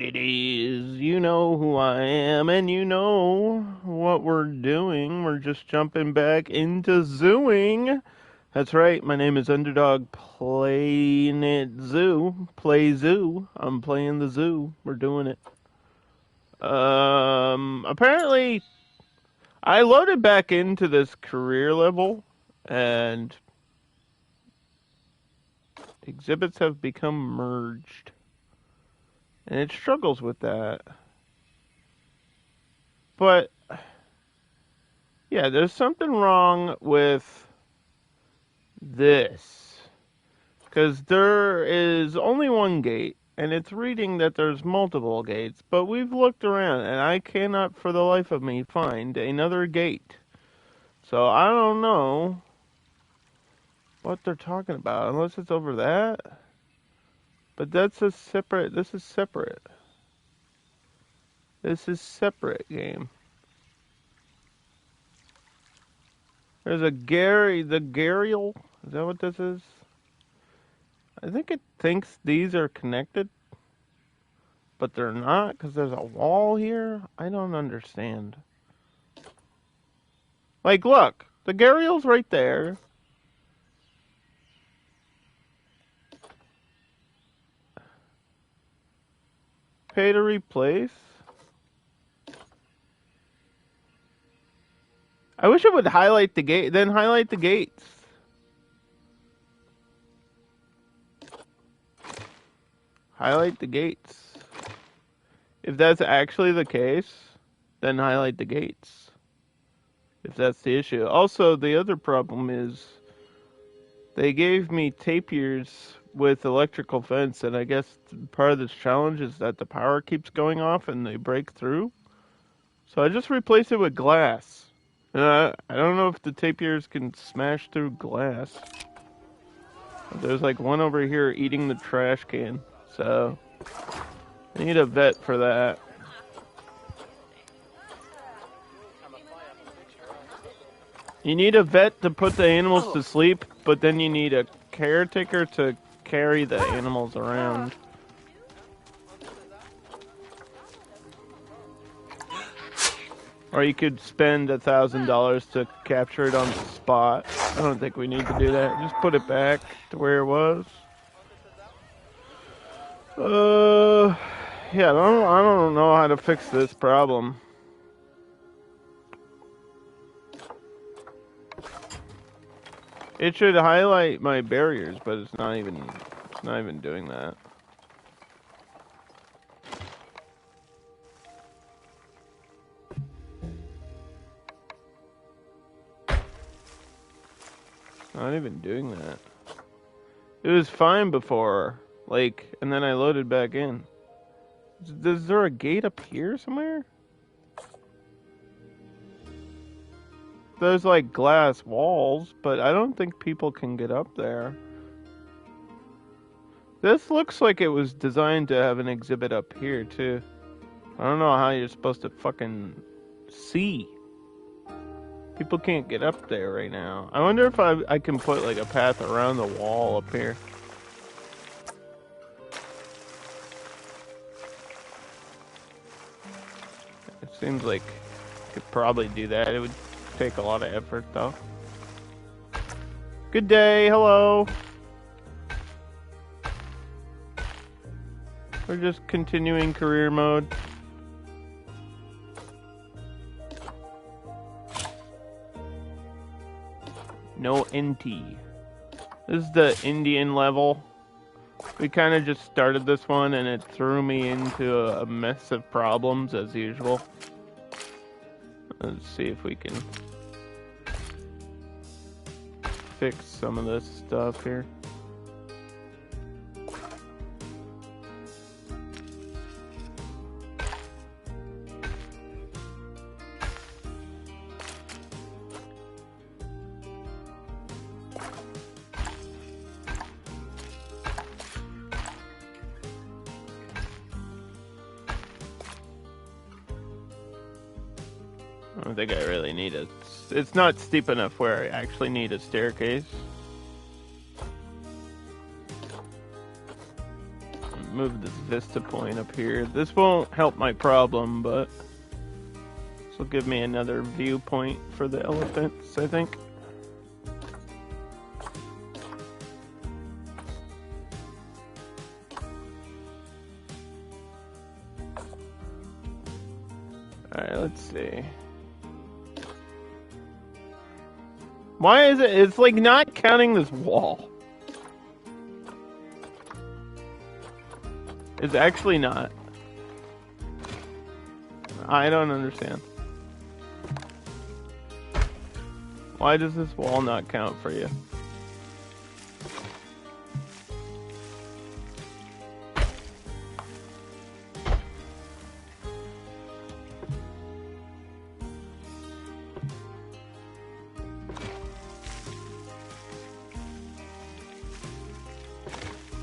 it is. You know who I am, and you know what we're doing. We're just jumping back into zooing. That's right, my name is Underdog Planet Zoo. Play Zoo. I'm playing the zoo. We're doing it. Apparently, I loaded back into this career level, and exhibits have become merged. And it struggles with that. But yeah, there's something wrong with this. Because there is only one gate, and it's reading that there's multiple gates, but we've looked around, and I cannot for the life of me find another gate. So I don't know what they're talking about, unless it's over that. But that's a separate, this is separate. This is separate game. There's a the Gariel, is that what this is? I think it thinks these are connected, but they're not because there's a wall here. I don't understand. Like, look, the Gariel's right there. Pay to replace. I wish it would highlight the gate, then highlight the gates. Highlight the gates. If that's actually the case, then highlight the gates. If that's the issue. Also, the other problem is they gave me tapirs with electrical fence, and I guess part of this challenge is that the power keeps going off and they break through. So I just replaced it with glass. And I don't know if the tapirs can smash through glass. There's like one over here eating the trash can. So I need a vet for that. You need a vet to put the animals to sleep, but then you need a caretaker to carry the animals around. Or you could spend $1,000 to capture it on the spot. I don't think we need to do that. Just put it back to where it was. Yeah, I don't know how to fix this problem. It should highlight my barriers, but it's not even doing that. Not even doing that. It was fine before, like, and then I loaded back in. Is there a gate up here somewhere? There's like glass walls, but I don't think people can get up there. This looks like it was designed to have an exhibit up here too. I don't know how you're supposed to fucking see. People can't get up there right now. I wonder if I can put like a path around the wall up here. It seems like I could probably do that. It would take a lot of effort though. Good day, hello. We're just continuing career mode. No NT. This is the Indian level. We kind of just started this one and it threw me into a mess of problems as usual. Let's see if we can fix some of this stuff here. I don't think I really need it. It's not steep enough where I actually need a staircase. move this vista point up here. This won't help my problem, but this will give me another viewpoint for the elephants, I think. Alright, let's see. Why is it? It's like not counting this wall. It's actually not. I don't understand. Why does this wall not count for you?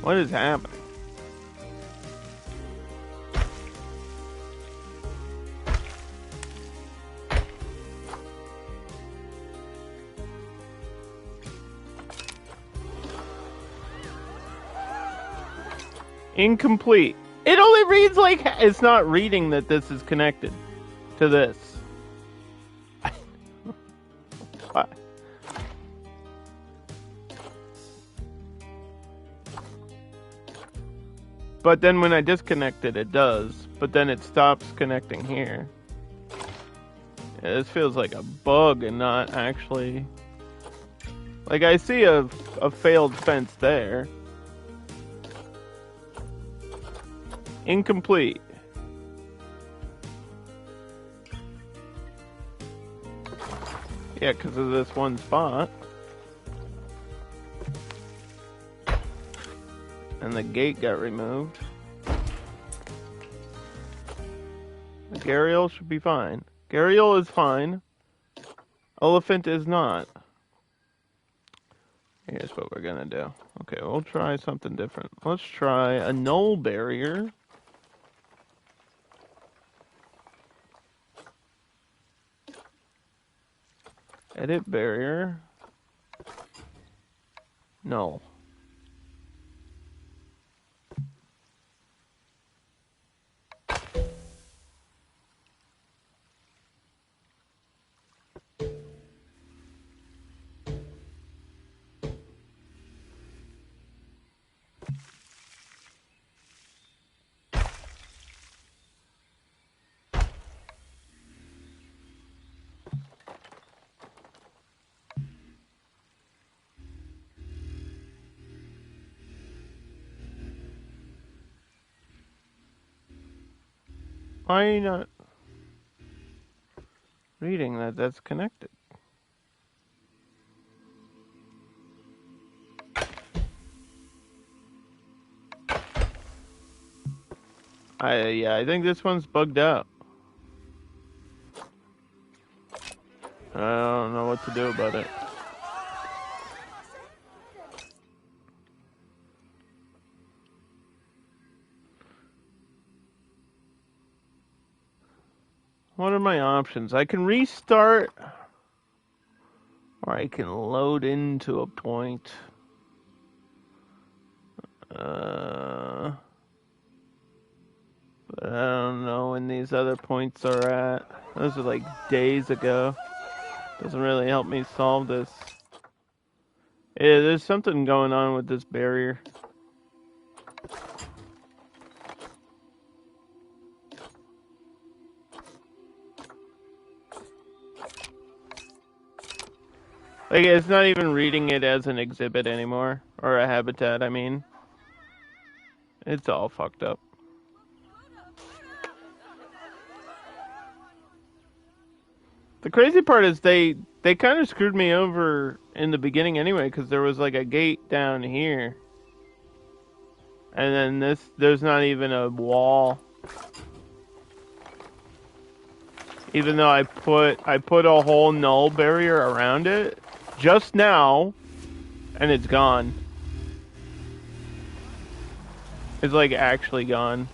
What is happening? Incomplete. It only reads like it's not reading that this is connected to this. Why? But then when I disconnect it, it does. But then it stops connecting here. Yeah, this feels like a bug and not actually... Like, I see a failed fence there. Incomplete. Yeah, because of this one spot. And the gate got removed. The Gharial should be fine. Gharial is fine. Elephant is not. Here's what we're gonna do. Okay, we'll try something different. Let's try a null barrier. Edit barrier. Null. Why are you not reading that that's connected? Yeah, I think this one's bugged out. I don't know what to do about it. What are my options? I can restart, or I can load into a point. But I don't know when these other points are at. Those are like days ago. Doesn't really help me solve this. Yeah, there's something going on with this barrier. Like, it's not even reading it as an exhibit anymore. Or a habitat, I mean. It's all fucked up. The crazy part is they kind of screwed me over in the beginning anyway, because there was like a gate down here. And then there's not even a wall. Even though I put a whole null barrier around it just now, and it's gone. It's like actually gone.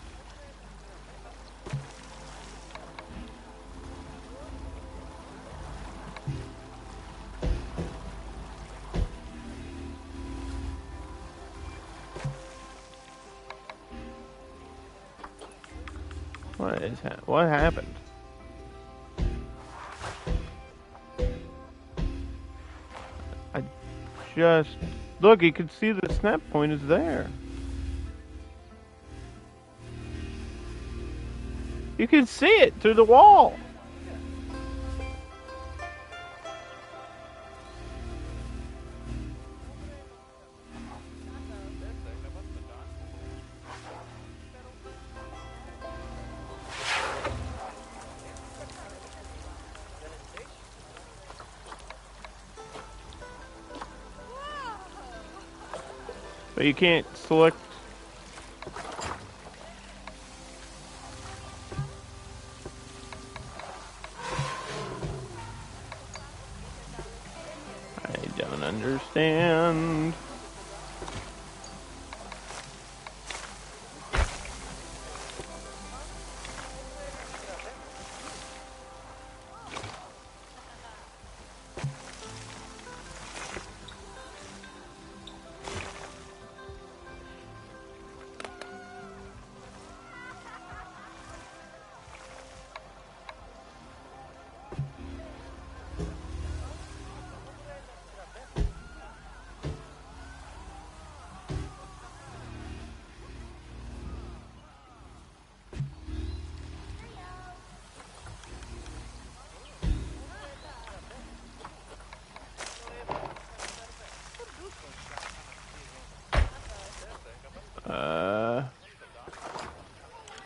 What happened? I just look. You can see the snap point is there. You can see it through the wall. But you can't select. I don't understand.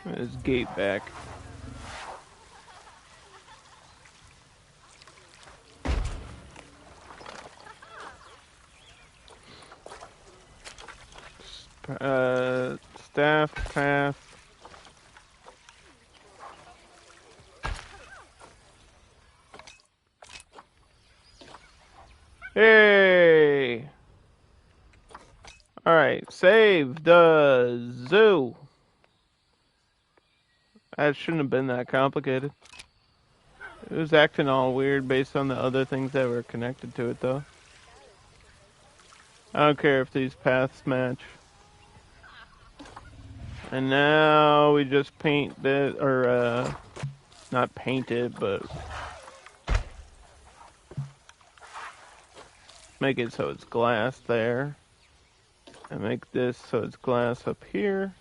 This gate back. Staff path. Hey! Alright, save the zoo. That shouldn't have been that complicated. It was acting all weird based on the other things that were connected to it, though. I don't care if these paths match. And now we just paint it, or, not paint it, but make it so it's glass there. And make this so it's glass up here.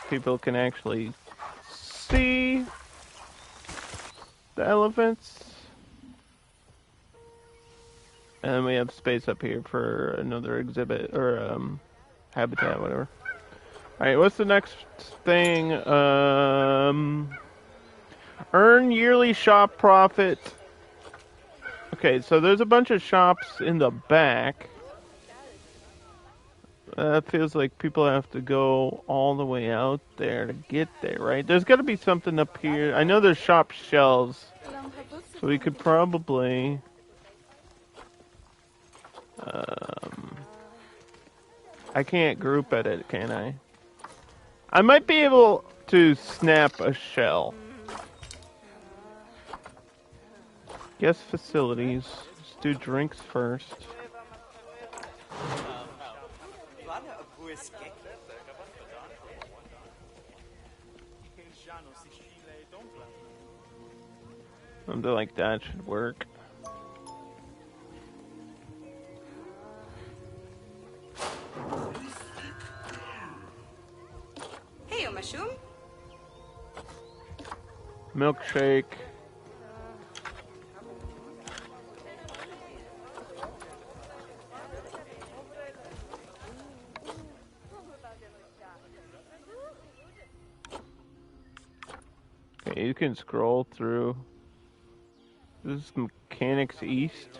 People can actually see the elephants. And then we have space up here for another exhibit, or habitat, whatever. Alright, what's the next thing? Earn yearly shop profit. Okay, so there's a bunch of shops in the back. That feels like people have to go all the way out there to get there, right? There's got to be something up here. I know there's shop shelves, so we could probably... I can't group edit, can I? I might be able to snap a shell. Guest facilities. Let's do drinks first. Something like that should work. Hey, Mashum. Milkshake. Okay, you can scroll through. This is Mechanics East.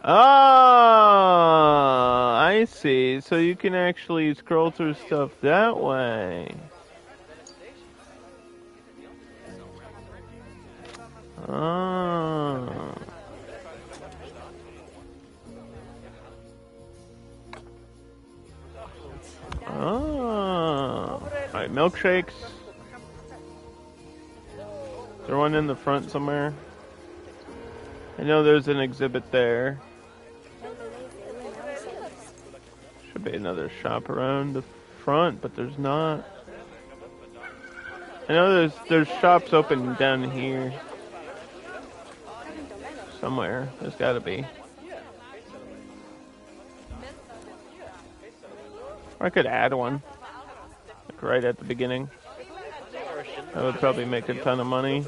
Ah, I see. So you can actually scroll through stuff that way. Ah. Ah. Alright, milkshakes. Is there one in the front somewhere? I know there's an exhibit there. Should be another shop around the front, but there's not. I know there's shops open down here. Somewhere. There's gotta be. Or I could add one. Like right at the beginning. That would probably make a ton of money.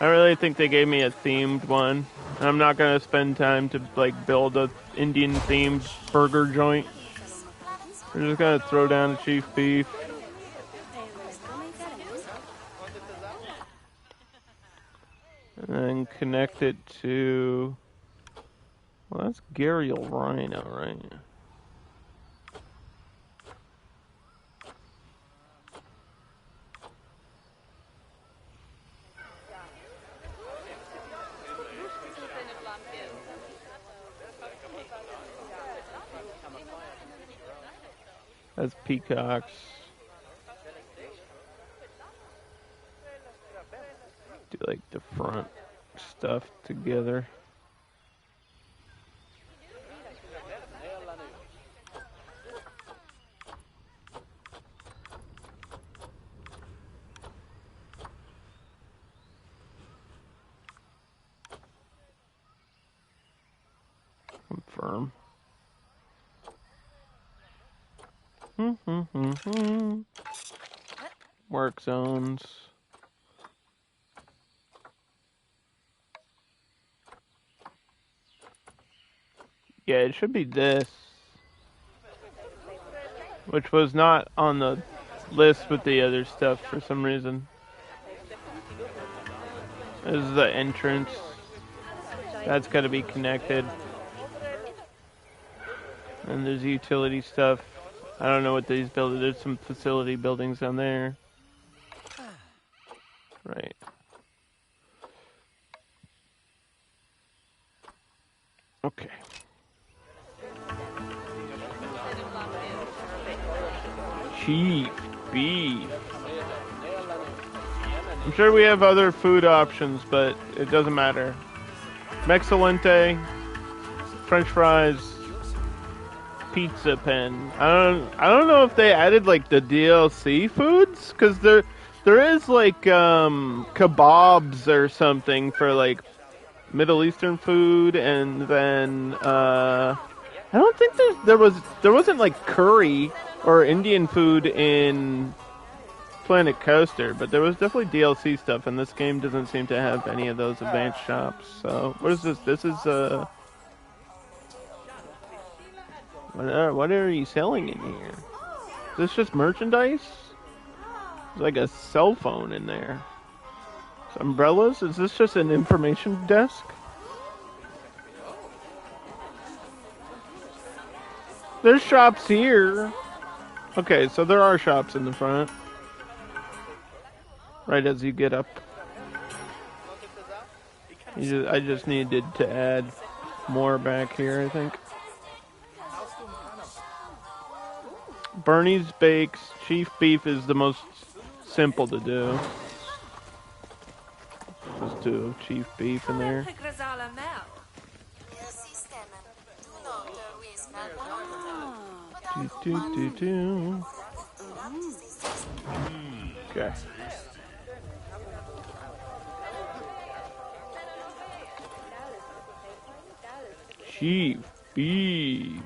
I really think they gave me a themed one. I'm not gonna spend time to like build a Indian themed burger joint. We're just gonna throw down a chief beef. And then connect it to... Well, that's Gharial Rhino, right? That's peacocks. Do like the front stuff together. Confirm. Work zones. Yeah, it should be this. Which was not on the list with the other stuff for some reason. This is the entrance. That's got to be connected. And there's utility stuff. I don't know what these buildings. There's some facility buildings down there. Right. Okay. Chief beef. I'm sure we have other food options, but it doesn't matter. Mexcalente, French fries, pizza pen. I don't know if they added like the DLC foods, because there is like kebabs or something for like Middle Eastern food, and then I don't think there wasn't like curry or Indian food in Planet Coaster, but there was definitely DLC stuff, and this game doesn't seem to have any of those advanced shops. So, what is this? This is, what are you selling in here? Is this just merchandise? There's like a cell phone in there. Some umbrellas? Is this just an information desk? There's shops here. Okay, so there are shops in the front. Right as you get up. I just needed to add more back here, I think. Bernie's Bakes. Chief beef is the most simple to do. Just do chief beef in there. Okay. Chief beef.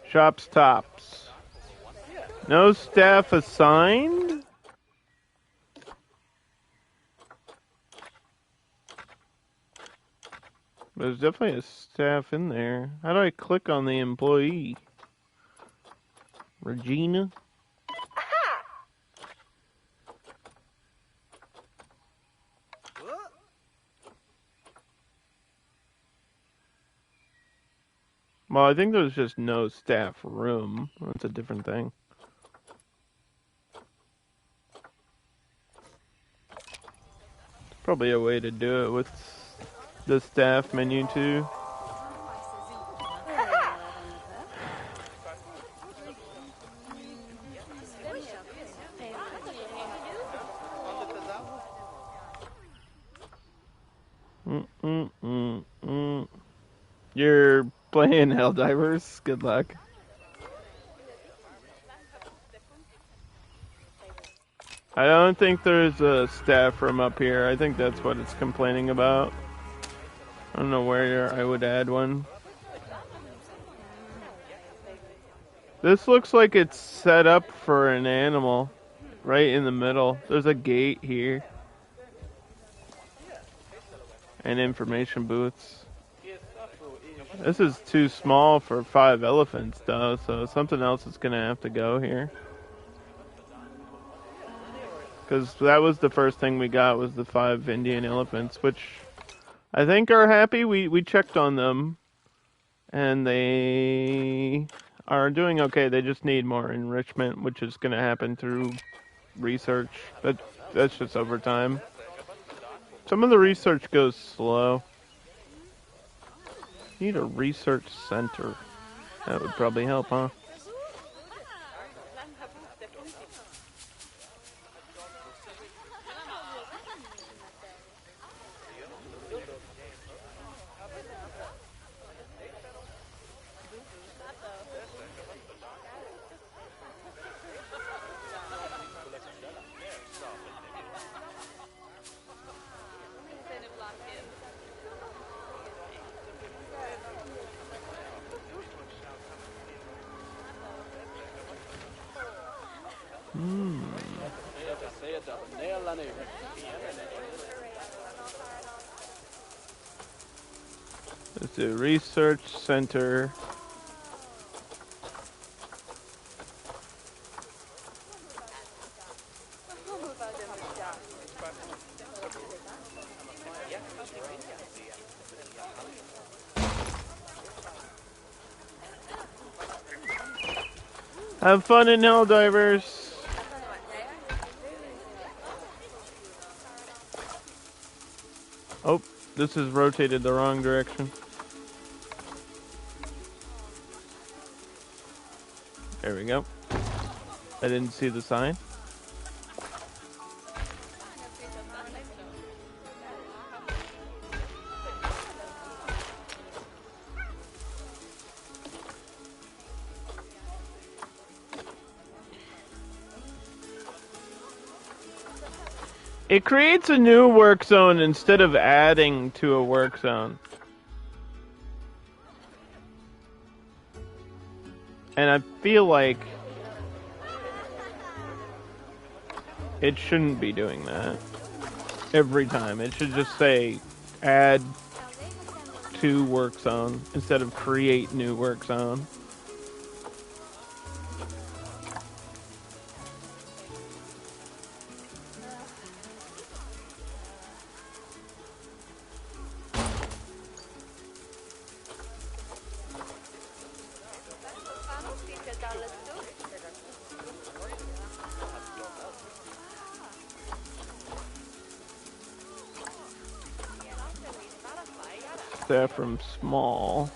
Shops tops. No staff assigned? There's definitely a staff in there. How do I click on the employee? Regina? Well, I think there's just no staff room. That's a different thing. Probably a way to do it with the staff menu too. You're playing Helldivers? Good luck. I don't think there's a staff room up here. I think that's what it's complaining about. I don't know where I would add one. This looks like it's set up for an animal. Right in the middle. There's a gate here. And information booths. This is too small for 5 elephants though, so something else is gonna have to go here. Because that was the first thing we got, was the 5 Indian elephants, which I think are happy. We checked on them, and they are doing okay. They just need more enrichment, which is going to happen through research. That's just over time. Some of the research goes slow. Need a research center. That would probably help, huh? Let's do research center. Have fun in Helldivers. Oh, this is rotated the wrong direction. There we go. I didn't see the sign. It creates a new work zone instead of adding to a work zone. And I feel like it shouldn't be doing that every time. It should just say add to work zone instead of create new work zone. Staff from small.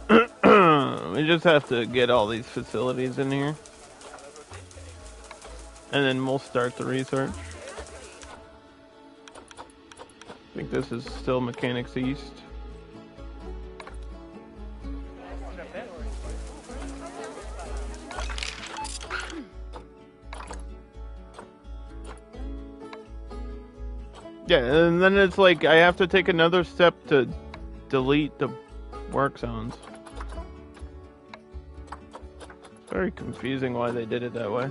We just have to get all these facilities in here. And then we'll start the research. I think this is still Mechanics East. Yeah, and then it's like I have to take another step to delete the work zones. It's very confusing why they did it that way.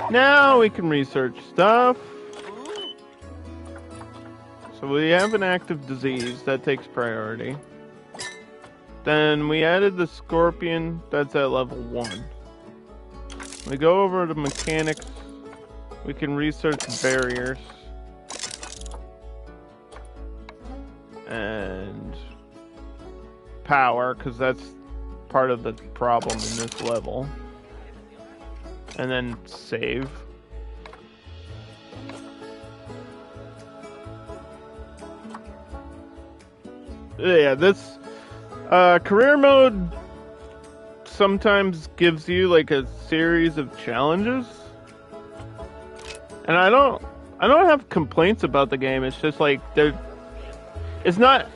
Now we can research stuff. So we have an active disease that takes priority. Then we added the scorpion. That's at level 1. We go over to mechanics. We can research barriers. And power, because that's part of the problem in this level. And then save. Yeah, this career mode sometimes gives you like a series of challenges. And I don't have complaints about the game. It's just like it's not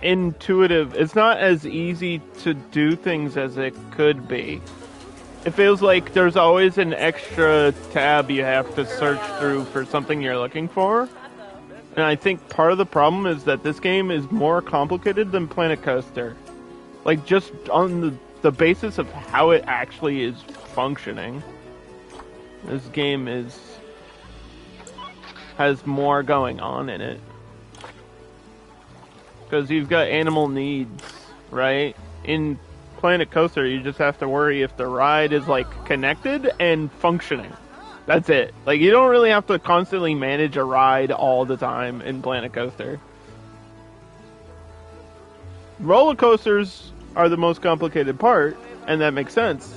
intuitive. It's not as easy to do things as it could be. It feels like there's always an extra tab you have to search through for something you're looking for. And I think part of the problem is that this game is more complicated than Planet Coaster. Like, just on the basis of how it actually is functioning. This game has more going on in it. Because you've got animal needs, right? In Planet Coaster, you just have to worry if the ride is, like, connected and functioning. That's it. Like, you don't really have to constantly manage a ride all the time in Planet Coaster. Roller coasters are the most complicated part, and that makes sense.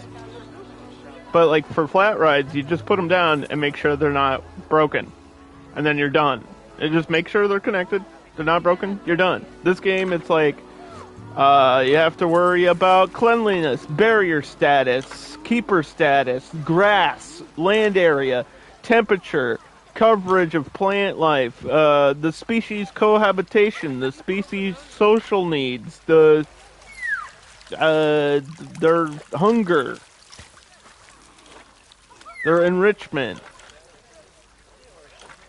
But, like, for flat rides, you just put them down and make sure they're not broken. And then you're done. And just make sure they're connected. They're not broken, you're done. This game, it's like, you have to worry about cleanliness, barrier status, keeper status, grass, land area, temperature, coverage of plant life, the species cohabitation, the species social needs, their hunger, their enrichment.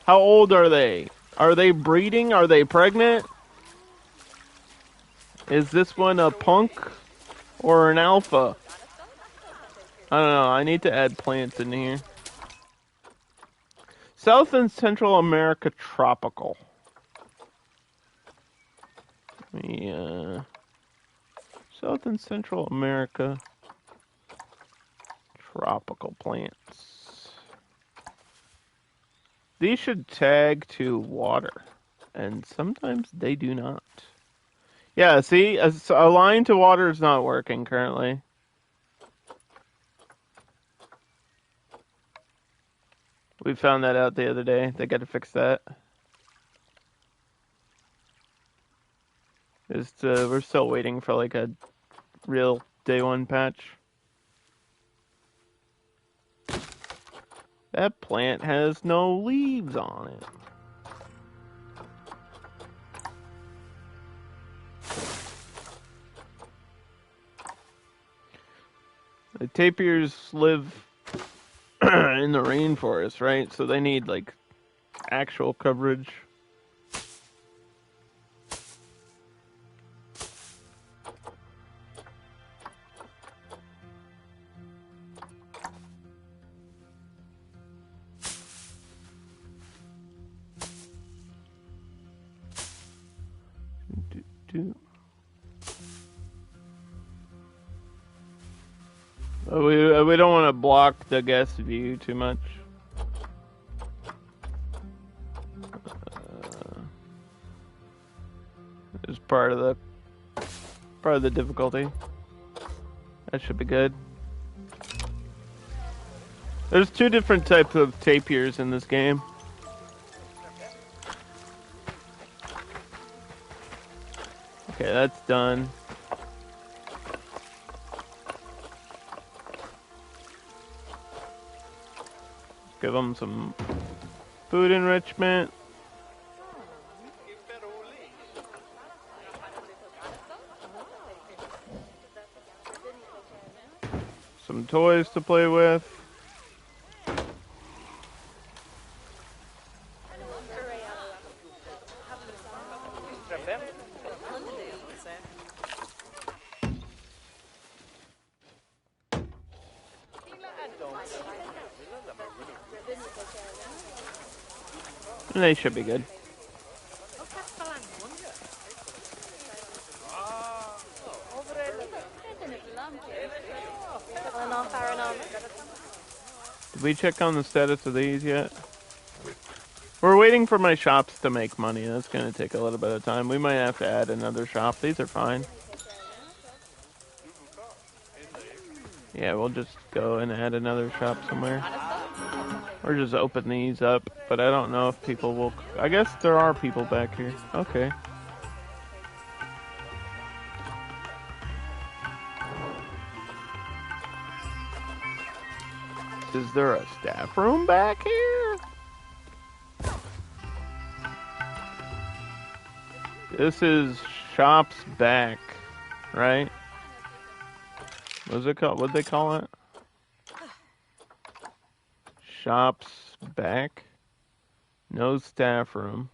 How old are they? Are they breeding? Are they pregnant? Is this one a punk or an alpha? I don't know. I need to add plants in here. South and Central America tropical. South and Central America tropical plants. These should tag to water, and sometimes they do not. Yeah, see, align to water is not working currently. We found that out the other day. They got to fix that. We're still waiting for like a real day 1 patch. That plant has no leaves on it. The tapirs live in the rainforest, right? So they need like actual coverage. We don't want to block the guest view too much. It's part of the difficulty. That should be good. There's 2 different types of tapirs in this game. Okay, that's done. Give them some food enrichment. Some toys to play with. And they should be good. we check on the status of these yet? We're waiting for my shops to make money. That's going to take a little bit of time. We might have to add another shop. These are fine. Yeah, we'll just go and add another shop somewhere. Or just open these up. But I don't know if people will... I guess there are people back here. Okay. Is there a staff room back here? This is shops back, right? What's it called? What'd they call it? Shops back. No staff room.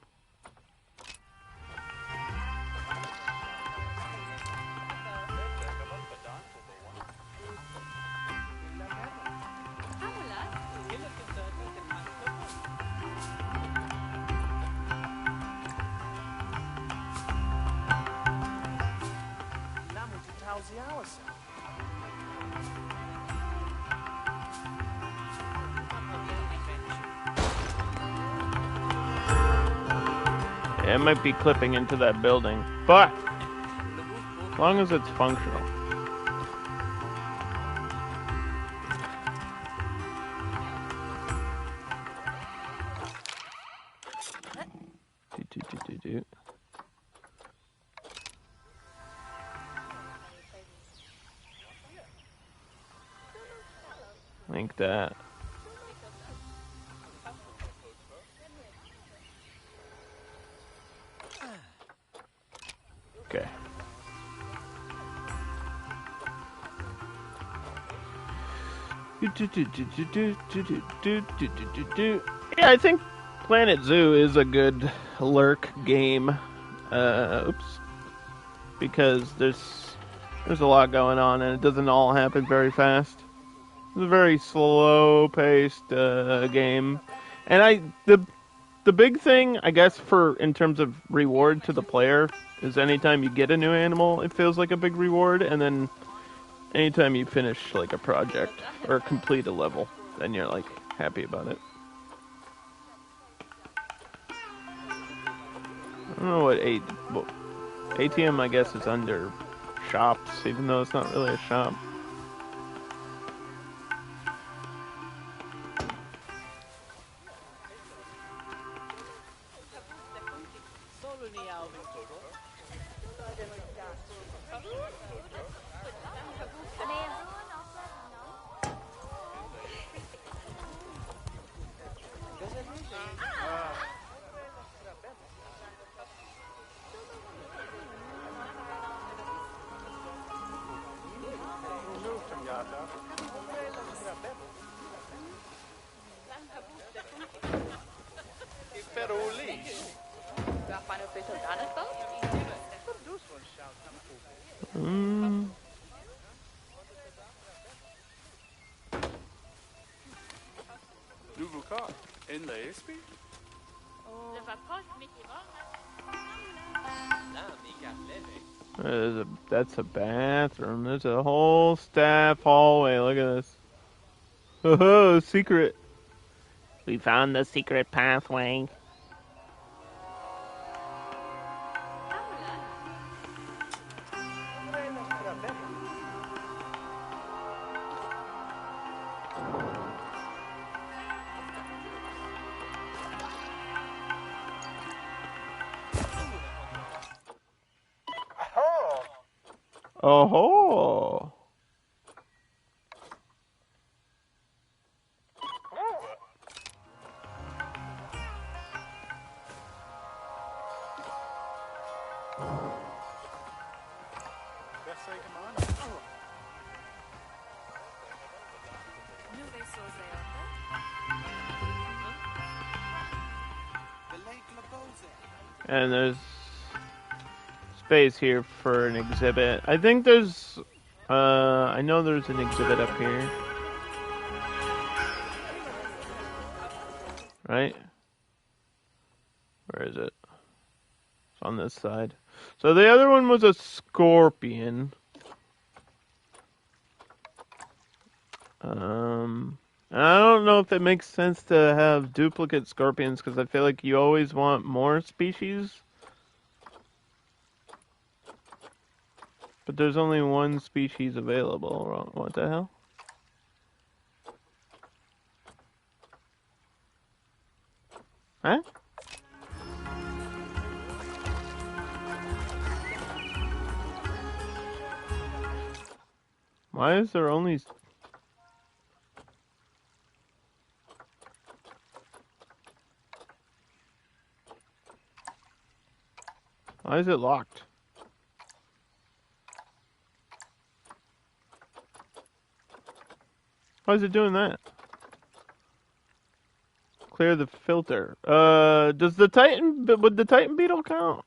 Yeah, it might be clipping into that building, but as long as it's functional. Like that. Okay. Yeah, I think Planet Zoo is a good lurk game. Because there's a lot going on and it doesn't all happen very fast. It's a very slow-paced game, and the big thing, I guess, for in terms of reward to the player is anytime you get a new animal, it feels like a big reward, and then anytime you finish like a project or complete a level, then you're like happy about it. I don't know what ATM, I guess, is under shops, even though it's not really a shop. That's a bathroom. There's a whole staff hallway. Look at this. Oh, secret. We found the secret pathway. Oh-ho! And there's space here for an exhibit. I think there's, I know there's an exhibit up here. Right? Where is it? It's on this side. So the other one was a scorpion. And I don't know if it makes sense to have duplicate scorpions because I feel like you always want more species. But there's only one species available. What the hell? Huh? Why is there only... Why is it locked? Why is it doing that? Clear the filter. Does the Titan... Would the Titan beetle count?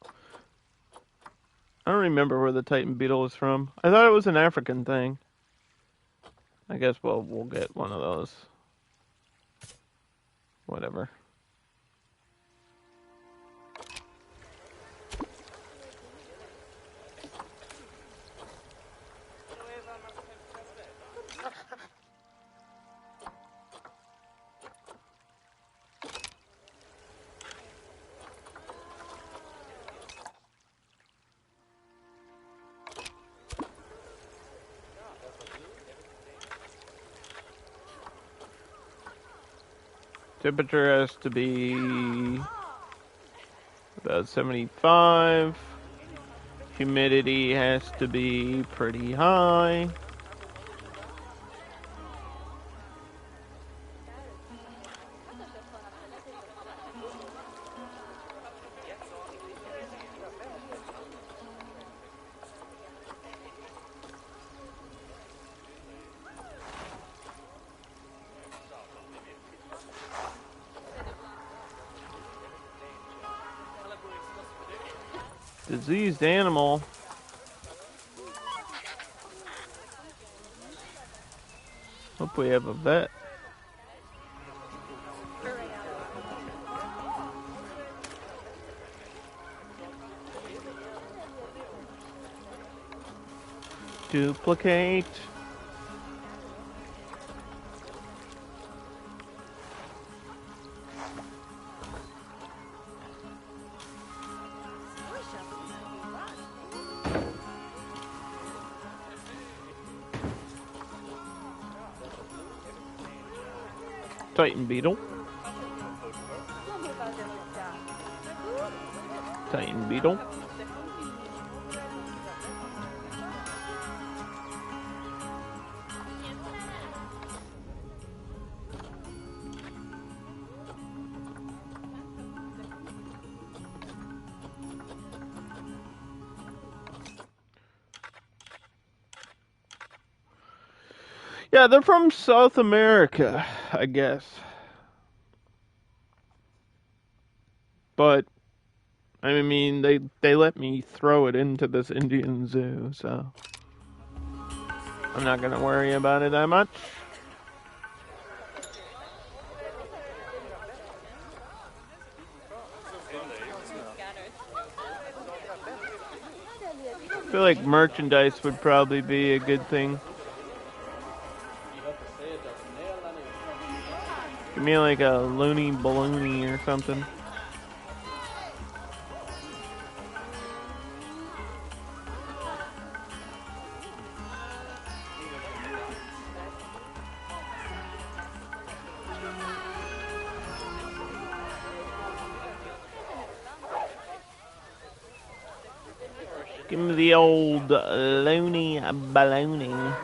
I don't remember where the Titan beetle is from. I thought it was an African thing. I guess we'll get one of those. Whatever. Temperature has to be about 75. Humidity has to be pretty high. Diseased animal. Hope we have a vet. Duplicate. Titan beetle. Titan beetle. Yeah, they're from South America, I guess. But I mean, they let me throw it into this Indian zoo, so I'm not gonna worry about it that much. I feel like merchandise would probably be a good thing. Give me like a loony balloony or something. Give me the old loony balloony.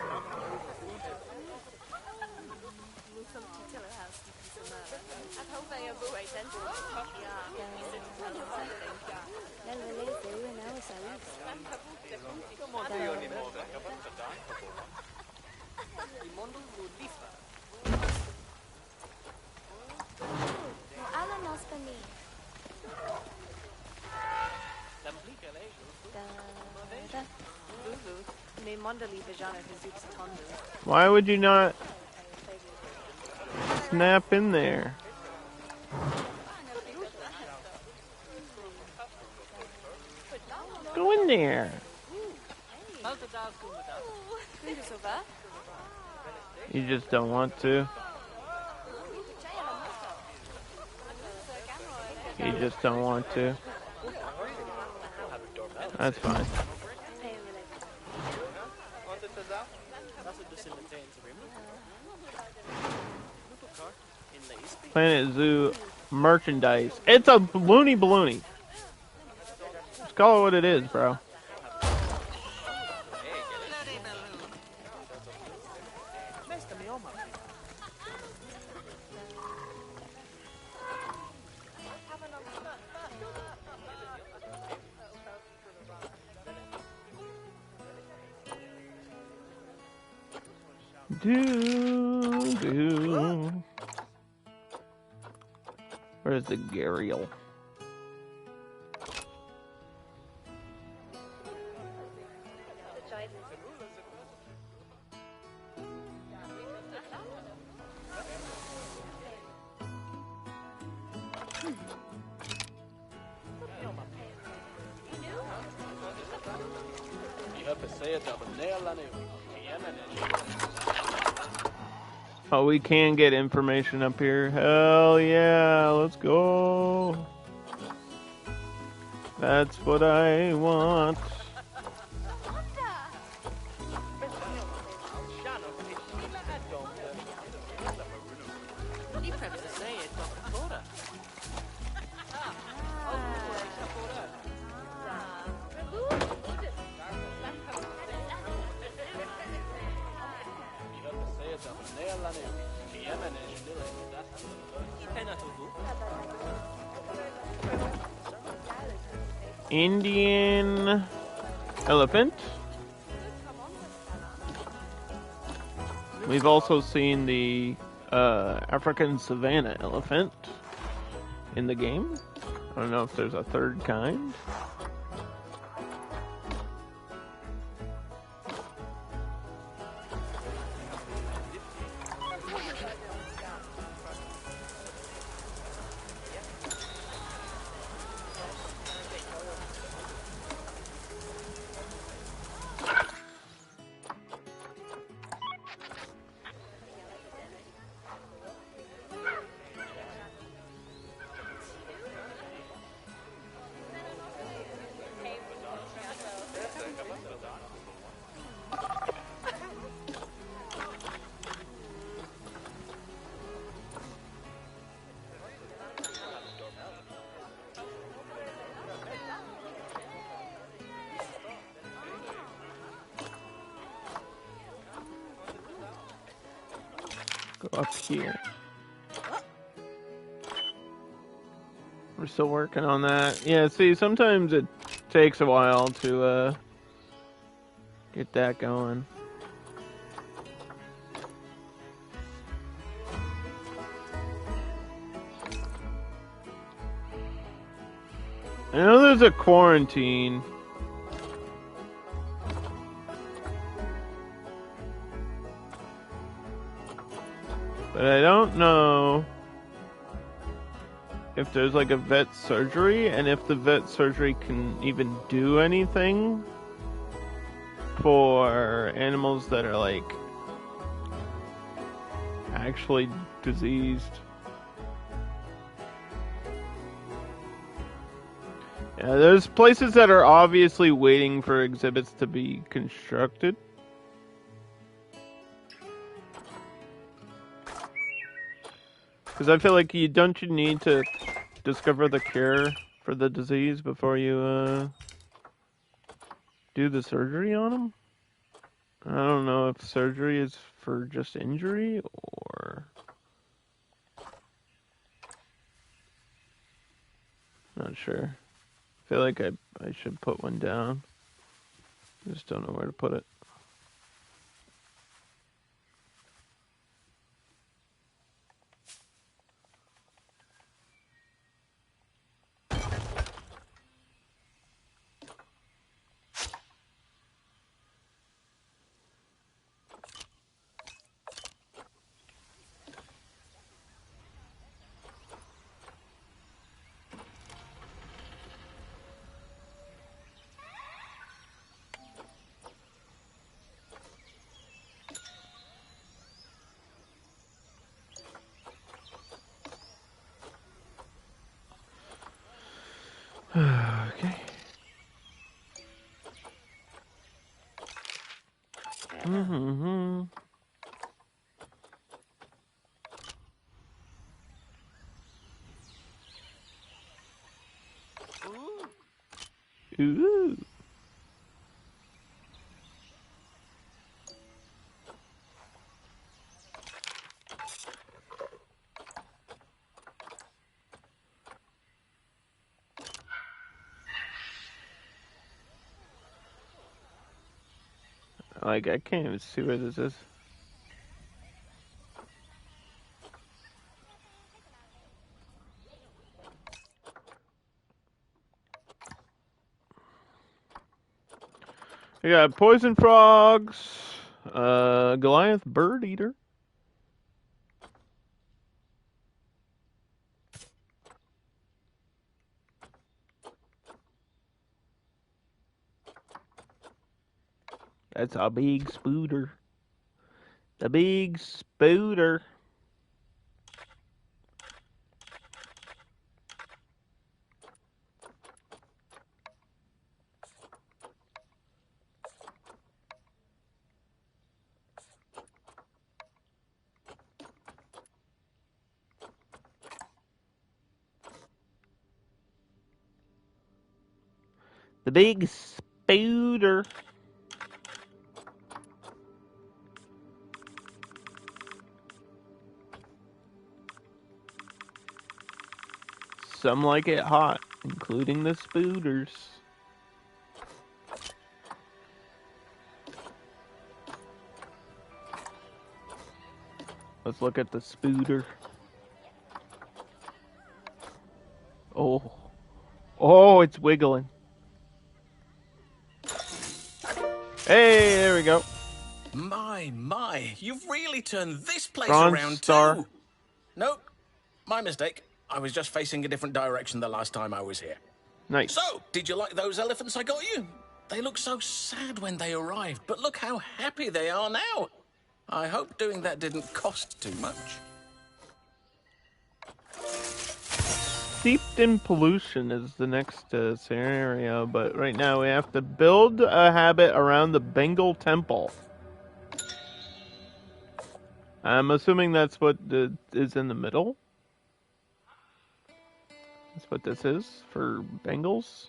Why would you not snap in there? Go in there. You just don't want to. You just don't want to. That's fine. Planet Zoo merchandise. It's a loony balloony. Just call it what it is, bro. Do. Where's the Gariel? Oh, we can get information up here. Hell yeah, let's go. That's what I want. Indian elephant. We've also seen the African savanna elephant in the game. I don't know if there's a third kind. Go up here. We're still working on that. Yeah, see, sometimes it takes a while to get that going. I know there's a quarantine. But I don't know if there's like a vet surgery and if the vet surgery can even do anything for animals that are like actually diseased. Yeah, there's places that are obviously waiting for exhibits to be constructed. Because I feel like you need to discover the cure for the disease before you do the surgery on them. I don't know if surgery is for just injury or not sure. I feel like I should put one down. I just don't know where to put it. Mm-hmm. Ooh. Like, I can't even see where this is. We got poison frogs, Goliath bird eater. That's a big spooter. The big spooter. The big spooter. Some like it hot, including the spooters. Let's look at the spooter. Oh. Oh, it's wiggling. Hey, there we go. My, you've really turned this place Bronze around star. too. Nope, my mistake. I was just facing a different direction the last time I was here. Nice. So, did you like those elephants I got you? They looked so sad when they arrived, but look how happy they are now. I hope doing that didn't cost too much. Steeped in pollution is the next scenario, but right now we have to build a habit around the Bengal temple. I'm assuming that's what is in the middle. That's what this is for Bengals.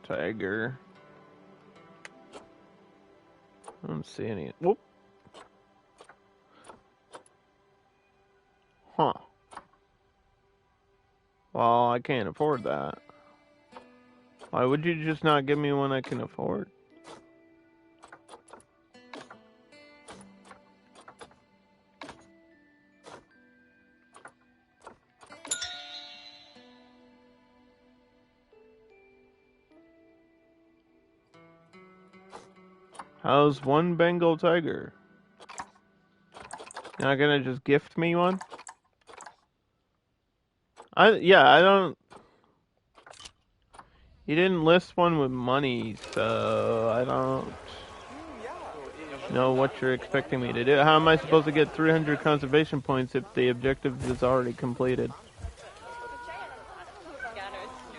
Tiger. I don't see any. Whoop. Huh. Well, I can't afford that. Why would you just not give me one I can afford? How's one Bengal tiger? You're not gonna just gift me one? I don't. You didn't list one with money, so I don't know what you're expecting me to do. How am I supposed to get 300 conservation points if the objective is already completed?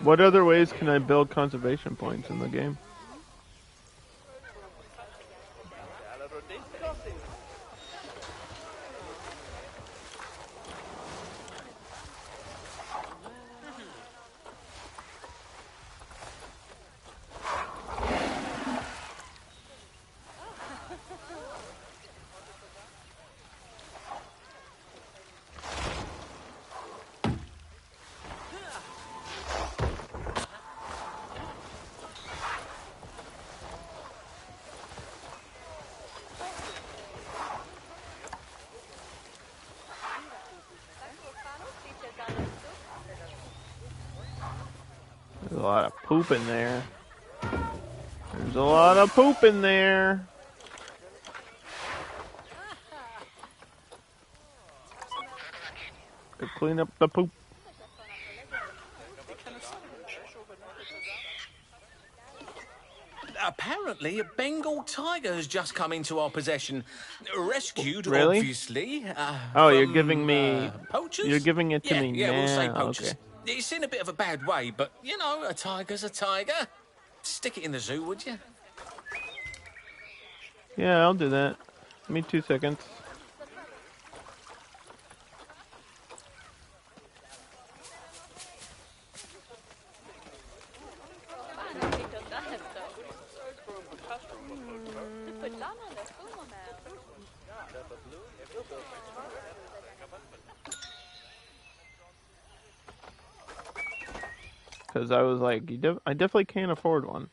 What other ways can I build conservation points in the game? There's a lot of poop in there. There's a lot of poop in there. To clean up the poop. Apparently, a Bengal tiger has just come into our possession. Rescued, Really? obviously. Oh, from, you're giving me... poachers? You're giving it to me Yeah, we'll say now. poachers. Okay. It's in a bit of a bad way, but, you know, a tiger's a tiger. Stick it in the zoo, would you? Yeah, I'll do that. Give me 2 seconds. Because I was like, I definitely can't afford one.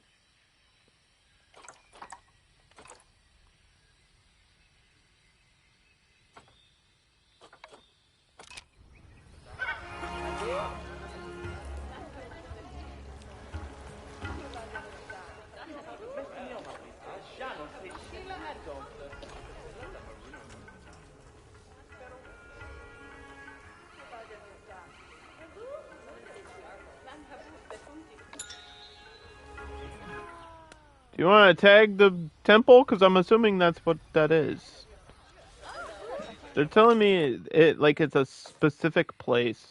Do you want to tag the temple? Because I'm assuming that's what that is. They're telling me it like it's a specific place.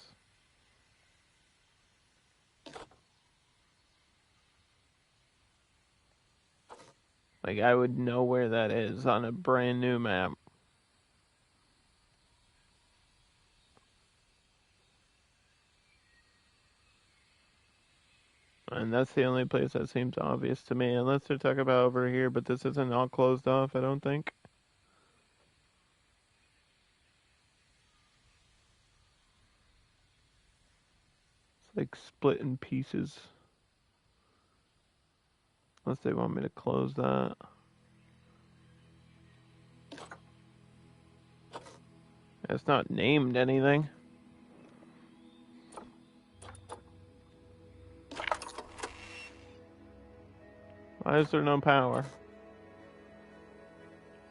Like I would know where that is on a brand new map. And that's the only place that seems obvious to me, unless they're talking about over here, but this isn't all closed off, I don't think. It's like split in pieces. Unless they want me to close that. It's not named anything. Why is there no power?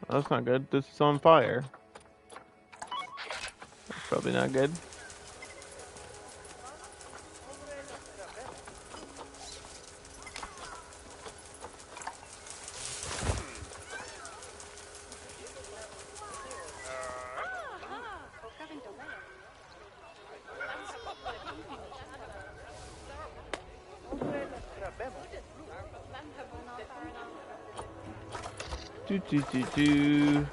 Well, that's not good. This is on fire. That's probably not good. Do.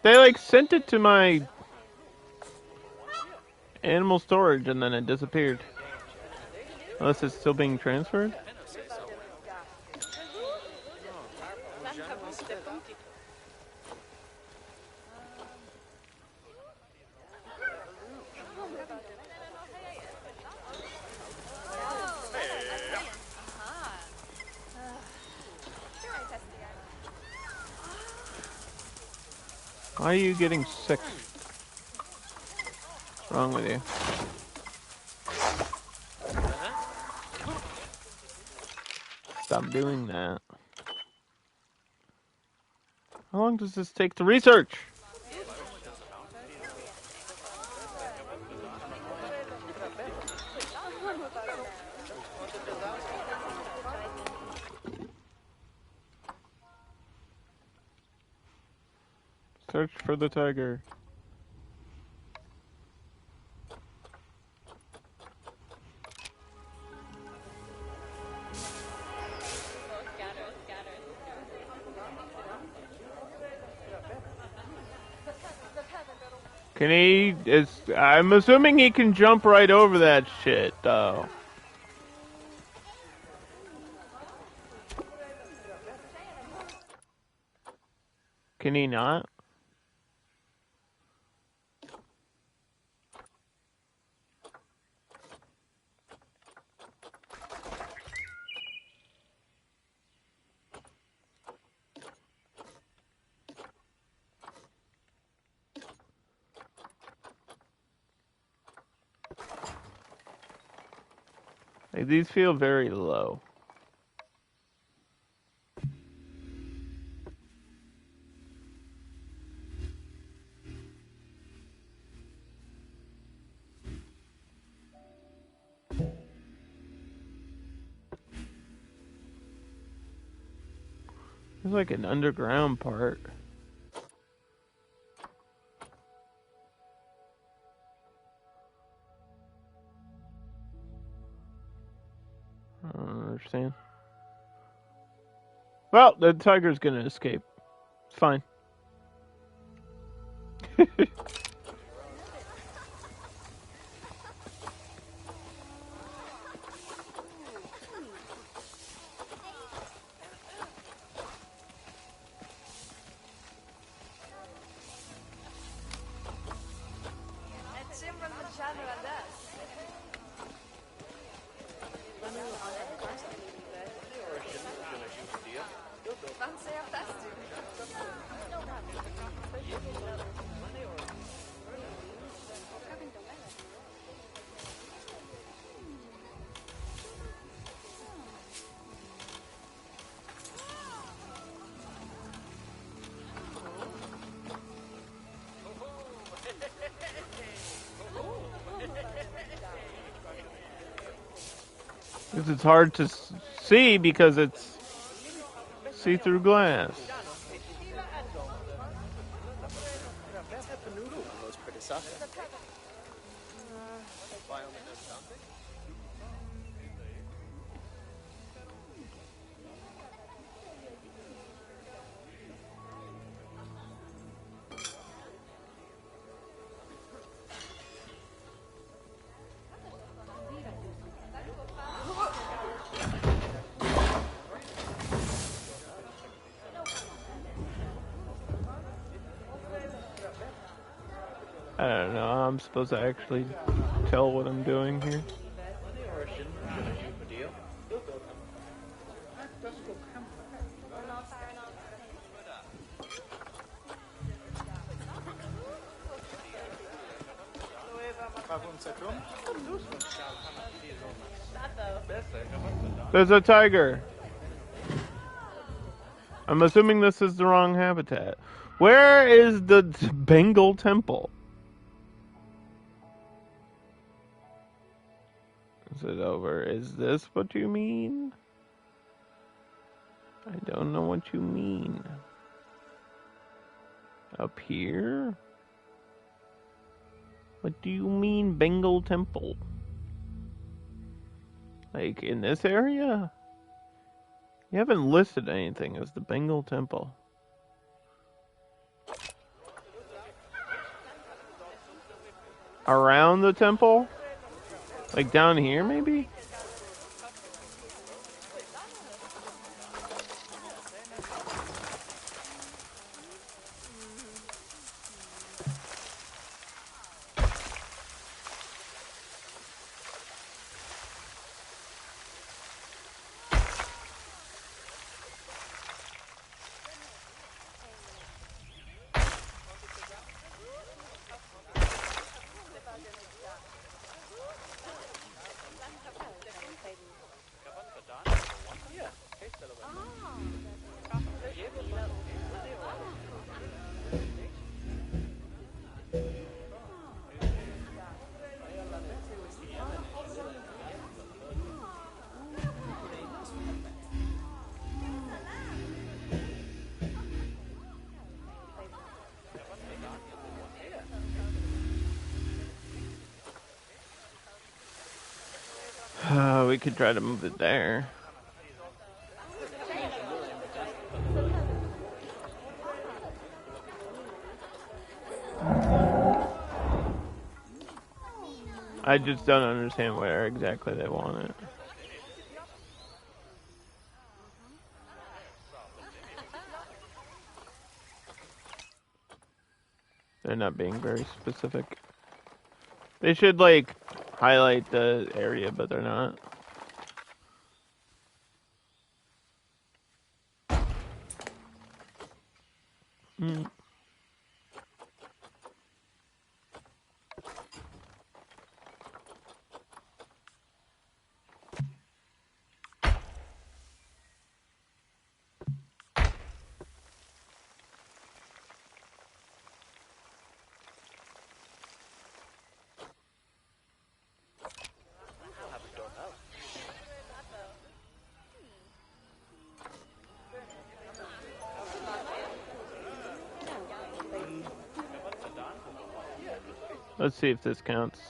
They like sent it to my animal storage and then it disappeared. Unless it's still being transferred? Why are you getting sick? What's wrong with you? Stop doing that. How long does this take to research? Search for the tiger. Can he? I'm assuming he can jump right over that shit, though. Can he not? Like, these feel very low. There's like an underground part. I don't understand. Well, the tiger's gonna escape. It's fine. Because it's hard to see because it's see-through glass. I don't know. I'm supposed to actually tell what I'm doing here. There's a tiger. I'm assuming this is the wrong habitat. Where is the Bengal temple? Is it over? Is this what you mean? I don't know what you mean. Up here? What do you mean, Bengal temple? Like, in this area? You haven't listed anything as the Bengal temple. Around the temple? Like down here, maybe? We could try to move it there. I just don't understand where exactly they want it. They're not being very specific. They should, like, highlight the area, but they're not. Let's see if this counts.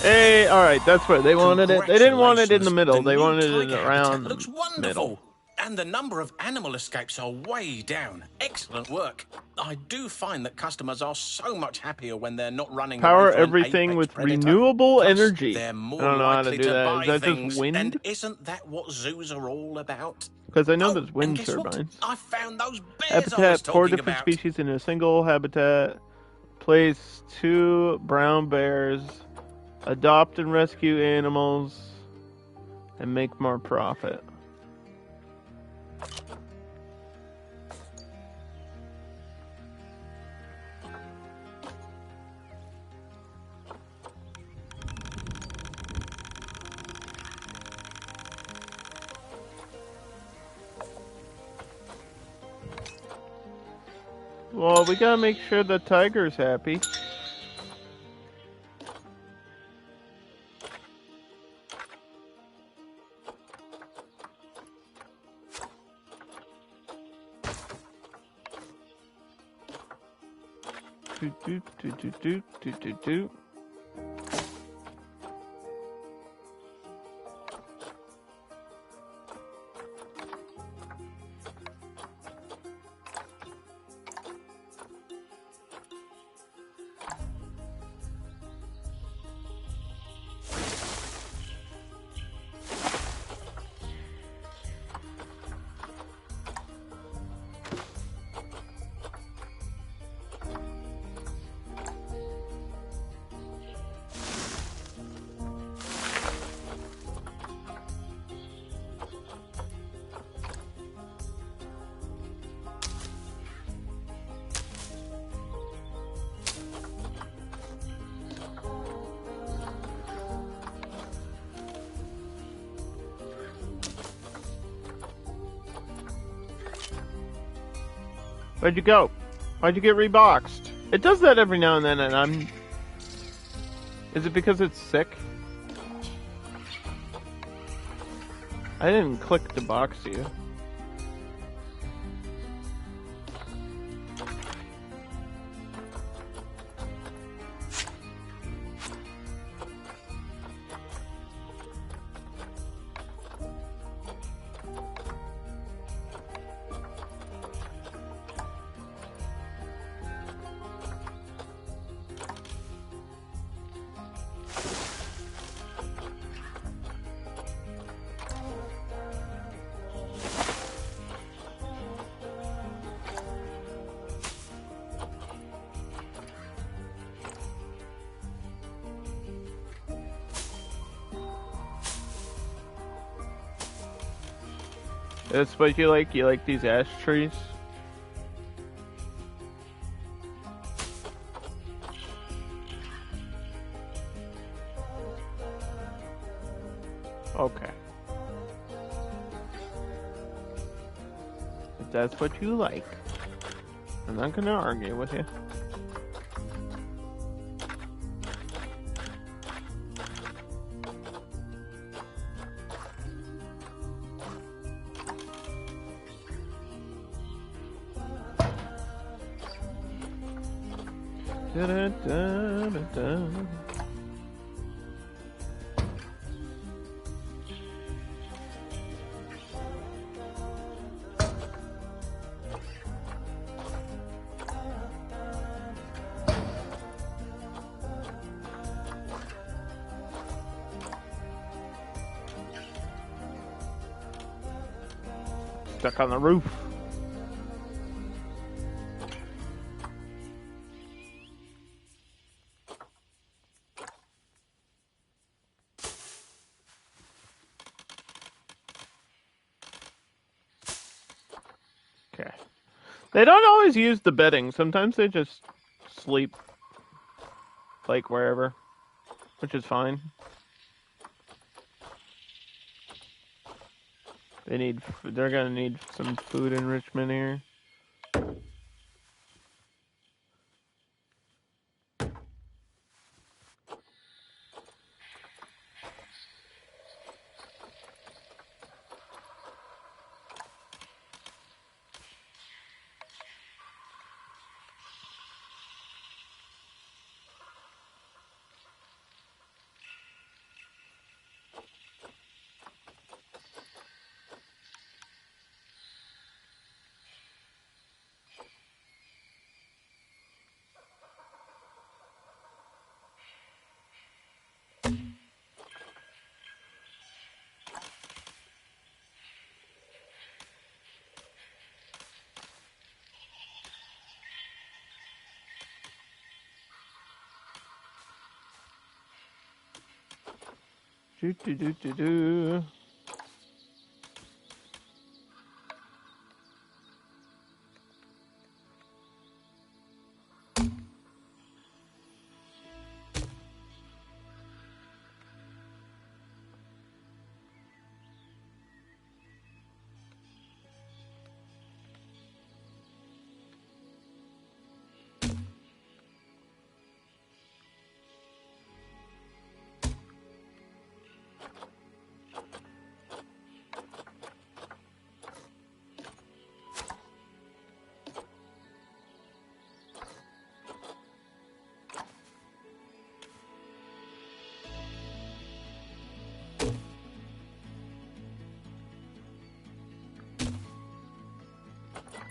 Hey, alright, that's where they wanted it. They didn't want it in the middle. They wanted it around looks wonderful. middle. And the number of animal escapes are way down. Excellent work. I do find that customers are so much happier when they're not running Power away from an everything apex with predator. renewable Plus, energy. They're I more don't know how to likely do that. buy Is that things. just wind? And isn't that what zoos are all about? Because I know Oh, there's wind and guess turbines. What? I found those bears I was Habitat, 4 talking different about. species in a single habitat. Place 2 brown bears. Adopt and rescue animals. And make more profit. Well, we gotta make sure the tiger's happy. Do. Where'd you go? Why'd you get reboxed? It does that every now and then, and I'm... Is it because it's sick? I didn't click to box you. That's what you like? You like these ash trees? Okay. If that's what you like, I'm not gonna argue with you. Da-da-da-da-da. Stuck on the roof. Okay. They don't always use the bedding. Sometimes they just sleep, like, wherever, which is fine. They're gonna need some food enrichment here. Do do do do do.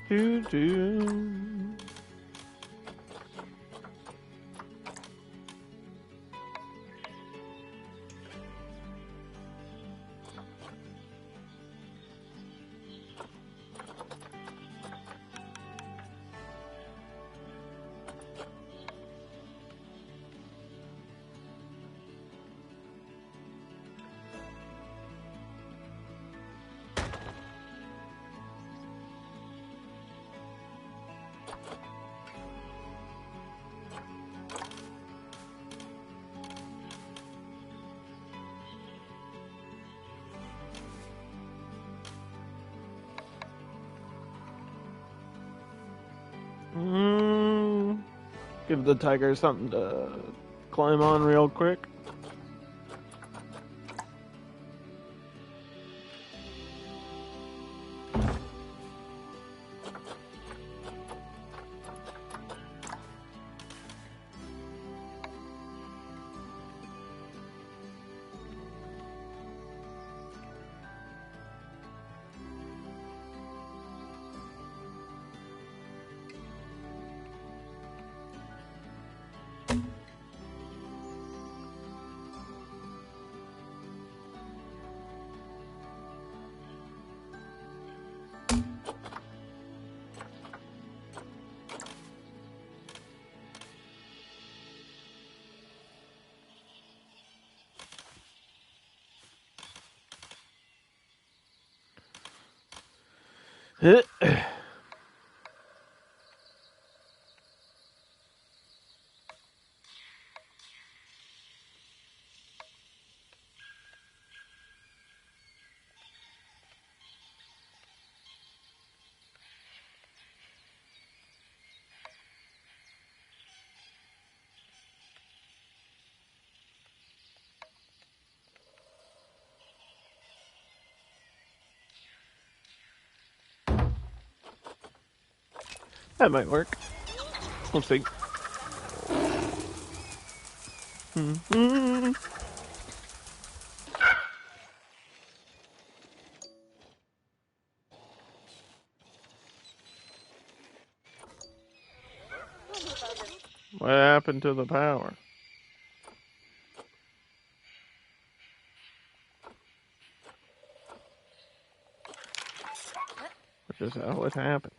Do do. Give the tiger something to climb on real quick. That might work. We'll see. What happened to the power? Which is how it happened.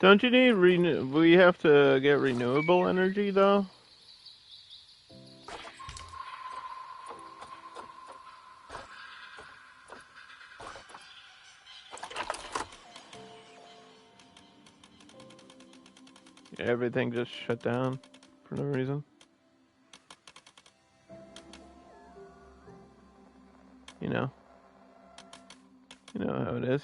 Don't you need we have to get renewable energy though? Everything just shut down for no reason. You know how it is.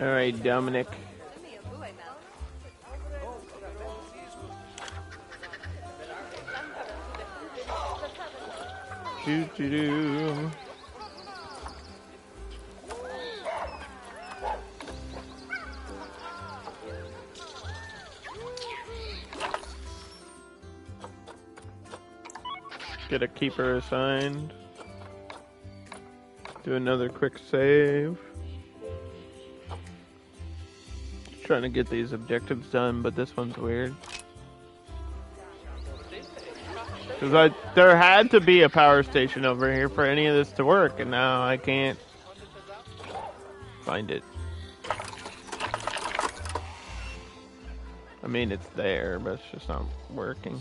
All right, Dominic. Doo-doo-doo. Get a keeper assigned. Do another quick save. Trying to get these objectives done, but this one's weird. Because there had to be a power station over here for any of this to work, and now I can't find it. I mean, it's there, but it's just not working.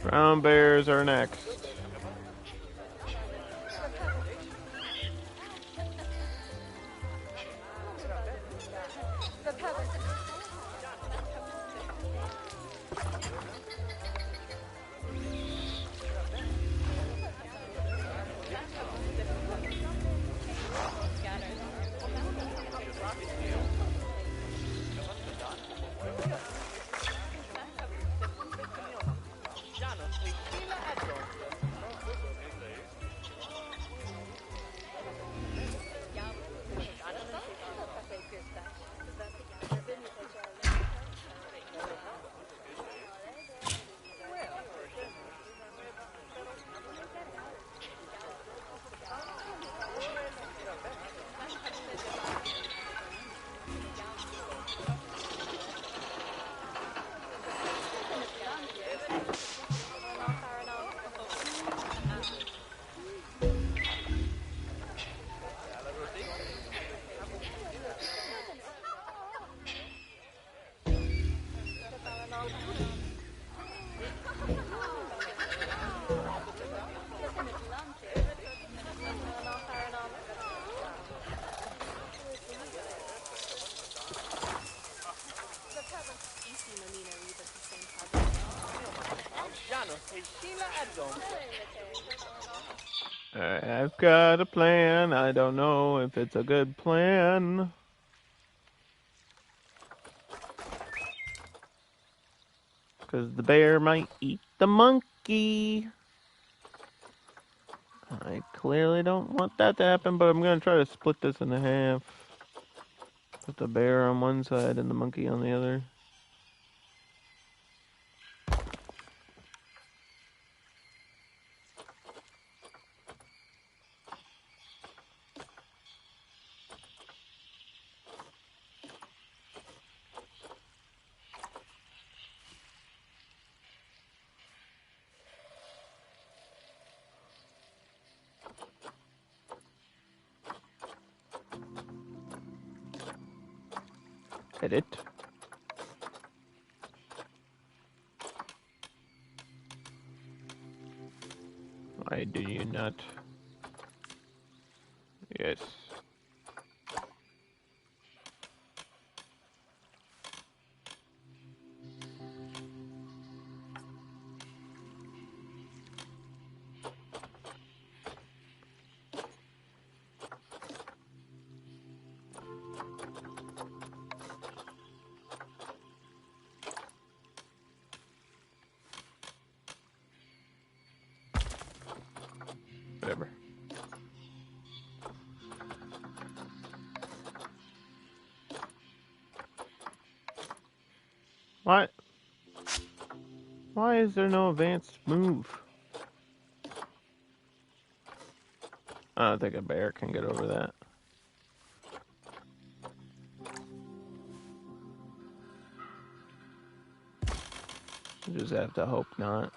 Brown bears are next. I've got a plan. I don't know if it's a good plan. Because the bear might eat the monkey. I clearly don't want that to happen, but I'm going to try to split this in half. Put the bear on one side and the monkey on the other. Edit. Why do you not? Yes. Why? Why is there no advanced move? I don't think a bear can get over that. You just have to hope not.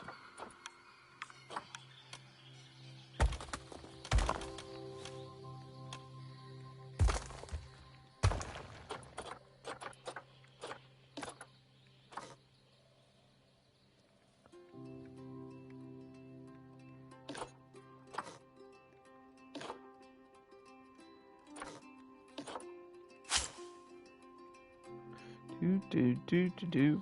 Do.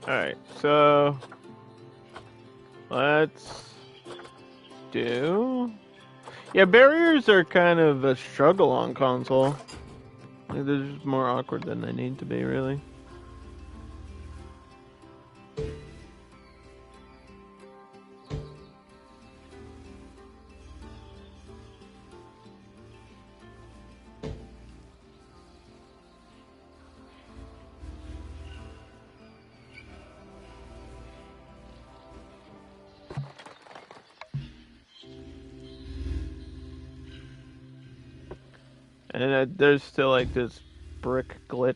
Alright, so let's do. Yeah, barriers are kind of a struggle on console. Like, they're just more awkward than they need to be, really. And there's still like this brick glitch.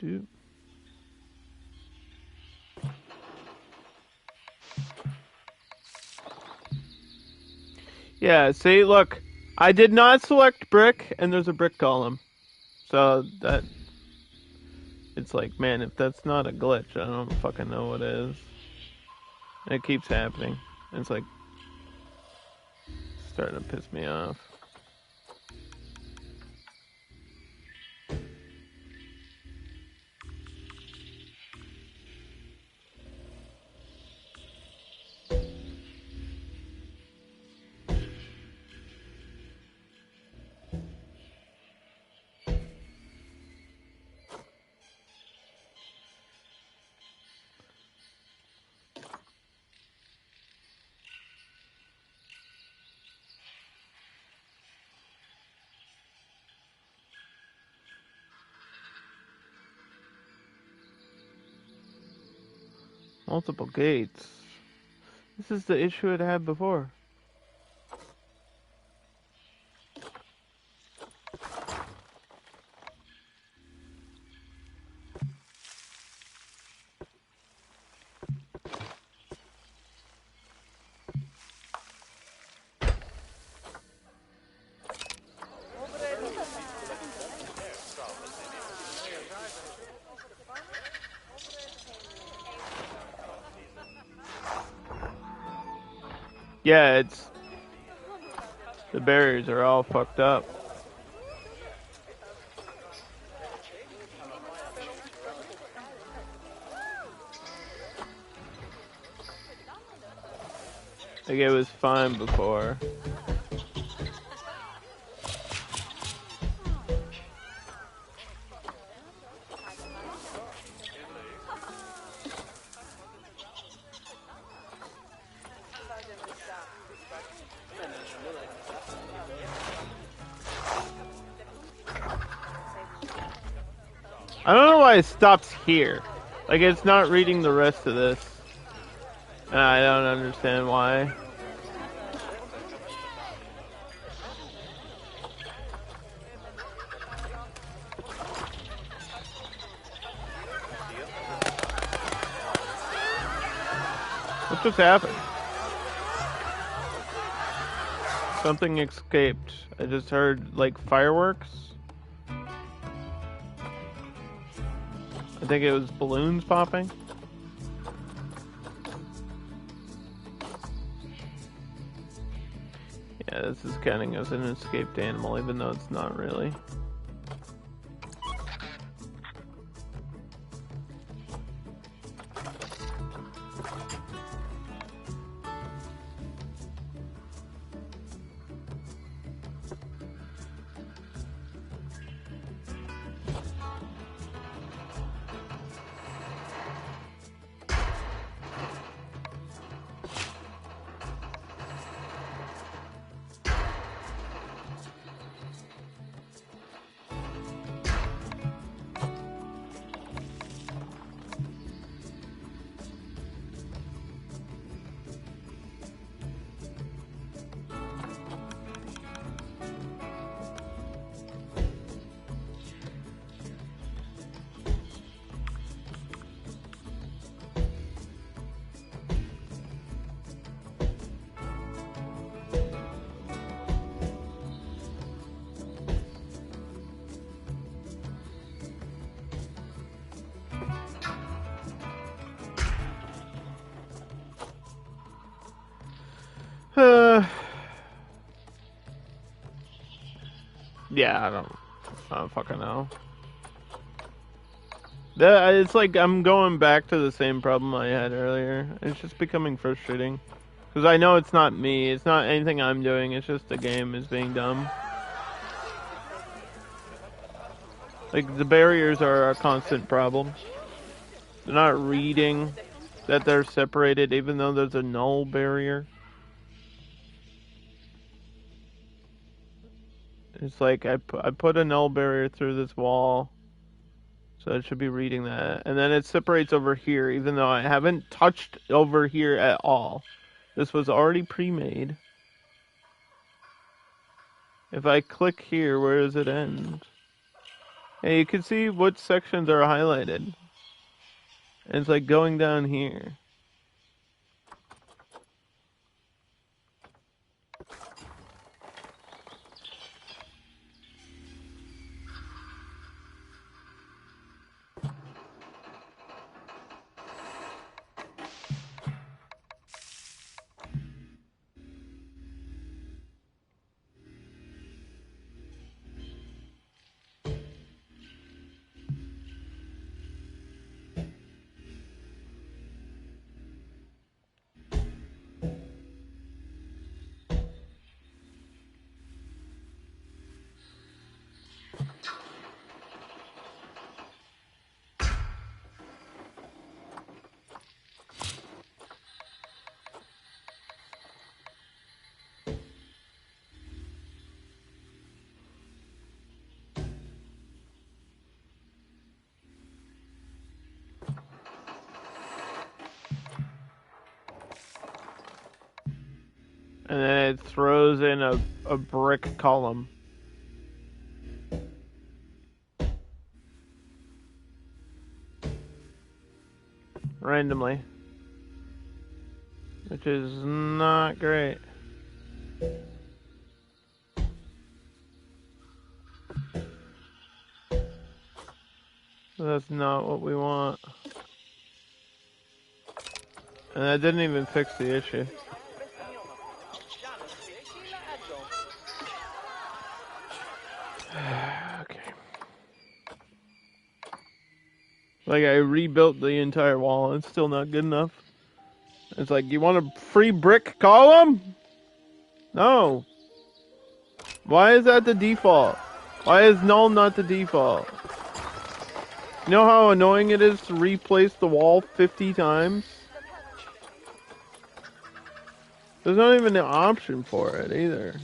Do. Yeah, see, look, I did not select brick, and there's a brick column. So that, it's like, man, if that's not a glitch, I don't fucking know what is. And it keeps happening. It's like, starting to piss me off. Multiple gates. This is the issue it had before. Yeah, it's... the barriers are all fucked up. Like, it was fine before. I don't know why it stops here. Like, it's not reading the rest of this. And I don't understand why. What just happened? Something escaped. I just heard, like, fireworks. I think it was balloons popping. Yeah, this is counting as an escaped animal, even though it's not really. Yeah, I don't fucking know. It's like I'm going back to the same problem I had earlier. It's just becoming frustrating. Because I know it's not me, it's not anything I'm doing, it's just the game is being dumb. Like, the barriers are a constant problem. They're not reading that they're separated, even though there's a null barrier. It's like, I put a null barrier through this wall, so it should be reading that. And then it separates over here, even though I haven't touched over here at all. This was already pre-made. If I click here, where does it end? Hey, you can see what sections are highlighted. And it's like going down here. And then it throws in a brick column. Randomly. Which is not great. That's not what we want. And that didn't even fix the issue. Okay. Like, I rebuilt the entire wall, and it's still not good enough. It's like, you want a free brick column? No. Why is that the default? Why is null not the default? You know how annoying it is to replace the wall 50 times? There's not even an option for it either.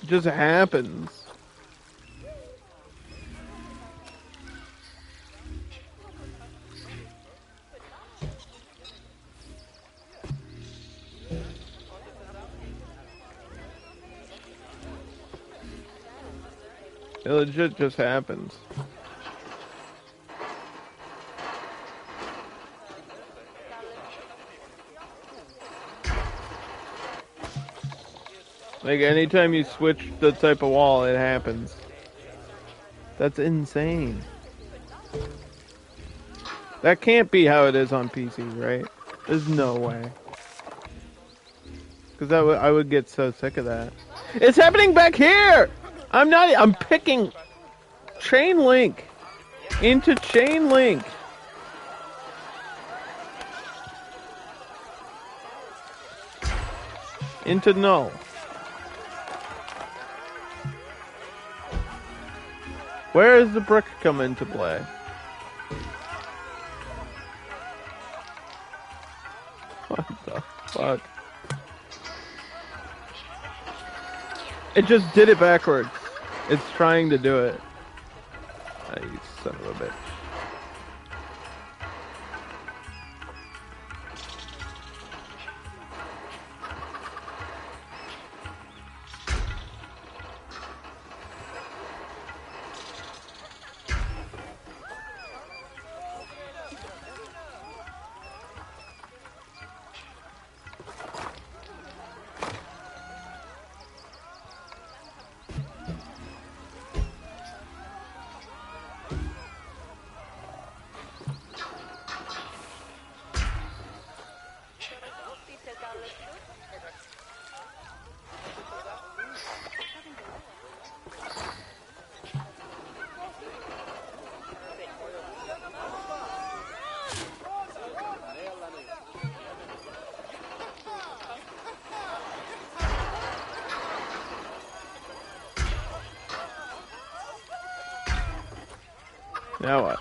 It just happens. It legit just happens. Like, anytime you switch the type of wall, it happens. That's insane. That can't be how it is on PC, right? There's no way. Because I would get so sick of that. It's happening back here! I'm picking chain link into chain link. Into null. Where does the brick come into play? What the fuck? It just did it backwards. It's trying to do it. Ah, you son of a bitch. Now what?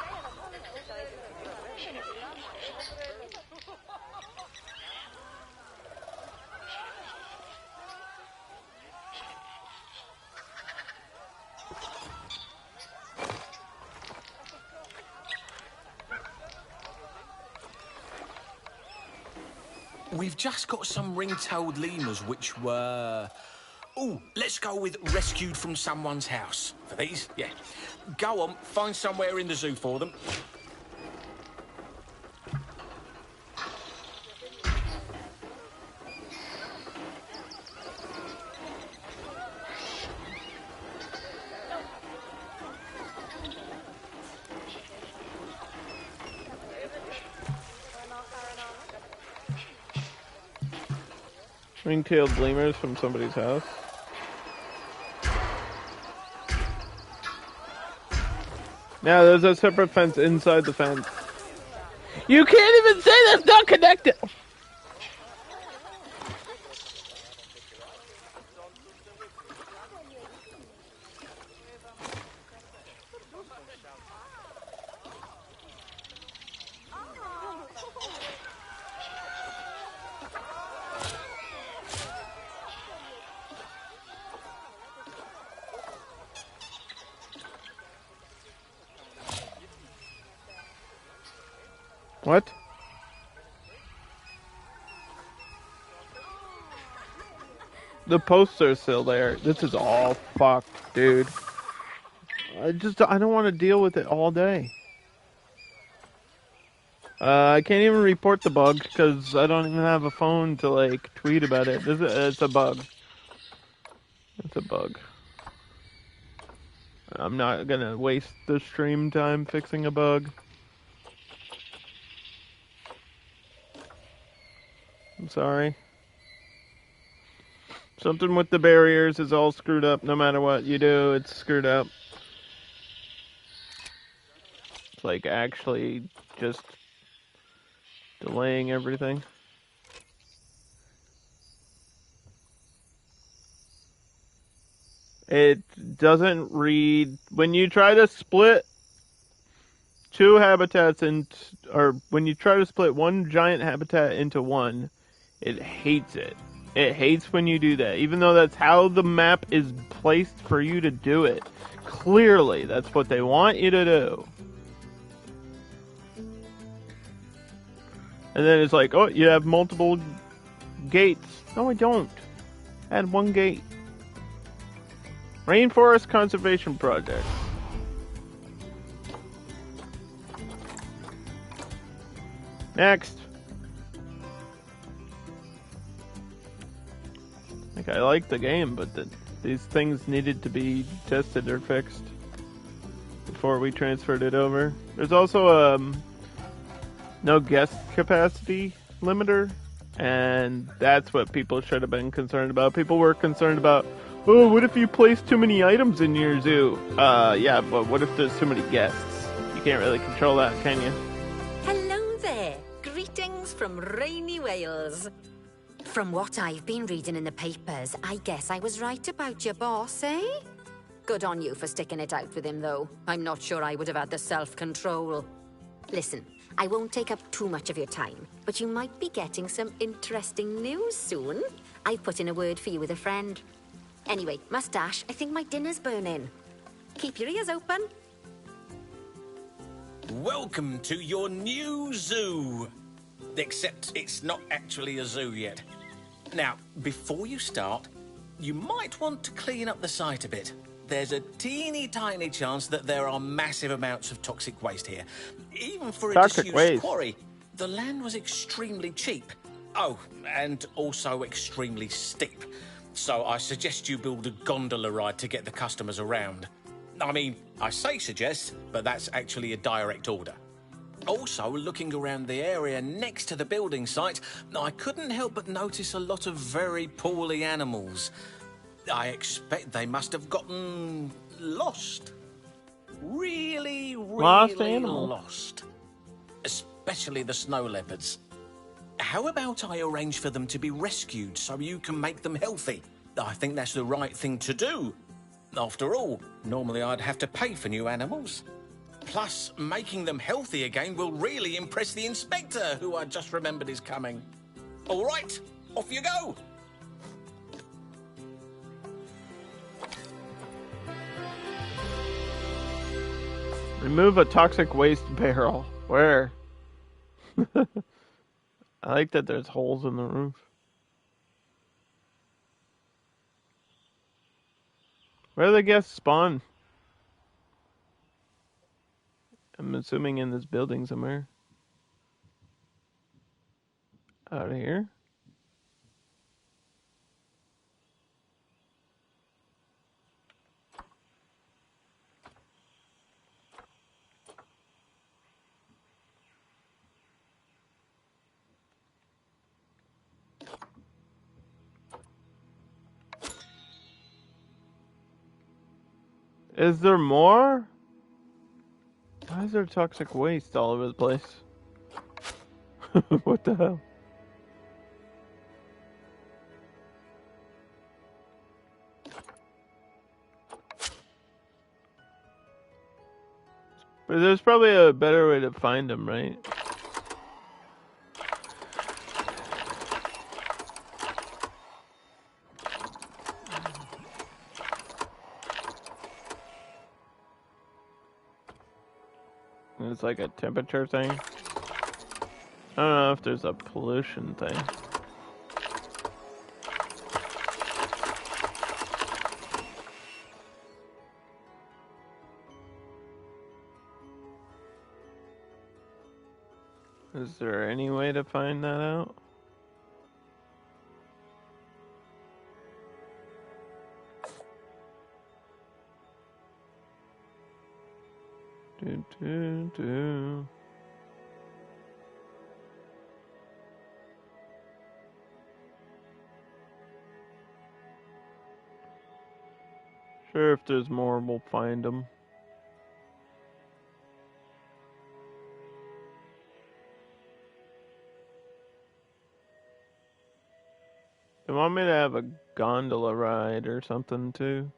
We've just got some ring-tailed lemurs which were... Oh, let's go with rescued from someone's house. For these, yeah. Go on, find somewhere in the zoo for them. Ring-tailed lemurs from somebody's house. Now there's a separate fence inside the fence. You can't even say that's not connected! What? The posts are still there. This is all fucked, dude. I don't want to deal with it all day. I can't even report the bug because I don't even have a phone to like tweet about it. It's a bug. It's a bug. I'm not gonna waste the stream time fixing a bug. I'm sorry. Something with the barriers is all screwed up. No matter what you do, it's screwed up. It's like actually just delaying everything. It doesn't read when you try to split two habitats or when you try to split one giant habitat into one, it hates it. It hates when you do that, even though that's how the map is placed for you to do it. Clearly, that's what they want you to do. And then it's like, oh, you have multiple gates. No, I don't. Add one gate. Rainforest Conservation Project. Next. Like, I like the game, but these things needed to be tested or fixed before we transferred it over. There's also no guest capacity limiter, and that's what people should have been concerned about. People were concerned about, oh, what if you place too many items in your zoo? Yeah, but what if there's too many guests? You can't really control that, can you? Hello there. Greetings from rainy Wales. From what I've been reading in the papers, I guess I was right about your boss, eh? Good on you for sticking it out with him, though. I'm not sure I would have had the self-control. Listen, I won't take up too much of your time, but you might be getting some interesting news soon. I've put in a word for you with a friend. Anyway, Mustache, I think my dinner's burning. Keep your ears open. Welcome to your new zoo. Except it's not actually a zoo yet. Now, before you start, you might want to clean up the site a bit. There's a teeny tiny chance that there are massive amounts of toxic waste here. Even for a disused quarry, the land was extremely cheap. Oh, and also extremely steep. So I suggest you build a gondola ride to get the customers around. I mean, I say suggest, but that's actually a direct order. Also, looking around the area next to the building site, I couldn't help but notice a lot of very poorly animals. I expect they must have gotten lost. Really lost. Especially the snow leopards. How about I arrange for them to be rescued so you can make them healthy? I think that's the right thing to do. After all, normally I'd have to pay for new animals. Plus, making them healthy again will really impress the inspector, who I just remembered is coming. All right, off you go. Remove a toxic waste barrel. Where? I like that there's holes in the roof. Where do the guests spawn? I'm assuming in this building somewhere. Out of here? Is there more? Why is there toxic waste all over the place? What the hell? But there's probably a better way to find them, right? It's like a temperature thing. I don't know if there's a pollution thing. Is there any way to find that out? Do. Sure, if there's more, we'll find them. They want me to have a gondola ride or something too.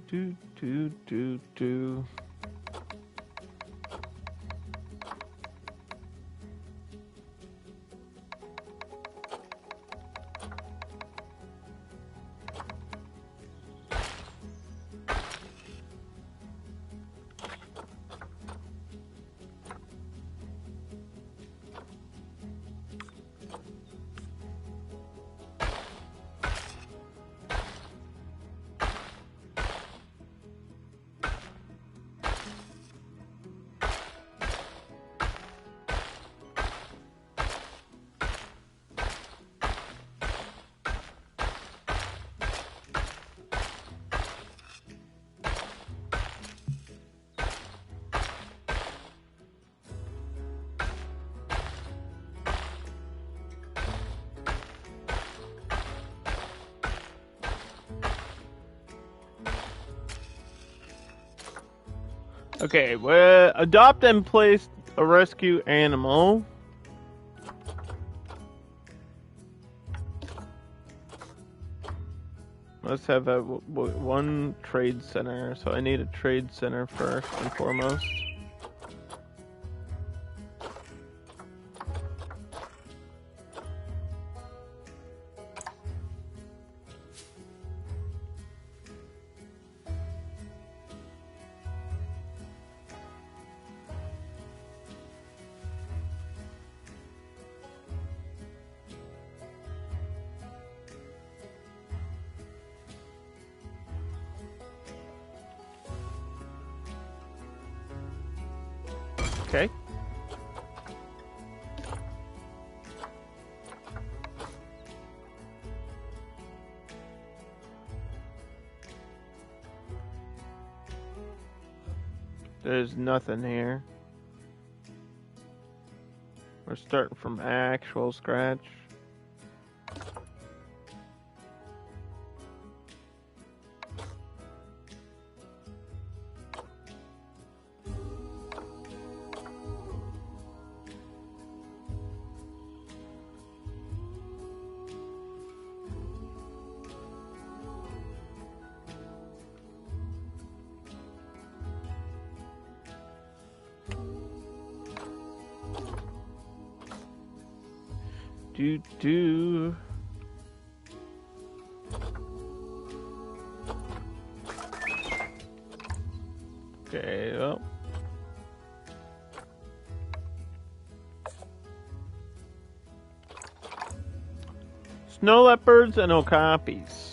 Do. Okay, well, adopt and place a rescue animal. Must have one trade center, so I need a trade center first and foremost. Okay. There's nothing here. We're starting from actual scratch. Do. Okay, well. Snow leopards and okapis.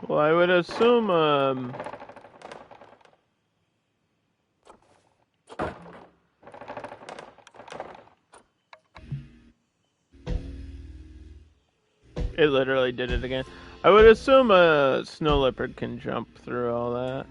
Well, I would assume, it literally did it again. I would assume a snow leopard can jump through all that.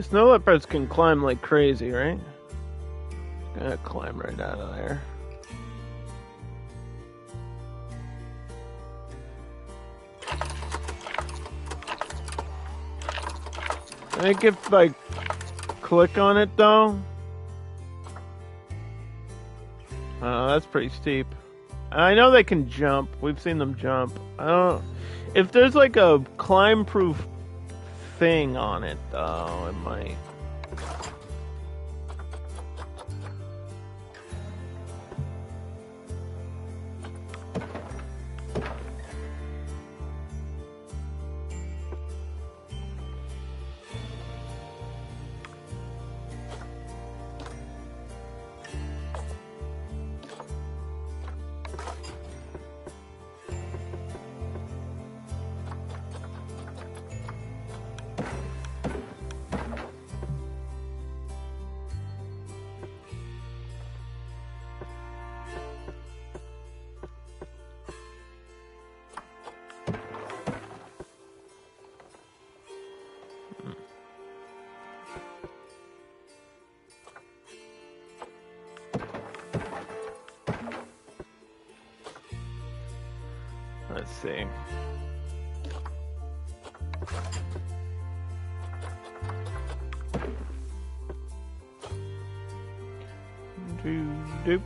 Snow leopards can climb like crazy, right? Gonna climb right out of there. I think if I click on it though, that's pretty steep. I know they can jump. We've seen them jump. I don't. If there's like a climb-proof thing on it, though, it might. Let's see. Doop.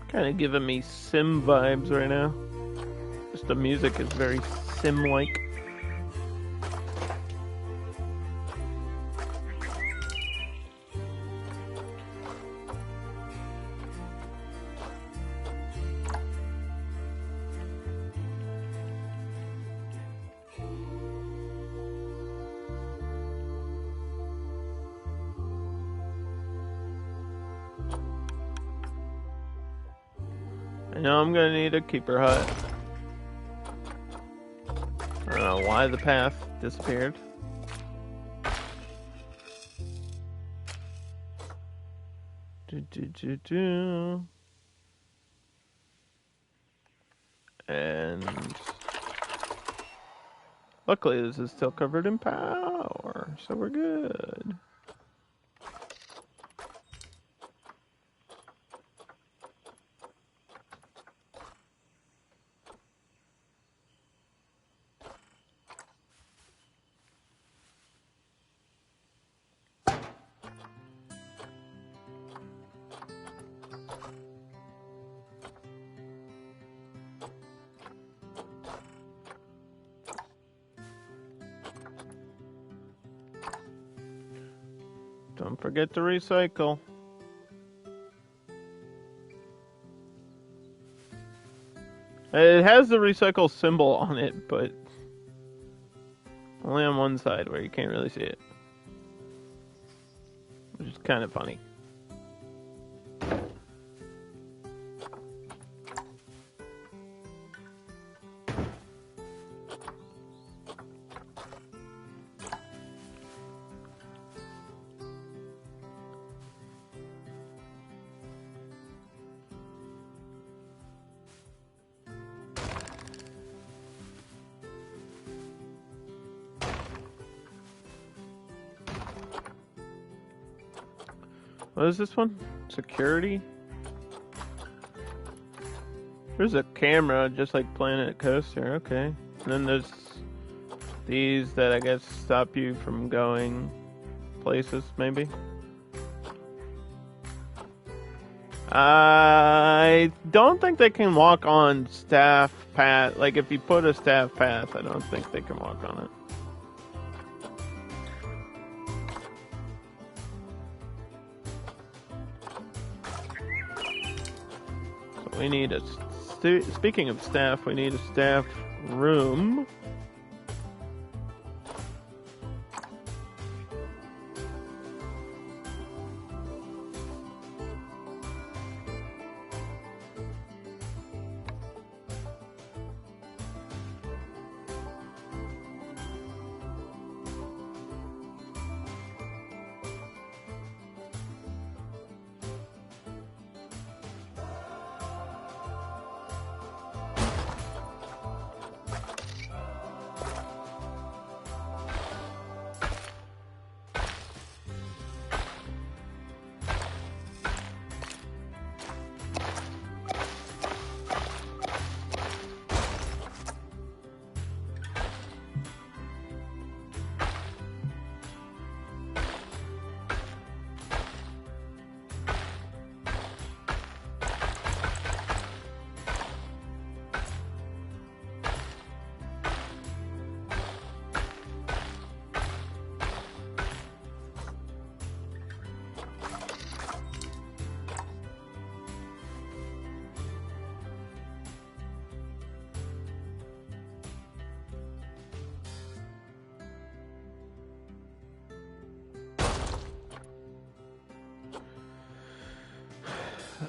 Kind of giving me Sim vibes right now. Just the music is very Sim-like. I know I'm gonna need a keeper hut. I don't know why the path disappeared. And luckily this is still covered in power, so we're good. Don't forget to recycle. It has the recycle symbol on it, but only on one side where you can't really see it. Which is kind of funny. What is this one? Security? There's a camera, just like Planet Coaster, okay. And then there's these that I guess stop you from going places, maybe? I don't think they can walk on staff path. Like, if you put a staff path, I don't think they can walk on it. We need a, speaking of staff, we need a staff room.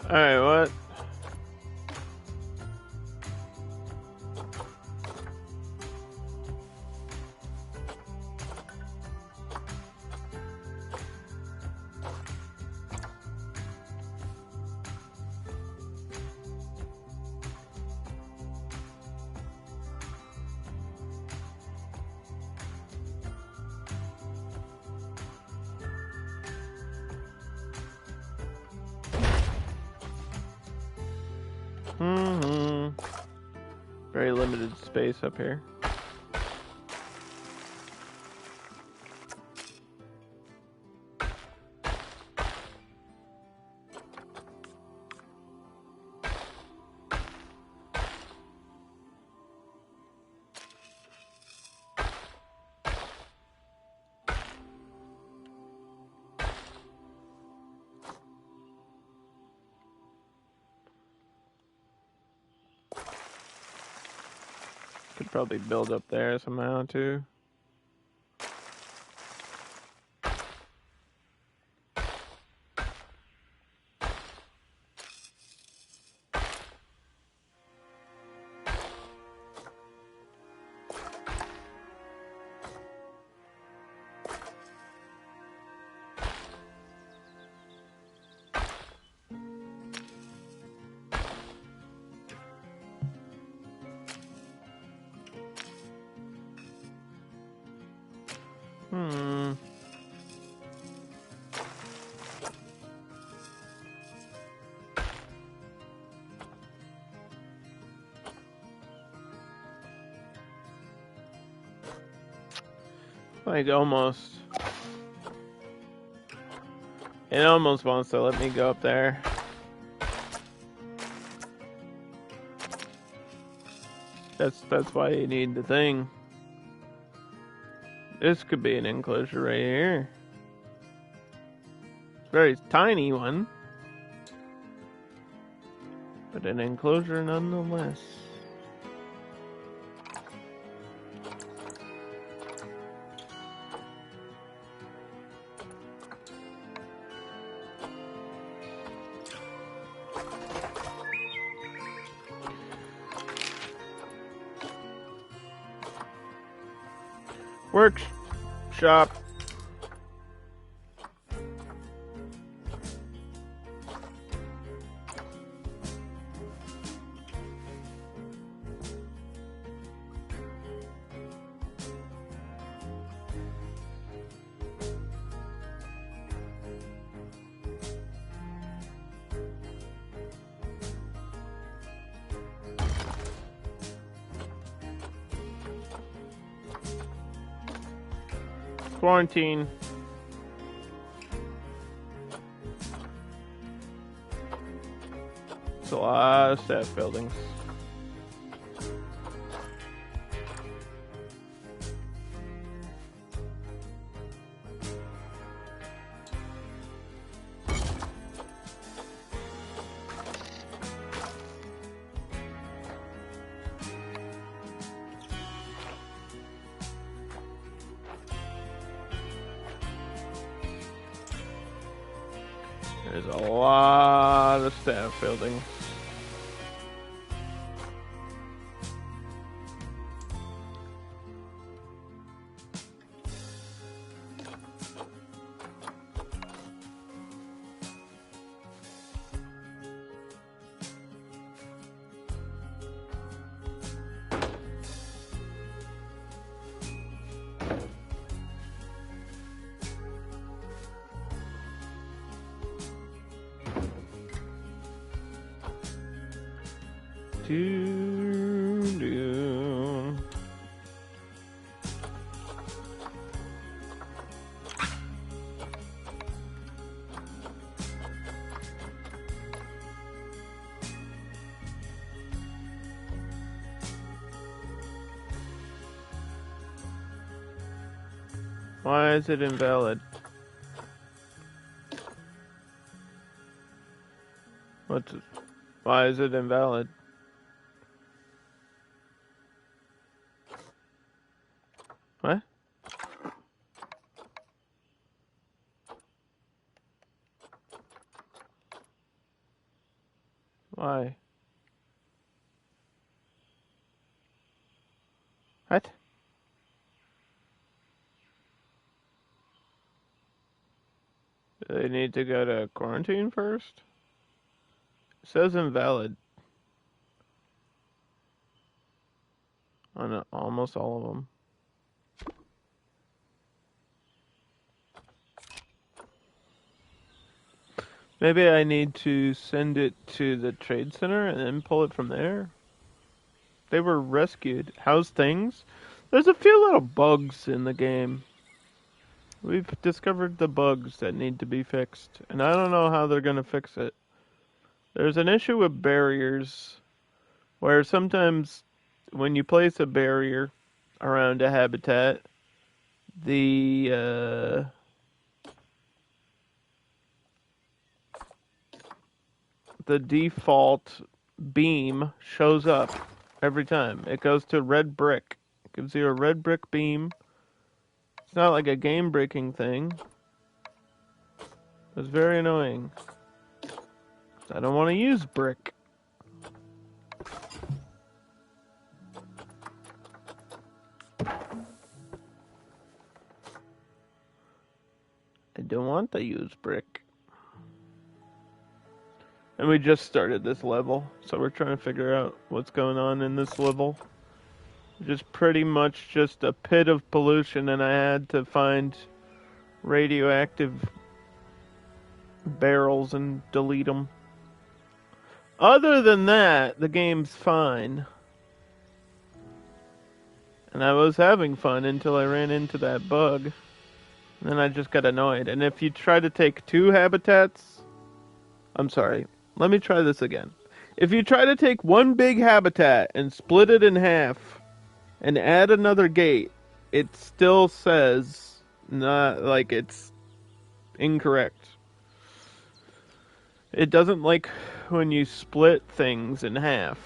Alright, what? Very limited space up here. Could probably build up there somehow too. Like almost. It almost wants to let me go up there. That's why you need the thing. This could be an enclosure right here. Very tiny one. But an enclosure nonetheless. Workshop. Quarantine. It's a lot of staff buildings. There's a lot of staff buildings. Why is it invalid? Why is it invalid? What? Why? What? Do they need to go to quarantine first? It says invalid on almost all of them. Maybe I need to send it to the trade center and then pull it from there. They were rescued. How's things? There's a few little bugs in the game. We've discovered the bugs that need to be fixed, and I don't know how they're going to fix it. There's an issue with barriers, where sometimes when you place a barrier around a habitat, the default beam shows up every time. It goes to red brick. It gives you a red brick beam. It's not like a game-breaking thing. It's very annoying. I don't want to use brick. I don't want to use brick. And we just started this level, so we're trying to figure out what's going on in this level. Just pretty much just a pit of pollution, and I had to find radioactive barrels and delete them. Other than that, the game's fine. And I was having fun until I ran into that bug. And then I just got annoyed. And if you try to take two habitats... I'm sorry. Let me try this again. If you try to take one big habitat and split it in half and add another gate, it still says not like it's incorrect. It doesn't like when you split things in half,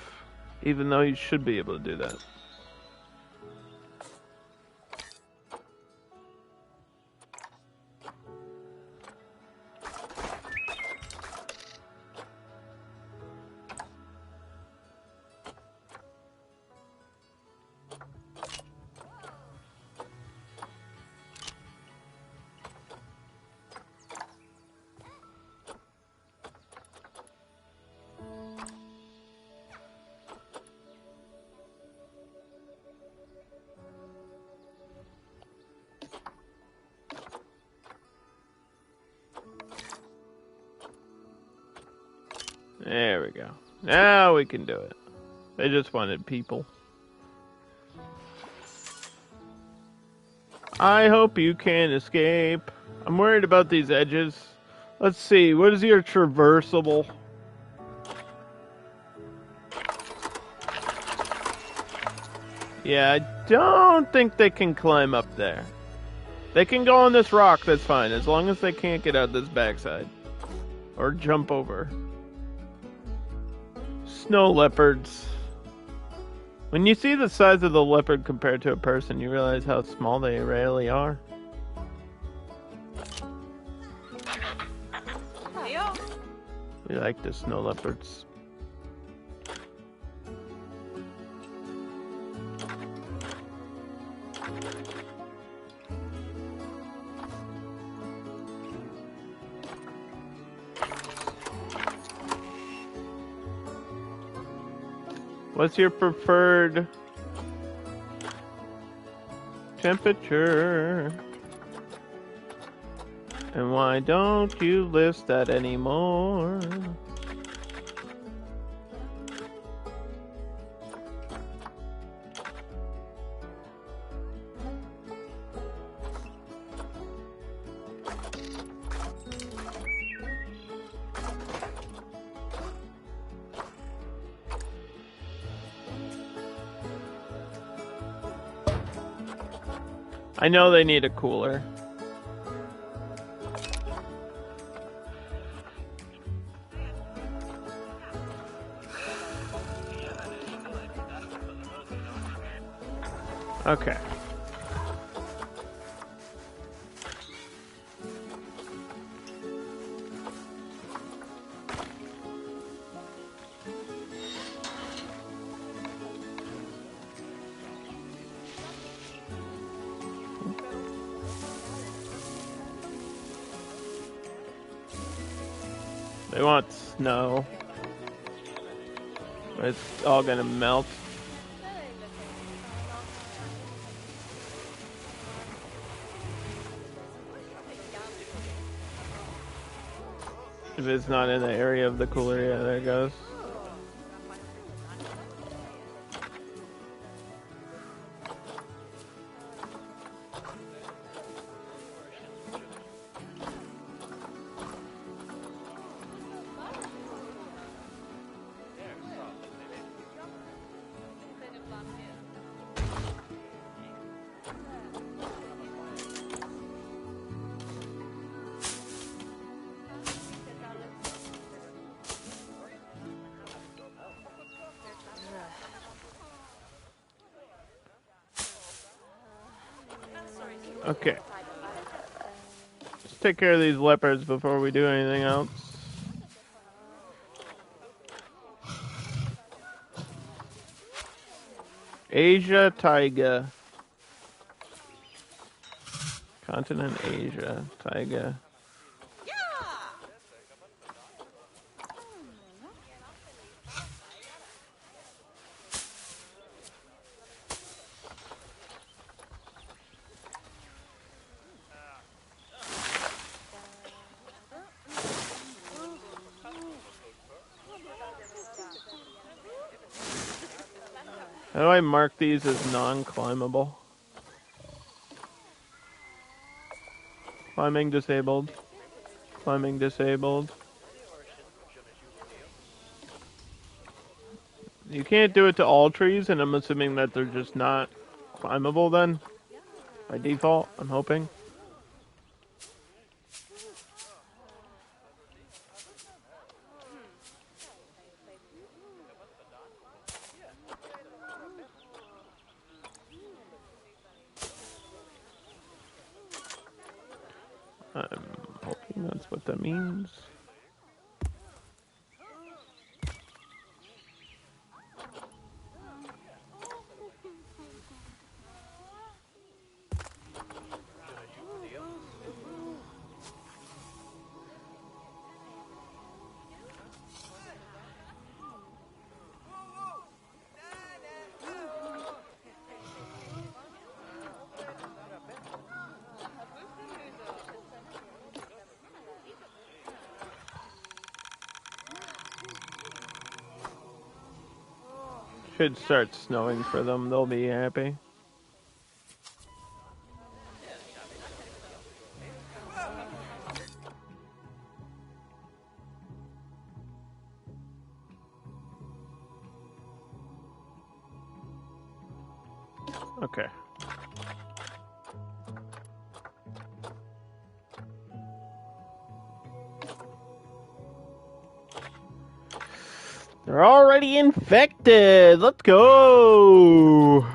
even though you should be able to do that. There we go. Now we can do it. They just wanted people. I hope you can escape. I'm worried about these edges. Let's see, what is your traversable? Yeah, I don't think they can climb up there. They can go on this rock, that's fine, as long as they can't get out this backside. Or jump over. Snow leopards. When you see the size of the leopard compared to a person, you realize how small they really are. We like the snow leopards. What's your preferred temperature? And why don't you list that anymore? I know they need a cooler. Okay. They want snow. It's all gonna melt. If it's not in the area of the cooler, yeah, there it goes. Okay. Let's take care of these leopards before we do anything else. Asia taiga. Continent Asia taiga. How do I mark these as non-climbable? Climbing disabled. Climbing disabled. You can't do it to all trees, and I'm assuming that they're just not climbable then? By default, I'm hoping. I'm hoping that's what that means. Should start snowing for them, they'll be happy. Okay. They're already infected! Let's go!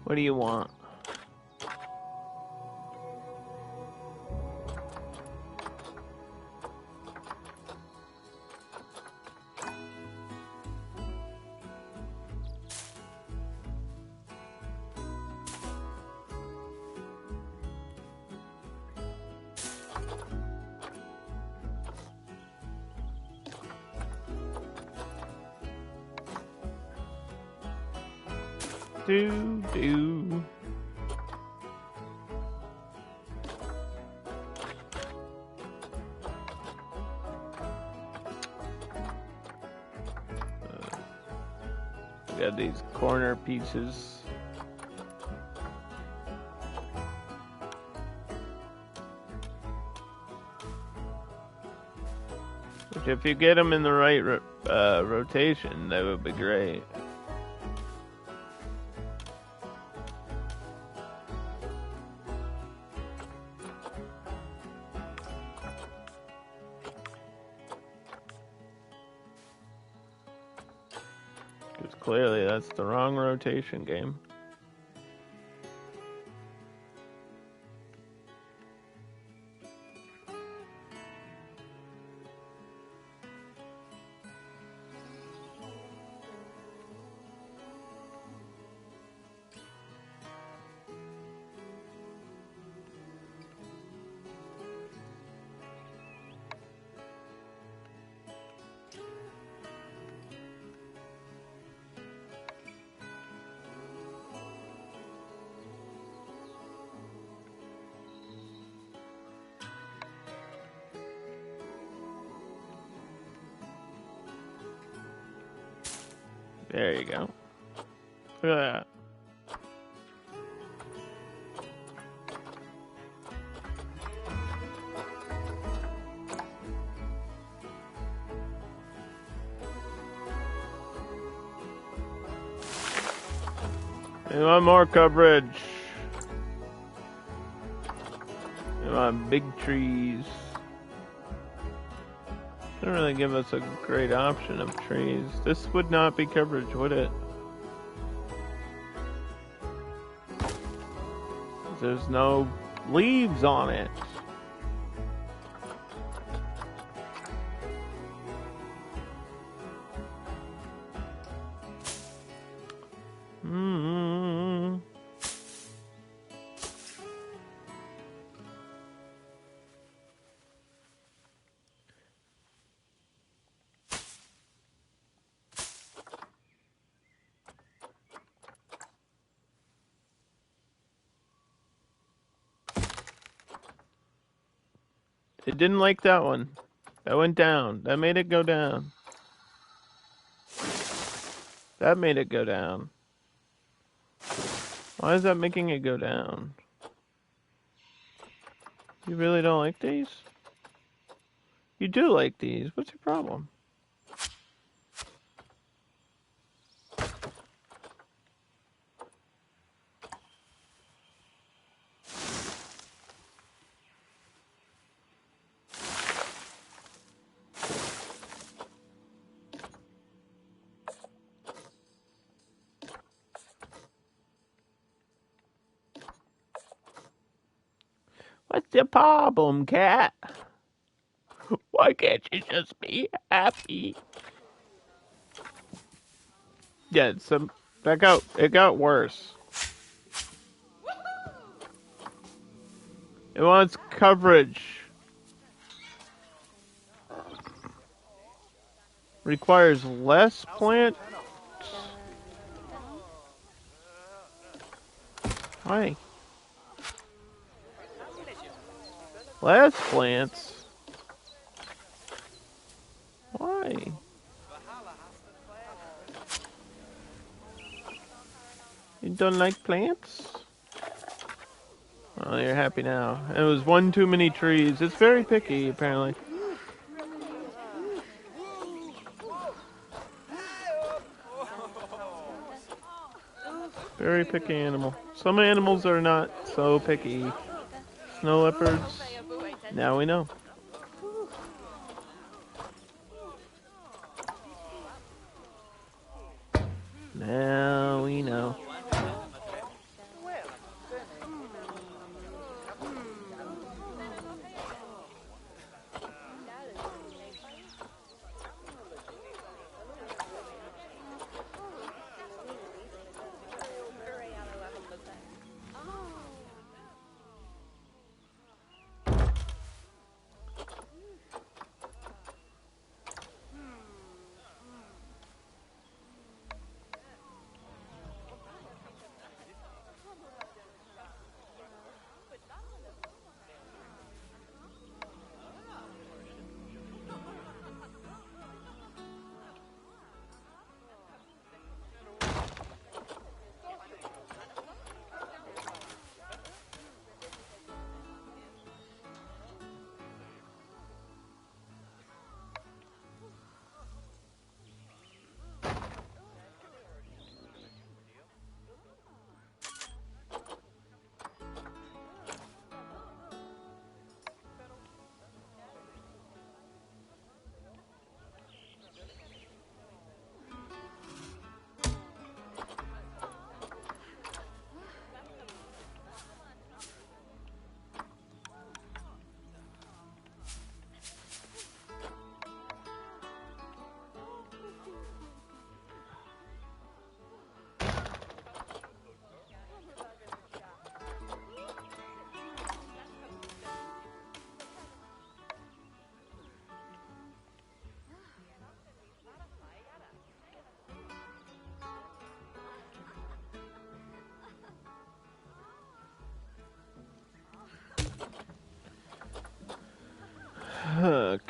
What do you want? Do. We got these corner pieces. Which, if you get them in the right rotation, that would be great. Clearly, that's the wrong rotation game. There you go. Look at that. We want more coverage. We want big trees. They don't really give us a great option of trees. This would not be coverage, would it? There's no leaves on it. It didn't like that one. That went down. That made it go down. That made it go down. Why is that making it go down? You really don't like these? You do like these. What's your problem? What's your problem, cat? Why can't you just be happy? Yeah, back out. It got worse. It wants coverage. Requires less plant. Why? Less plants? Why? You don't like plants? Oh, you're happy now. It was one too many trees. It's very picky, apparently. Very picky animal. Some animals are not so picky. Snow leopards. Now we know. Now we know.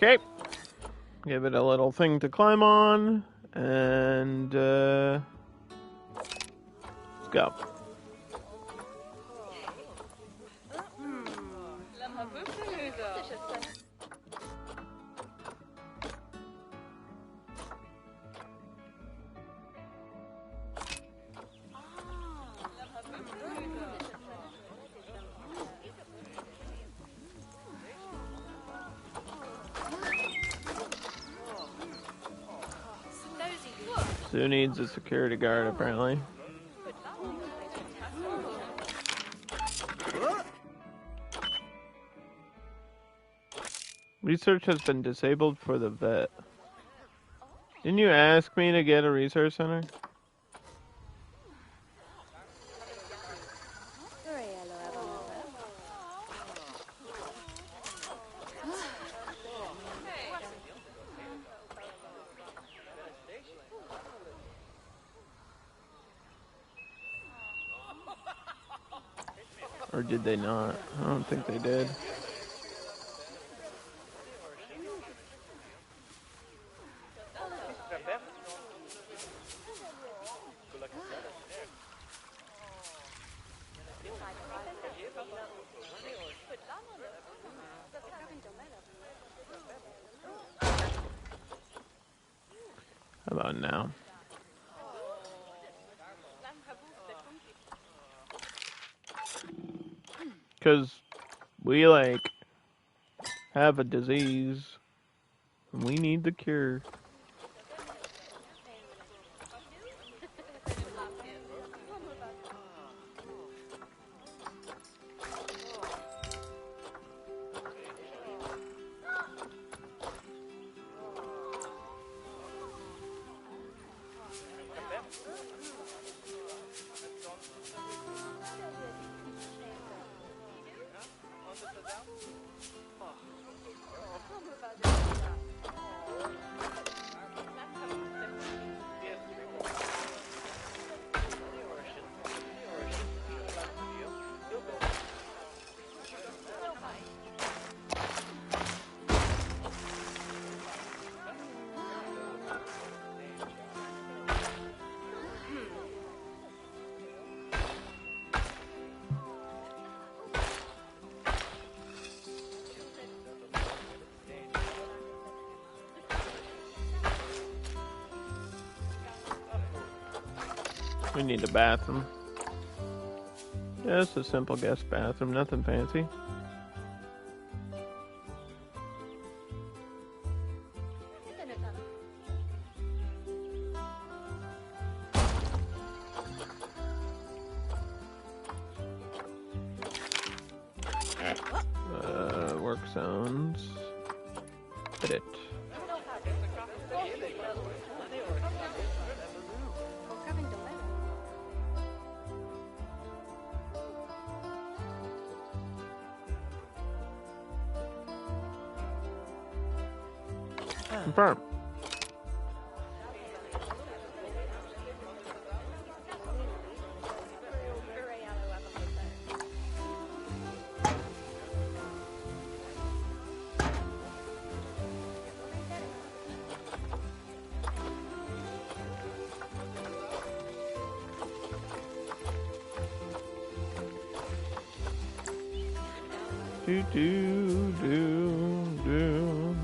Okay. Give it a little thing to climb on, and let's go. Sue needs a security guard, apparently. Research has been disabled for the vet. Didn't you ask me to get a research center? Or did they not? I don't think they did. How about now? Because we, like, have a disease, and we need the cure. We need a bathroom. Just a simple guest bathroom, nothing fancy. Work zones. Edit. Confirm. Do do do do.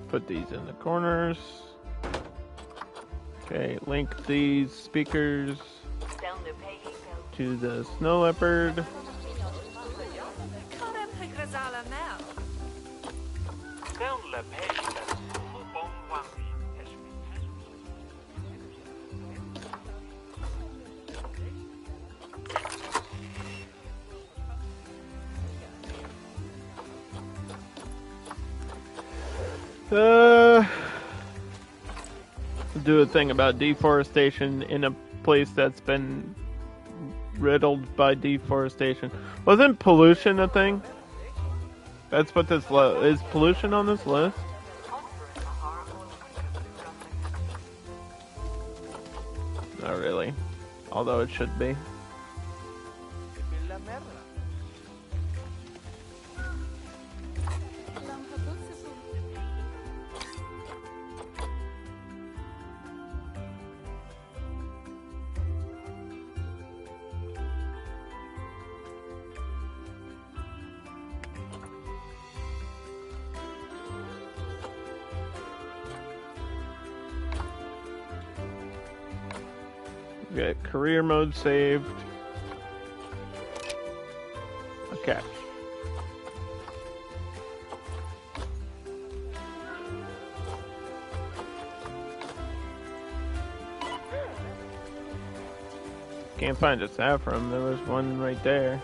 Put these in the corners. Okay, link these speakers to the snow leopard. Do a thing about deforestation in a place that's been riddled by deforestation. Wasn't pollution a thing? That's what this is. Pollution on this list? Not really. Although it should be. Get career mode saved. Okay. Can't find a saffron. There was one right there.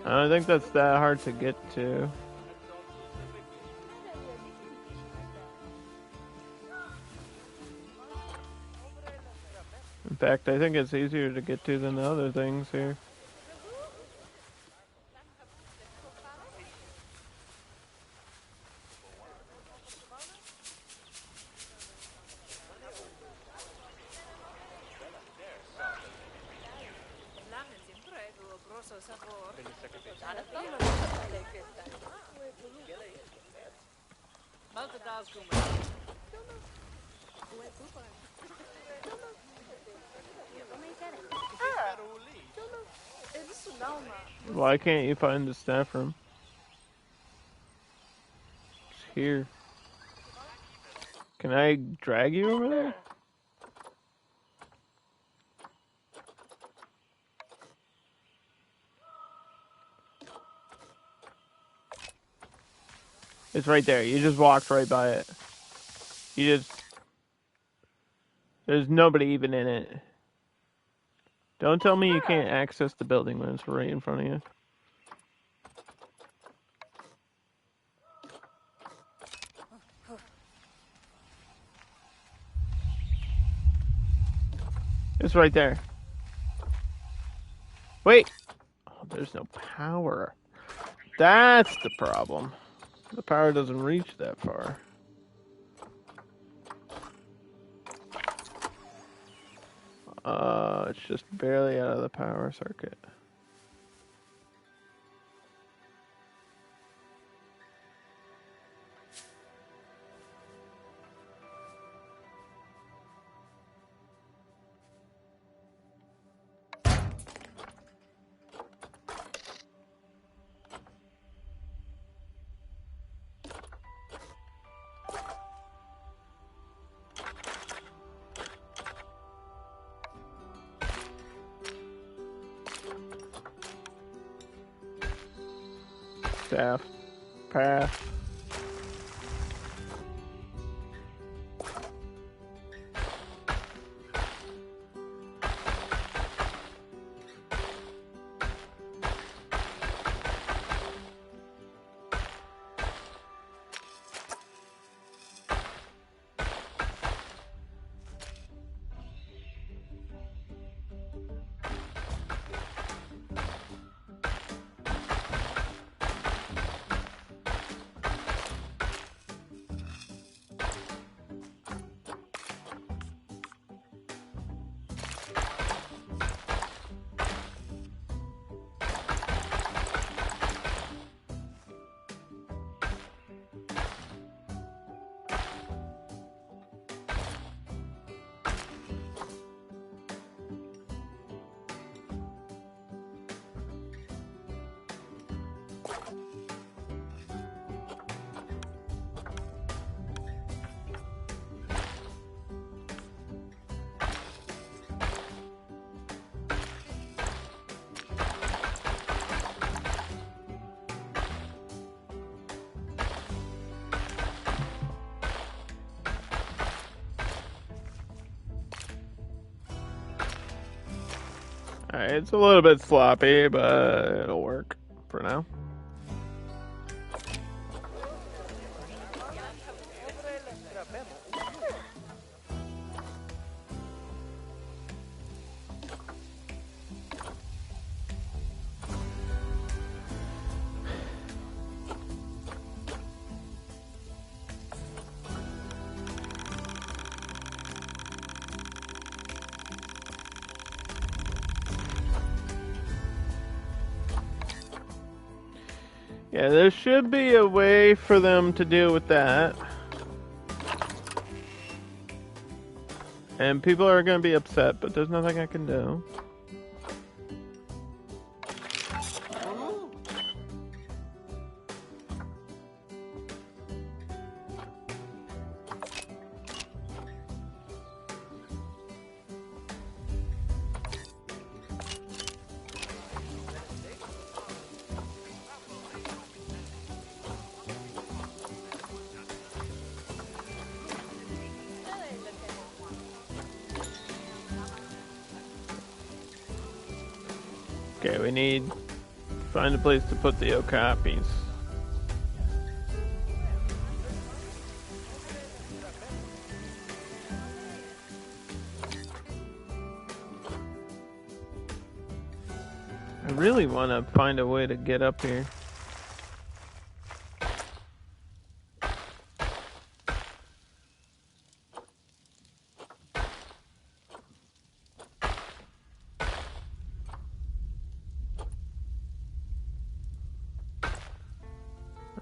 I don't think that's that hard to get to. In fact, I think it's easier to get to than the other things here. Why can't you find the staff room? It's here. Can I drag you over there? It's right there. You just walked right by it. There's nobody even in it. Don't tell me you can't access the building when it's right in front of you. It's right there. Wait! Oh, there's no power. That's the problem. The power doesn't reach that far. It's just barely out of the power circuit. Staff. Path. Alright, it's a little bit sloppy, but it'll work for now. Yeah, there should be a way for them to deal with that. And people are going to be upset, but there's nothing I can do. Okay, we need to find a place to put the okapis. I really want to find a way to get up here.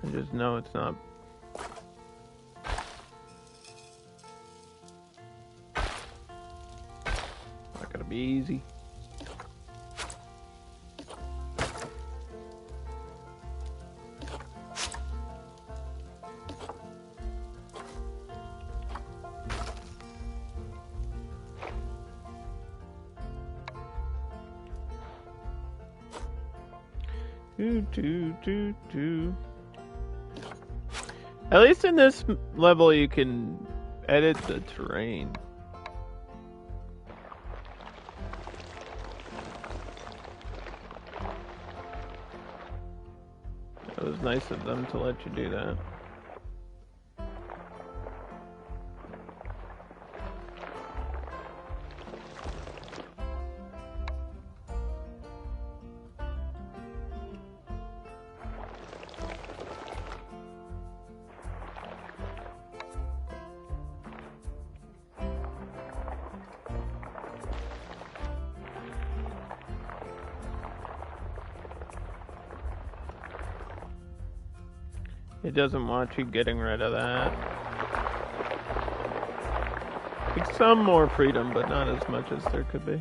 I just know it's not. Not gonna be easy. Do. At least in this level you can edit the terrain. It was nice of them to let you do that. It doesn't want you getting rid of that. Like some more freedom, but not as much as there could be.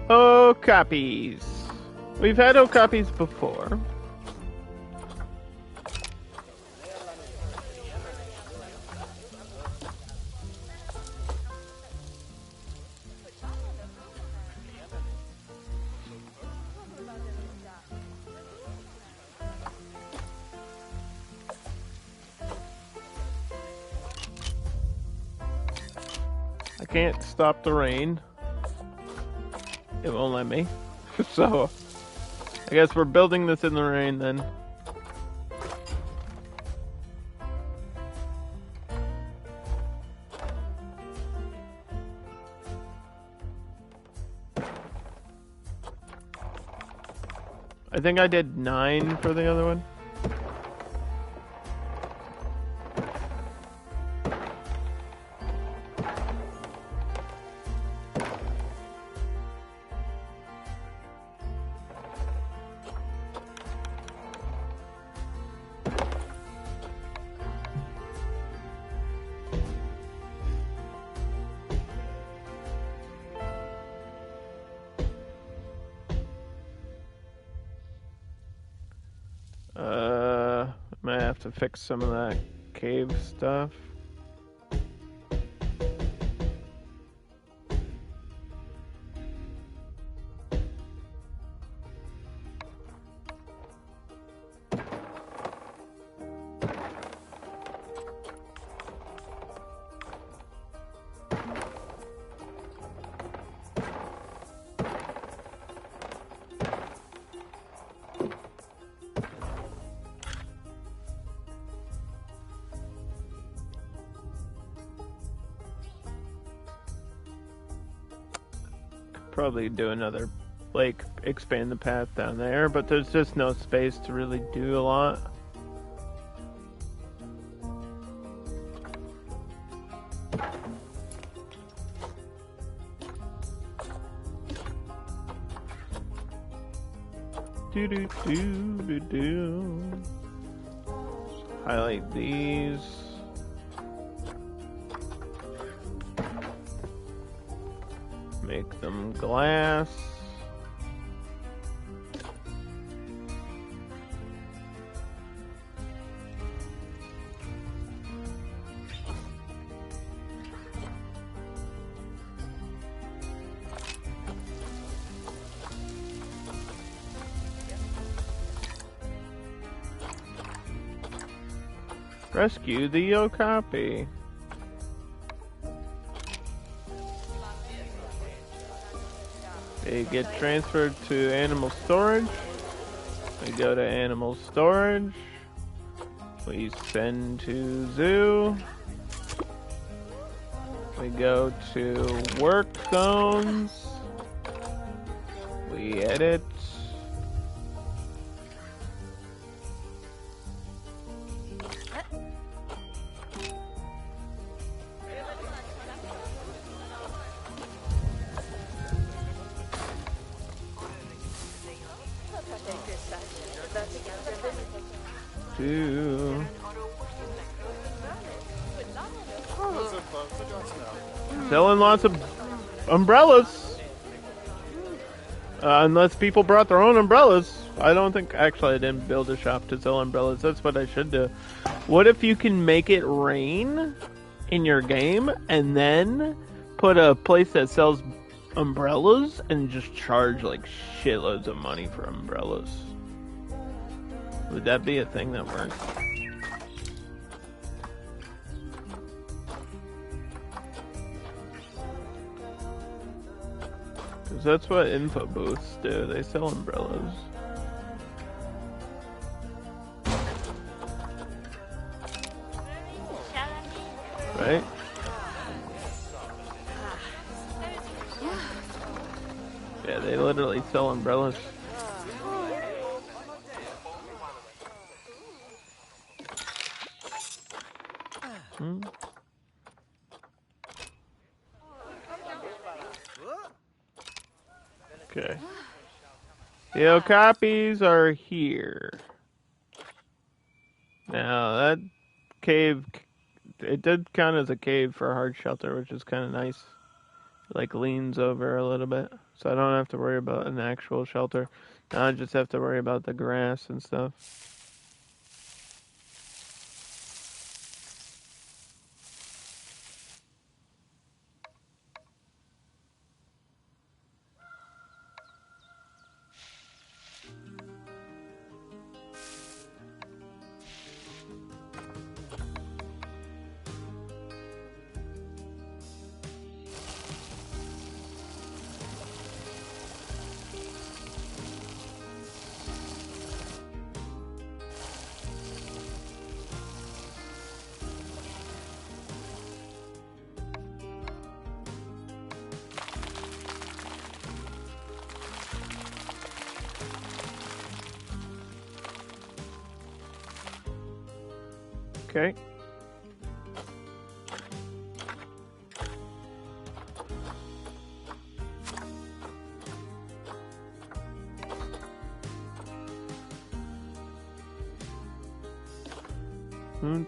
Okapis. We've had okapis before. I can't stop the rain. It won't let me. So, I guess we're building this in the rain then. I think I did 9 for the other one. have to fix some of that cave stuff. Probably do another, like, expand the path down there, but there's just no space to really do a lot. Do. Highlight these. Make them glass. Rescue the Okapi. They get transferred to animal storage. We go to animal storage. We send to zoo. We go to work zones. We edit. Selling lots of umbrellas. Unless people brought their own umbrellas. I don't think... Actually, I didn't build a shop to sell umbrellas. That's what I should do. What if you can make it rain in your game and then put a place that sells umbrellas and just charge like shitloads of money for umbrellas? Would that be a thing that works? Because that's what info booths do. They sell umbrellas. Right? Yeah, they literally sell umbrellas. Okay. The Okapis are here. Now, that cave, it did count as a cave for a hard shelter, which is kind of nice. Like, leans over a little bit. So I don't have to worry about an actual shelter. Now I just have to worry about the grass and stuff. Okay.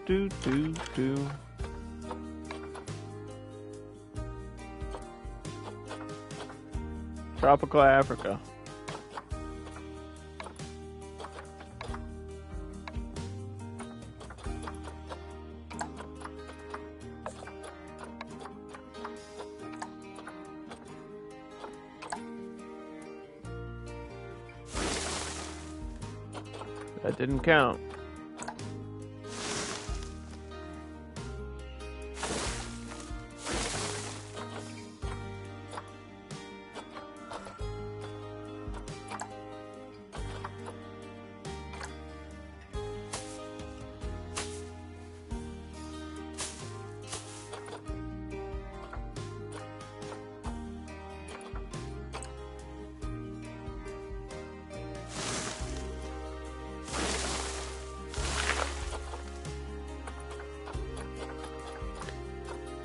Do. Tropical Africa. That didn't count.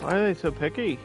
Why are they so picky?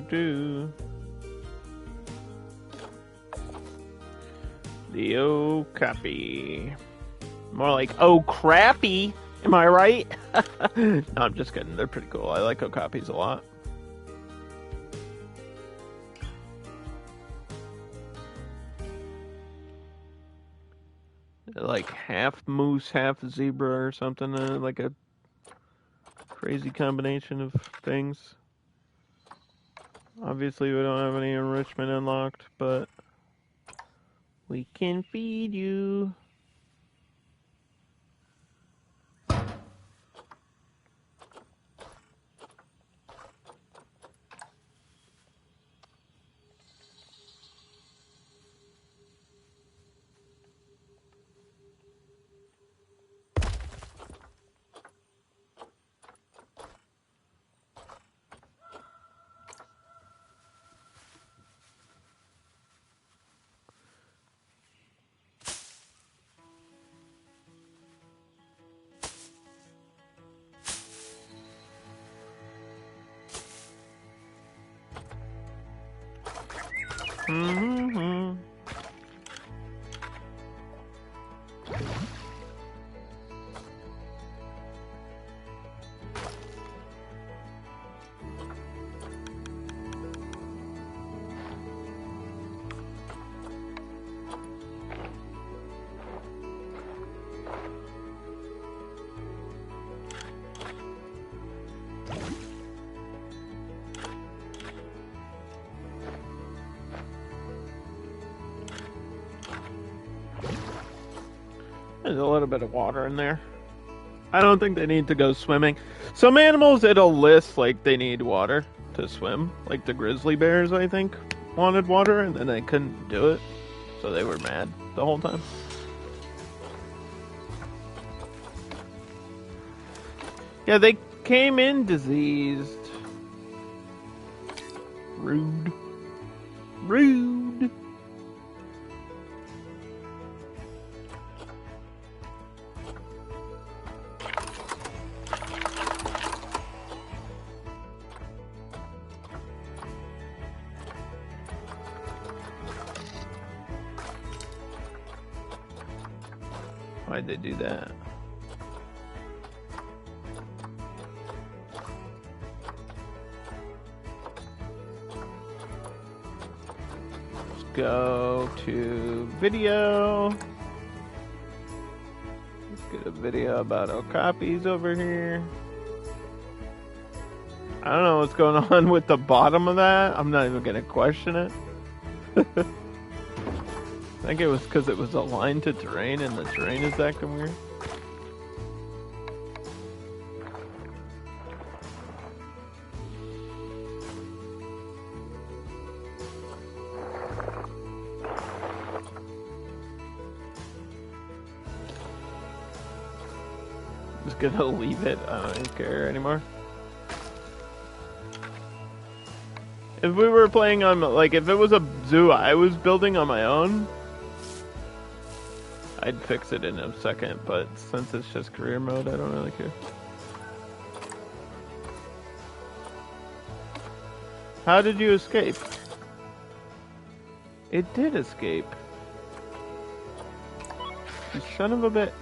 Do. The copy. More like crappy. Am I right? No, I'm just kidding. They're pretty cool. I like copies a lot. They're like half moose, half zebra or something. Like a crazy combination of things. Obviously, we don't have any enrichment unlocked, but we can feed you. Mm-hmm. There's a little bit of water in there. I don't think they need to go swimming. Some animals, it'll list like they need water to swim. Like the grizzly bears, I think, wanted water, and then they couldn't do it. So they were mad the whole time. Yeah, they came in diseased. Rude. Rude. Why'd they do that? Let's go to video. Let's get a video about Okapis over here. I don't know what's going on with the bottom of that. I'm not even gonna question it. I think it was because it was aligned to terrain and the terrain is acting weird. Just gonna leave it. I don't care anymore. If we were playing on, like, if it was a zoo I was building on my own, I'd fix it in a second, but since it's just career mode, I don't really care. How did you escape? It did escape. You son of a bitch.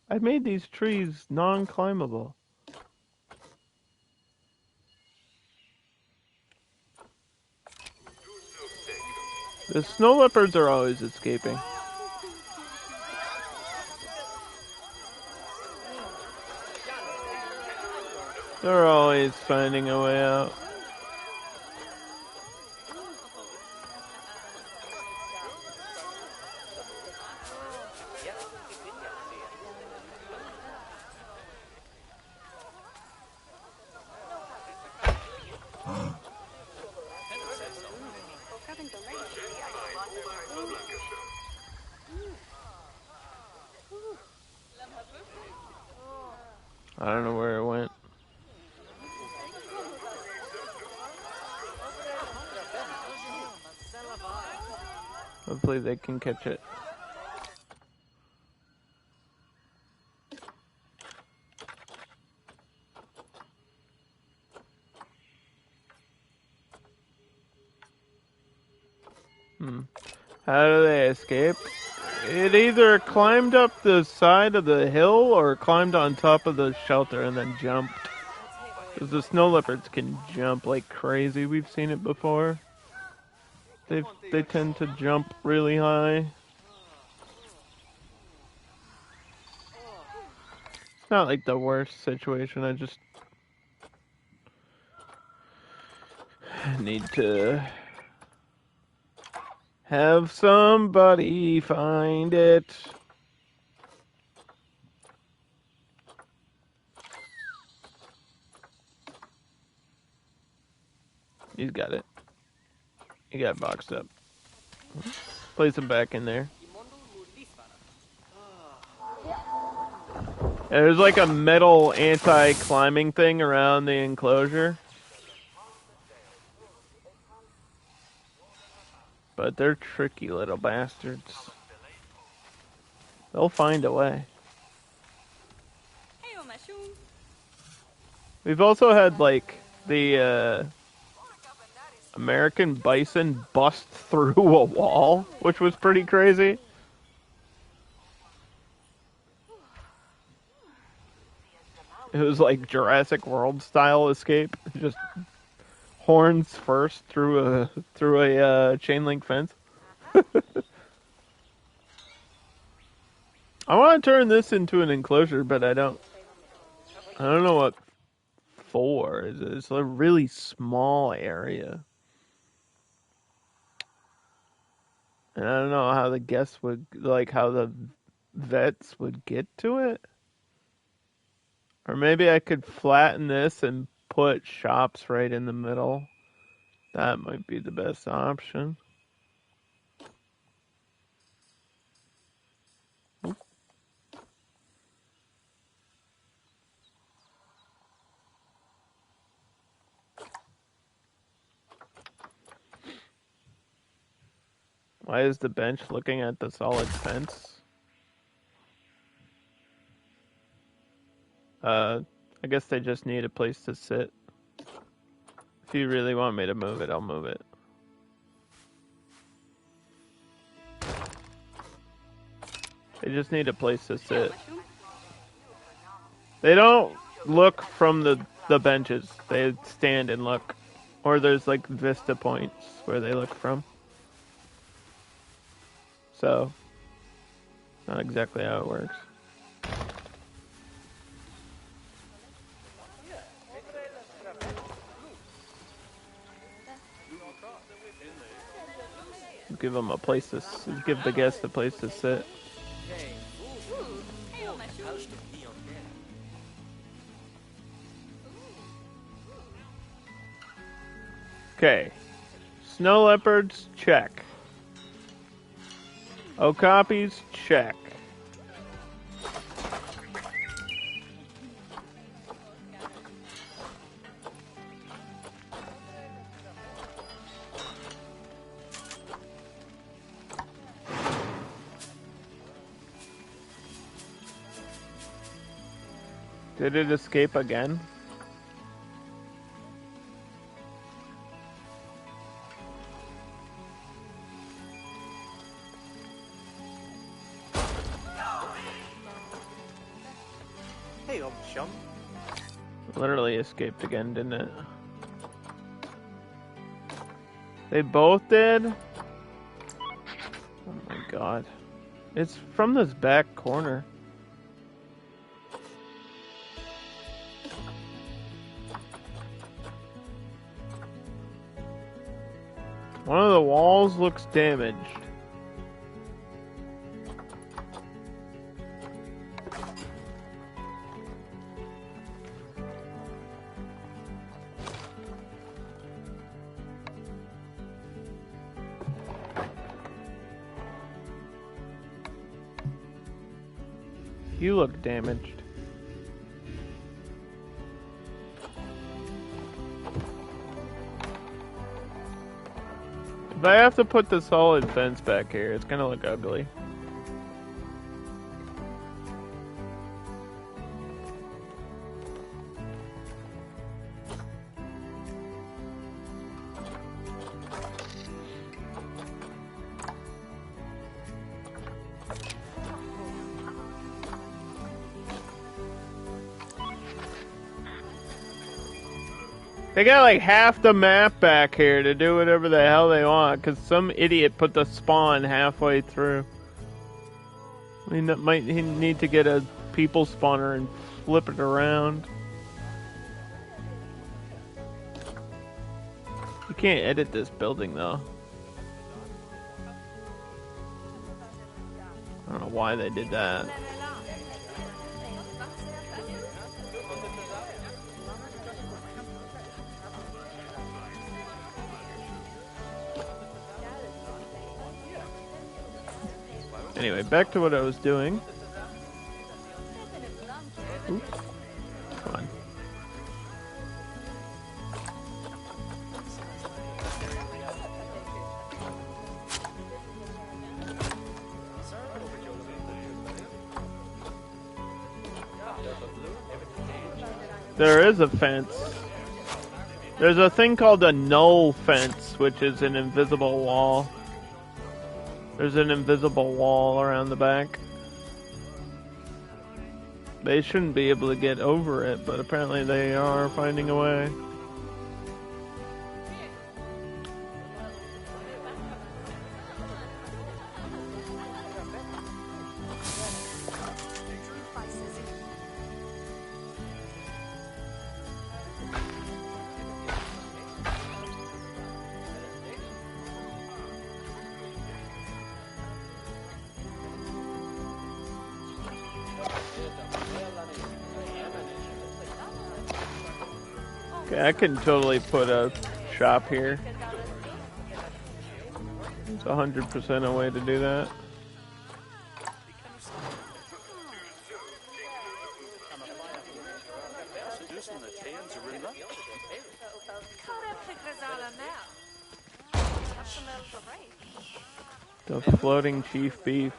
I made these trees non-climbable. The snow leopards are always escaping. They're always finding a way out. I don't know where it went. Hopefully they can catch it. How do they escape? It either climbed up the side of the hill or climbed on top of the shelter and then jumped. Because the snow leopards can jump like crazy. We've seen it before. They tend to jump really high. It's not like the worst situation. I just need to have somebody find it. He's got it. He got boxed up. Place him back in there. There's like a metal anti-climbing thing around the enclosure. But they're tricky little bastards. They'll find a way. We've also had like the American bison bust through a wall, which was pretty crazy. It was like Jurassic World style escape, just horns first through a chain link fence. I want to turn this into an enclosure, but I don't know what for. It's a really small area. And I don't know how the guests would, like, how the vets would get to it. Or maybe I could flatten this and put shops right in the middle. That might be the best option. Why is the bench looking at the solid fence? I guess they just need a place to sit. If you really want me to move it, I'll move it. They just need a place to sit. They don't look from the benches. They stand and look. Or there's like vista points where they look from. So, not exactly how it works. Give them a place to give the guests a place to sit. Okay, snow leopards, check. Okapis, check. Did it escape again? Hey, old chum. Literally escaped again, didn't it? They both did? Oh my god. It's from this back corner. One of the walls looks damaged. You look damaged. If I have to put the solid fence back here, it's gonna look ugly. They got like half the map back here to do whatever the hell they want, because some idiot put the spawn halfway through. I mean, that might need to get a people spawner and flip it around. You can't edit this building though. I don't know why they did that. Anyway, back to what I was doing. Oops. Come on. There is a fence. There's a thing called a null fence, which is an invisible wall. There's an invisible wall around the back. They shouldn't be able to get over it, but apparently they are finding a way. Okay, I can totally put a shop here. It's 100% a way to do that. The floating chief beef.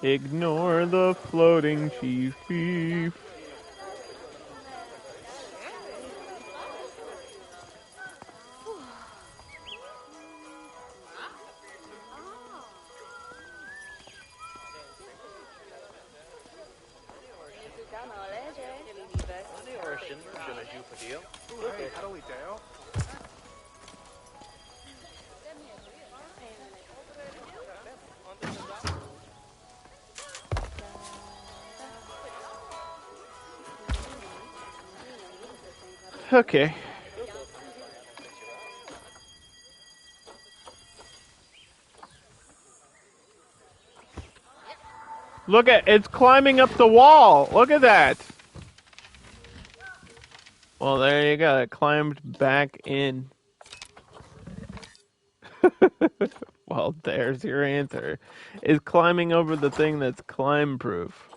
Ignore the floating chief beef. Okay. Look at it's climbing up the wall. Look at that. Well, there you go. It climbed back in. Well, there's your answer. Is climbing over the thing that's climb proof.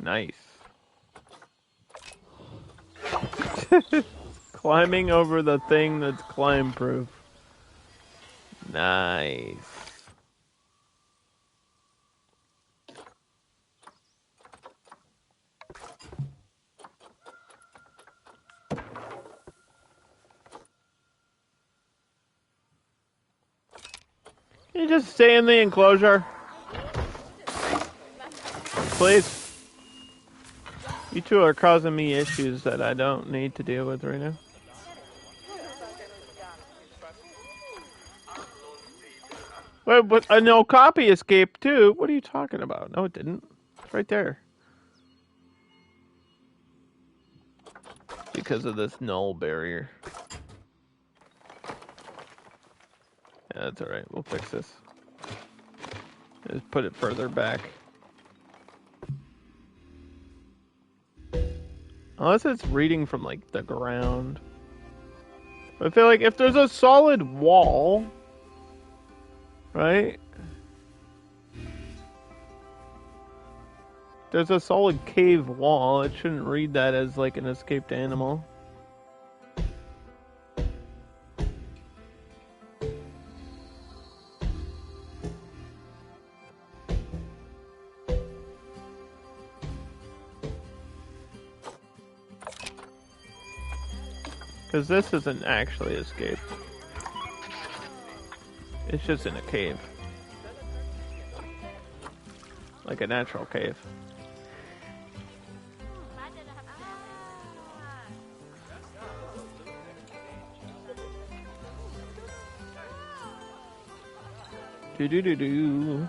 Nice. Climbing over the thing that's climb proof. Nice. Can you just stay in the enclosure? Please. You two are causing me issues that I don't need to deal with right now. Wait, but a no copy escaped too. What are you talking about? No, it didn't. It's right there. Because of this null barrier. Yeah, that's alright. We'll fix this. Just put it further back. Unless it's reading from, like, the ground. I feel like if there's a solid wall, right? There's a solid cave wall. It shouldn't read that as, like, an escaped animal. Because this isn't actually escaped. It's just in a cave. Like a natural cave. Do-do-do-do.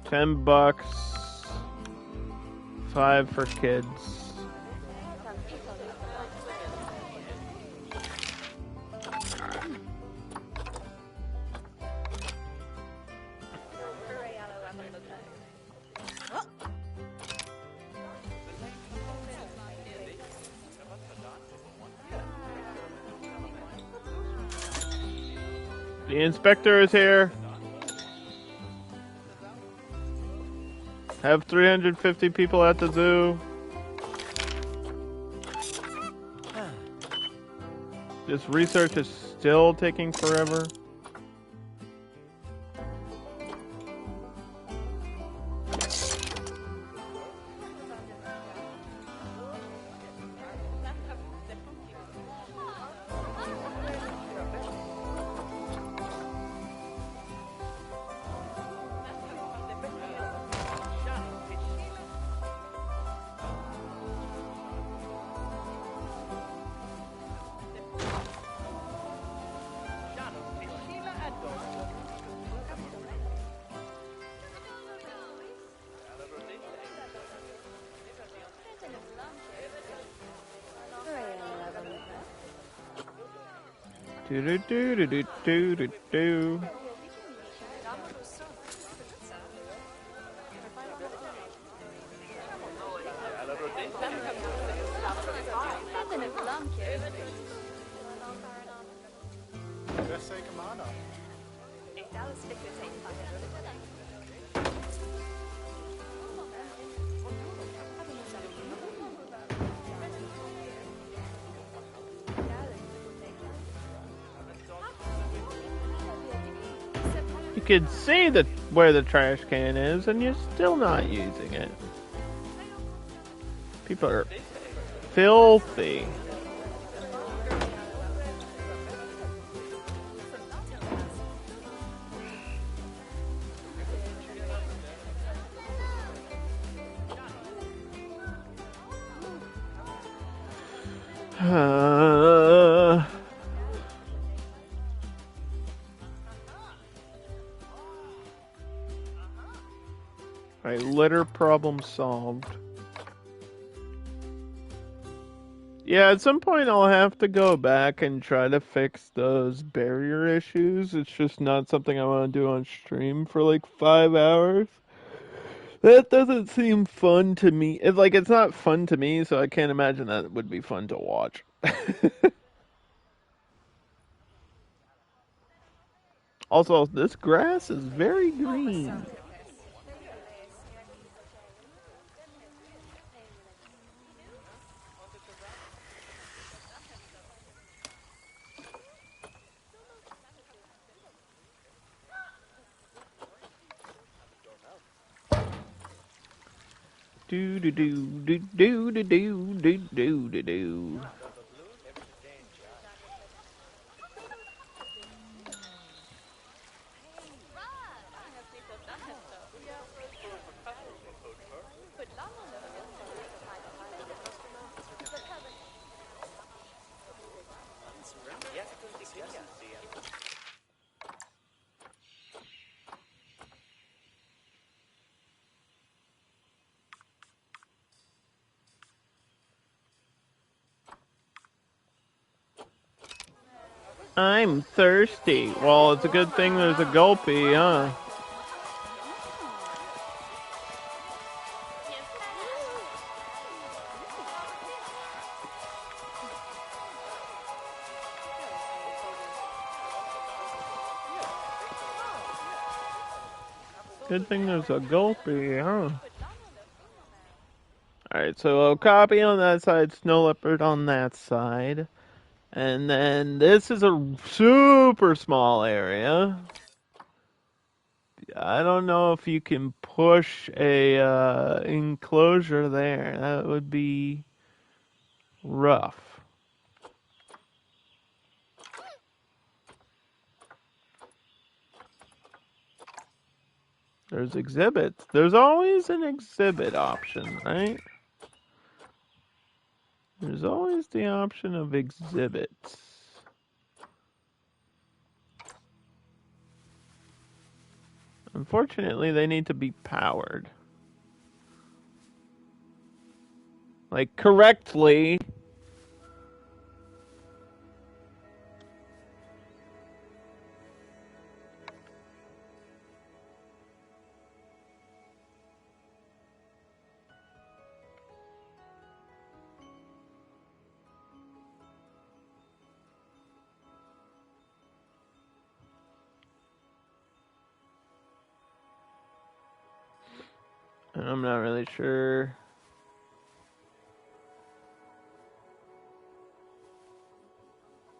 $10. 5 for kids. The inspector is here. Have 350 people at the zoo. This research is still taking forever. Do do do do do do do do. You could see where the trash can is, and you're still not using it. People are filthy. Alright, litter problem solved. Yeah, at some point I'll have to go back and try to fix those barrier issues. It's just not something I want to do on stream for like 5 hours. That doesn't seem fun to me. It's not fun to me, so I can't imagine that would be fun to watch. Also, this grass is very green. Do do do do do do do do do do do. I'm thirsty. Well, it's a good thing there's a gulpy, huh? Good thing there's a gulpy, huh? Alright, so Okapi on that side, Snow Leopard on that side. And then this is a super small area. I don't know if you can push a enclosure there. That would be rough. There's exhibits. There's always an exhibit option, right? There's always the option of exhibits. Unfortunately, they need to be powered. Like, correctly. I'm not really sure.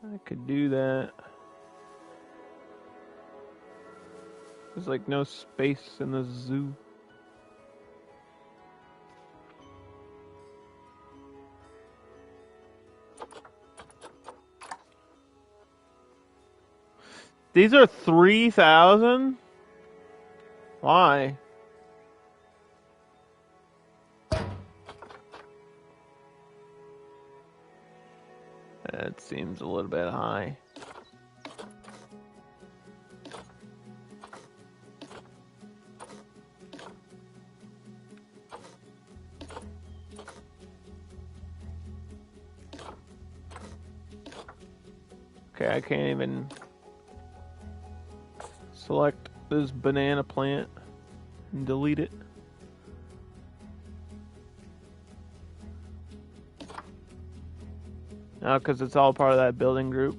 I could do that. There's like no space in the zoo. These are 3,000? Why? That seems a little bit high. Okay, I can't even select this banana plant and delete it. No, because it's all part of that building group.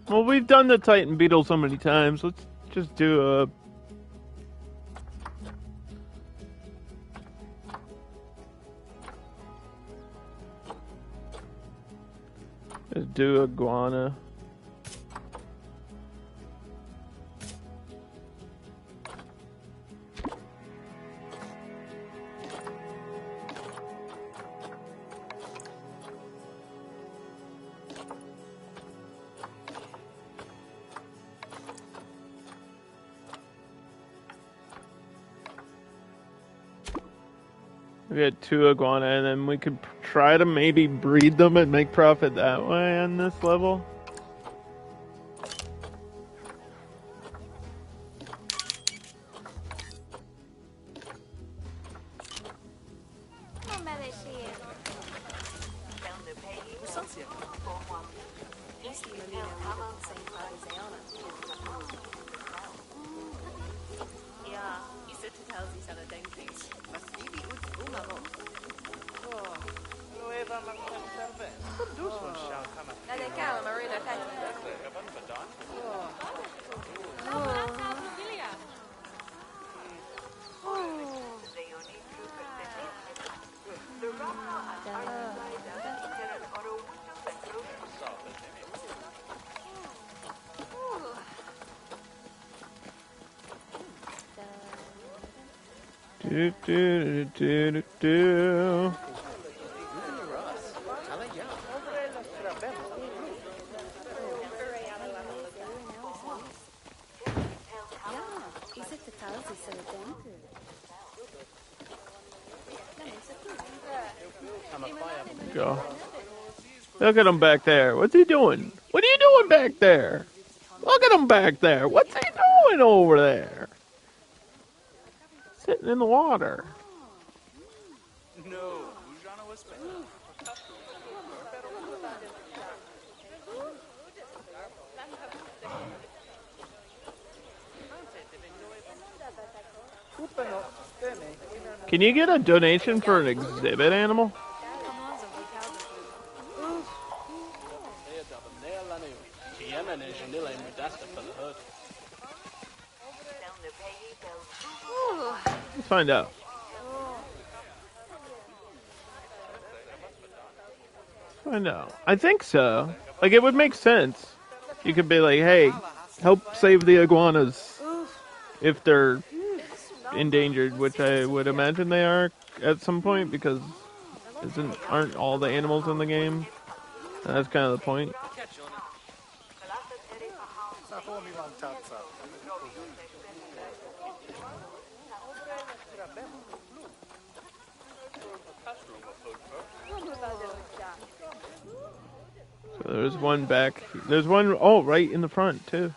Well, we've done the Titan Beetle so many times. Let's just do a... Let's do iguana. We got 2 iguana, and then we could try to maybe breed them and make profit that way on this level. Usantia. Ja, ich sollte tausend seiner denken. Was vivi ut umamo. Oh, lo eva ma con cervello. Dus un sciao kama. Na, der Kerl, Marina, fertig. Do, do, do, do, do. Ich sollte tausend seiner denken. Go. Look at him back there. What's he doing? What are you doing back there? Look at him back there. What's he doing over there? Sitting in the water. No, Ujana was better. Can you get a donation for an exhibit animal? Let's find out. Find out. I think so. Like, it would make sense. You could be like, hey, help save the iguanas if they're endangered, which I would imagine they are at some point, because aren't all the animals in the game? And that's kind of the point. So there's one back. There's one, right in the front, too.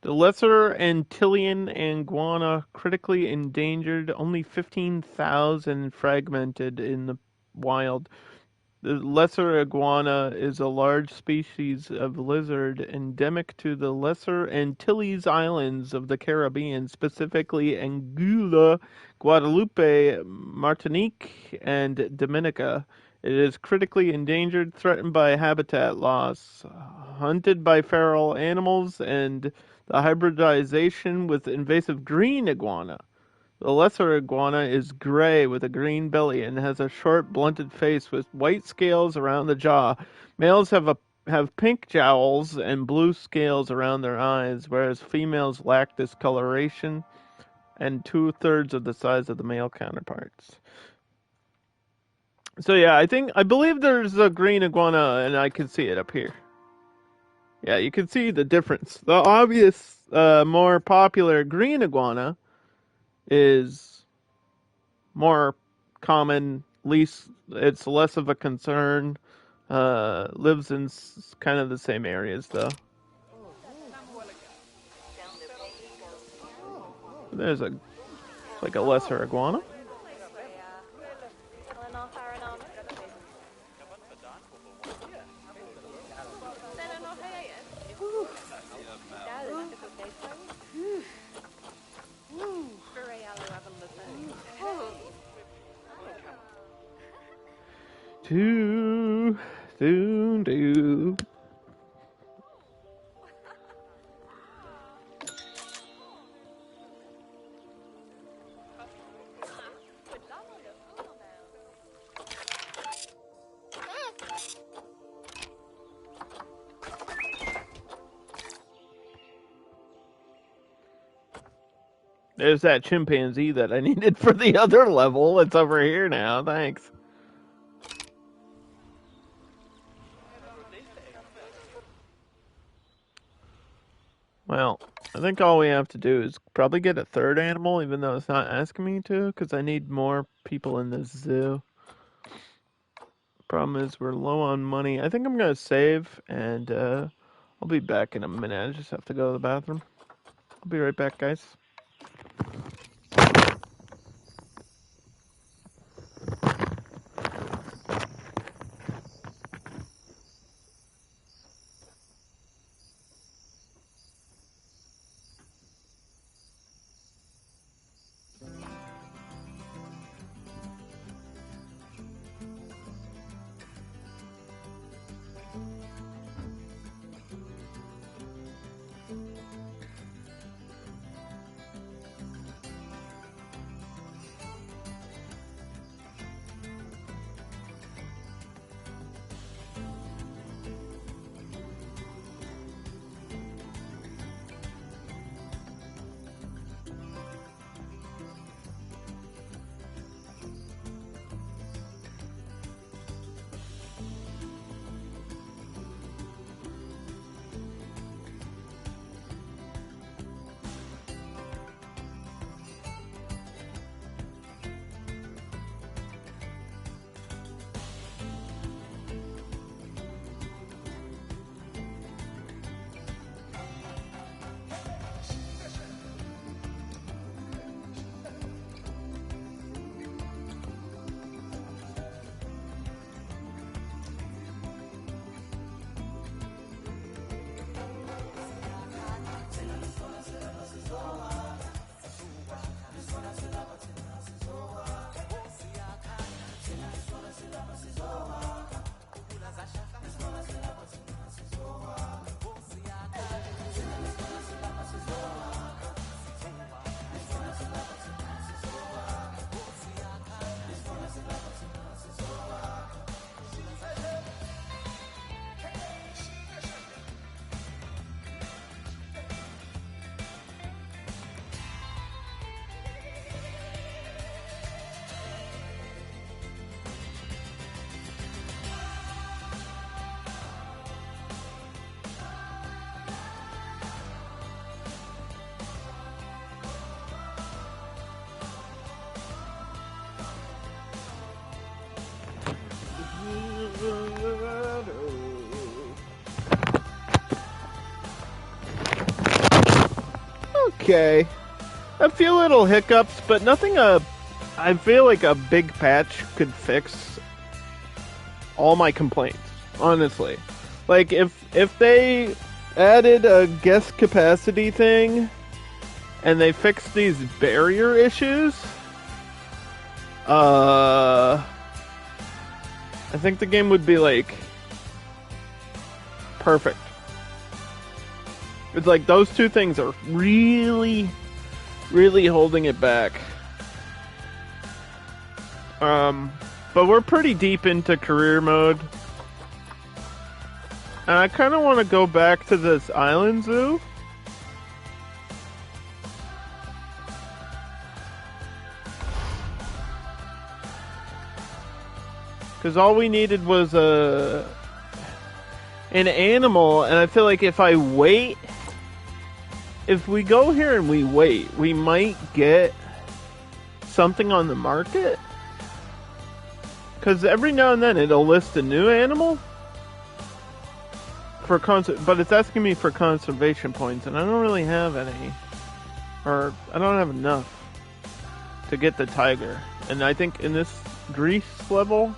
The lesser Antillean iguana critically endangered, only 15,000 fragmented in the wild. The lesser iguana is a large species of lizard endemic to the Lesser Antilles Islands of the Caribbean, specifically Anguilla, Guadeloupe, Martinique, and Dominica. It is critically endangered, threatened by habitat loss, hunted by feral animals, and the hybridization with invasive green iguana. The lesser iguana is gray with a green belly and has a short, blunted face with white scales around the jaw. Males have pink jowls and blue scales around their eyes, whereas females lack this coloration and 2/3 of the size of the male counterparts. So yeah, I believe there's a green iguana, and I can see it up here. Yeah, you can see the difference. The obvious, more popular green iguana is more common, it's less of a concern, lives in kind of the same areas, though. There's like a lesser iguana. Do. There's that chimpanzee that I needed for the other level. It's over here now. Thanks. Well, I think all we have to do is probably get a third animal, even though it's not asking me to, because I need more people in this zoo. Problem is, we're low on money. I think I'm going to save, and I'll be back in a minute. I just have to go to the bathroom. I'll be right back, guys. Okay. A few little hiccups, but nothing I feel like a big patch could fix all my complaints, honestly. Like if they added a guest capacity thing and they fixed these barrier issues, I think the game would be like perfect. It's like those two things are really holding it back. But we're pretty deep into career mode. And I kind of want to go back to this island zoo. Because all we needed was an animal, and I feel like if I wait, if we go here and we wait, we might get something on the market. Because every now and then it'll list a new animal for but it's asking me for conservation points, and I don't really have any, or I don't have enough to get the tiger. And I think in this Greece level,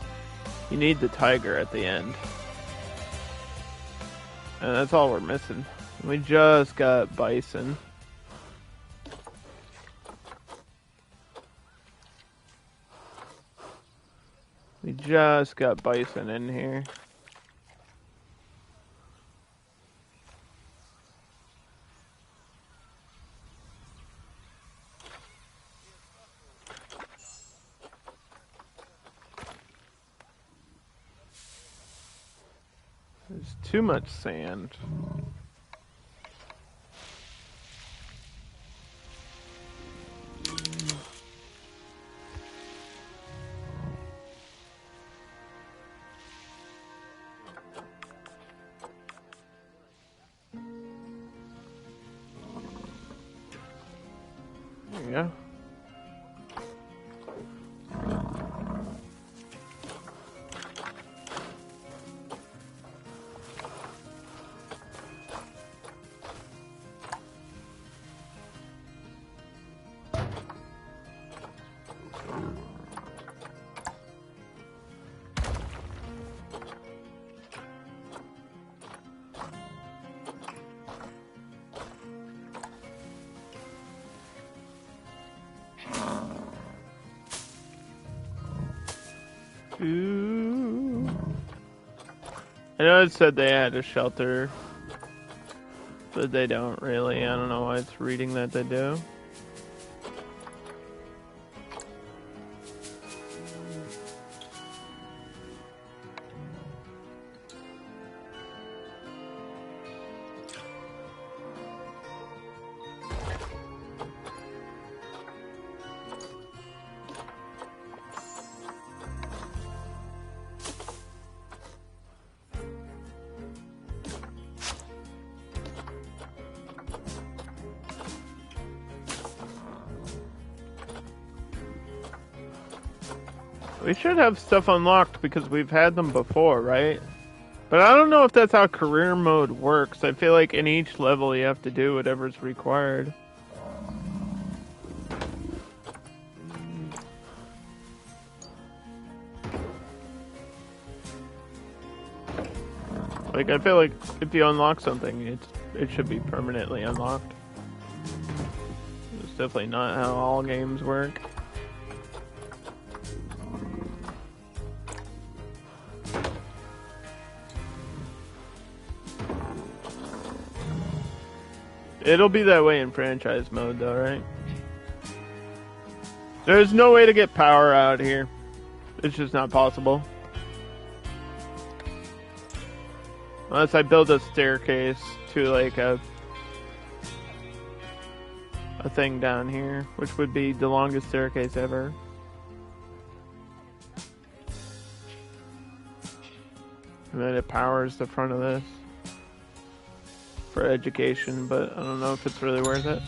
you need the tiger at the end. And that's all we're missing. We just got bison. We just got bison in here. There's too much sand. There you go. Ooh. I know it said they had a shelter, but they don't really. I don't know why it's reading that they do. We should have stuff unlocked because we've had them before, right? But I don't know if that's how career mode works. I feel like in each level you have to do whatever's required. Like, I feel like if you unlock something, it should be permanently unlocked. It's definitely not how all games work. It'll be that way in franchise mode, though, right? There's no way to get power out here. It's just not possible. Unless I build a staircase to, like, a thing down here, which would be the longest staircase ever. And then it powers the front of this for education, but I don't know if it's really worth it.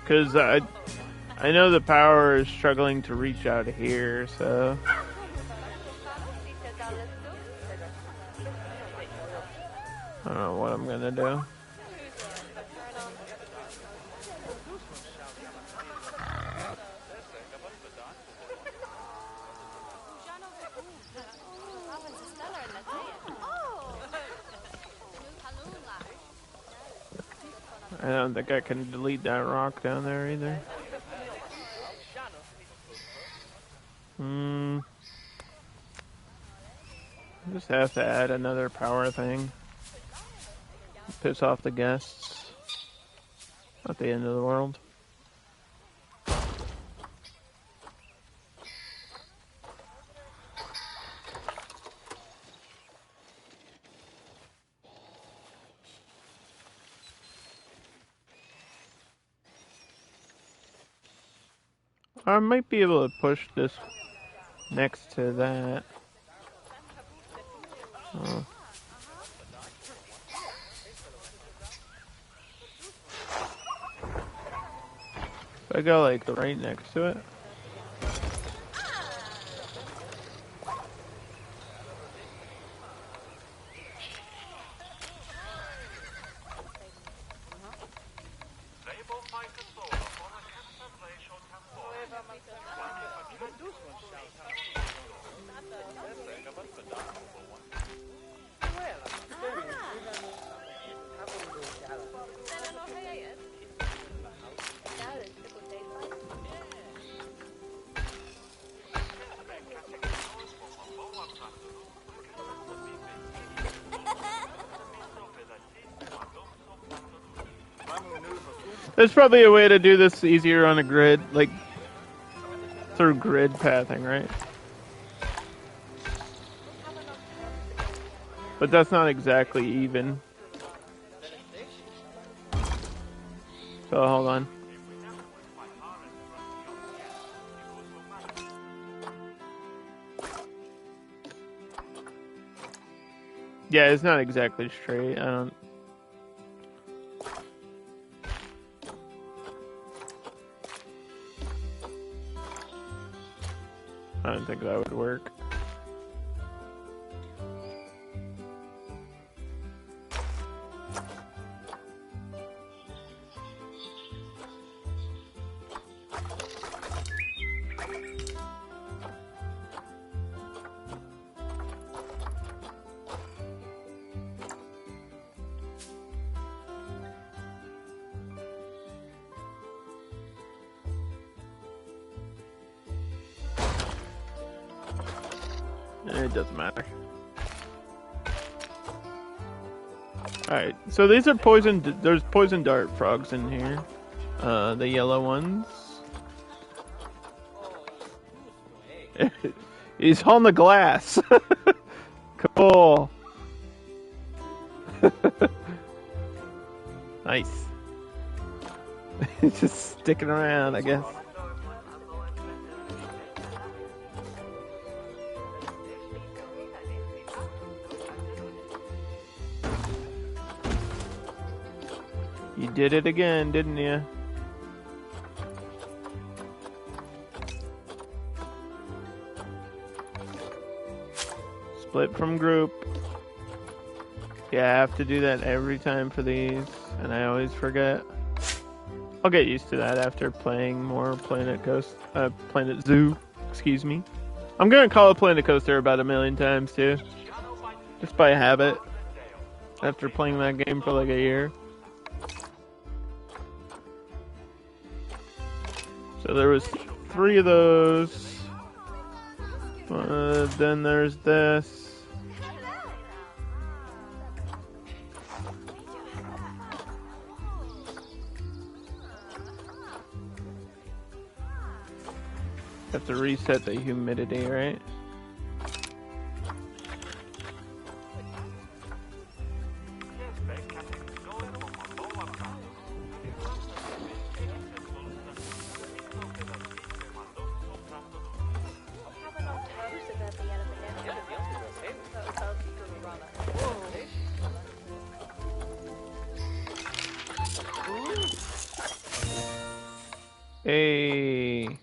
Because I know the power is struggling to reach out here, so... I don't know what I'm gonna do. I don't think I can delete that rock down there either. Just have to add another power thing. Piss off the guests. Not the end of the world. I might be able to push this next to that. Oh. If I go like right next to it. There's probably a way to do this easier on a grid, like through grid pathing, right? But that's not exactly even. So hold on. Yeah, it's not exactly straight. I don't. I don't think that would work. It doesn't matter. Alright, so these are poison. There's poison dart frogs in here. The yellow ones. He's on the glass. Cool. Nice. He's just sticking around, I guess. You did it again, didn't you? Split from group. Yeah, I have to do that every time for these, and I always forget. I'll get used to that after playing more Planet Zoo, excuse me. I'm gonna call it Planet Coaster about 1,000,000 times too. Just by habit. After playing that game for like a year. So there was 3 of those. Then there's this. Have to reset the humidity, right? Hey.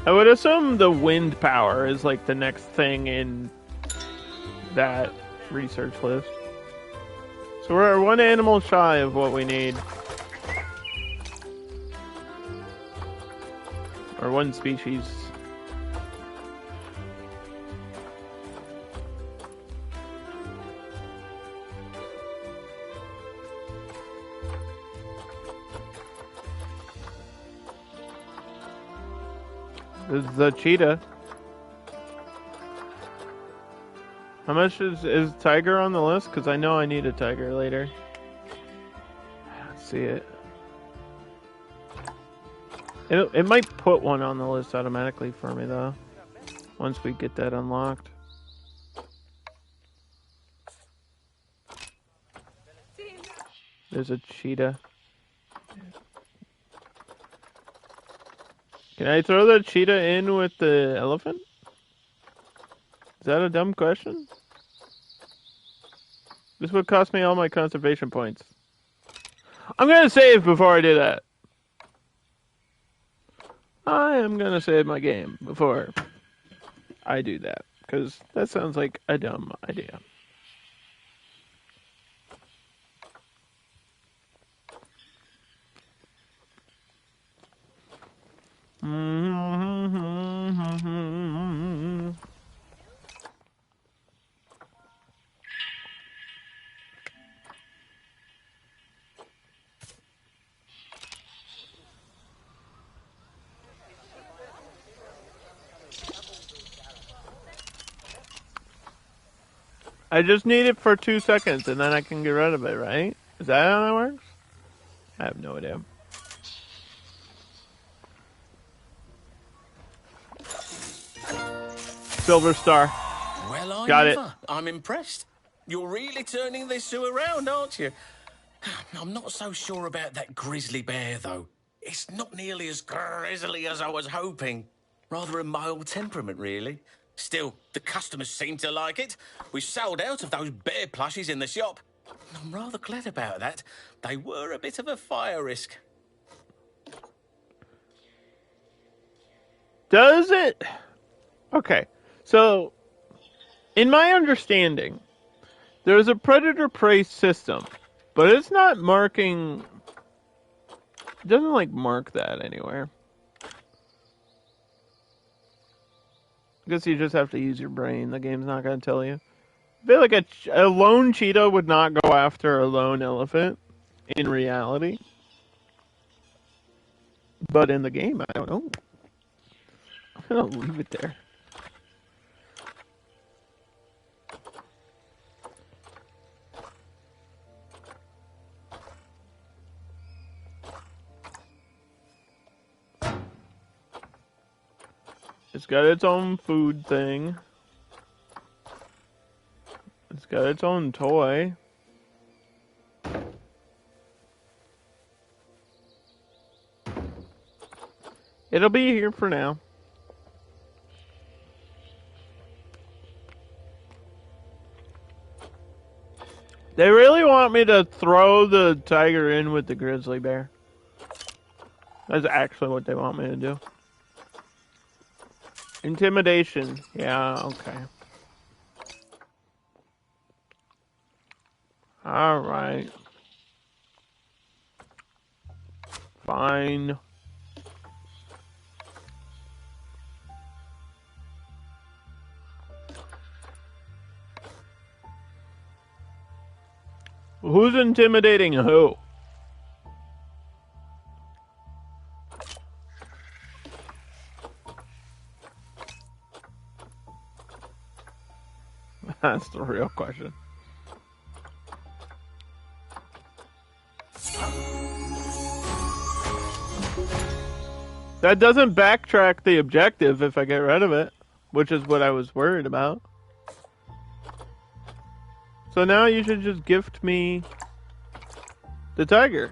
I would assume the wind power is like the next thing in that research list. So we're 1 animal shy of what we need. Or 1 species. This is the cheetah. How much is tiger on the list? Because I know I need a tiger later. I don't see it. It might put one on the list automatically for me though. Once we get that unlocked. There's a cheetah. Can I throw the cheetah in with the elephant? Is that a dumb question? This would cost me all my conservation points. I'm gonna save before I do that. I am gonna save my game before I do that. Because that sounds like a dumb idea. I just need it for 2 seconds and then I can get rid of it, right? Is that how that works? I have no idea. Silver star. Well, Got it. I'm impressed. You're really turning this zoo around, aren't you? I'm not so sure about that grizzly bear, though. It's not nearly as grizzly as I was hoping. Rather a mild temperament, really. Still, the customers seem to like it. We sold out of those bear plushies in the shop. I'm rather glad about that. They were a bit of a fire risk. Does it? Okay, so in my understanding, there's a predator-prey system, but it's not marking... It doesn't, like, mark that anywhere. I guess you just have to use your brain. The game's not going to tell you. I feel like a lone cheetah would not go after a lone elephant in reality. But in the game, I don't know. I'm going to leave it there. It's got its own food thing. It's got its own toy. It'll be here for now. They really want me to throw the tiger in with the grizzly bear. That's actually what they want me to do. Intimidation. Yeah, okay. Alright. Fine. Who's intimidating who? That's the real question. That doesn't backtrack the objective if I get rid of it, which is what I was worried about. So now you should just gift me the tiger.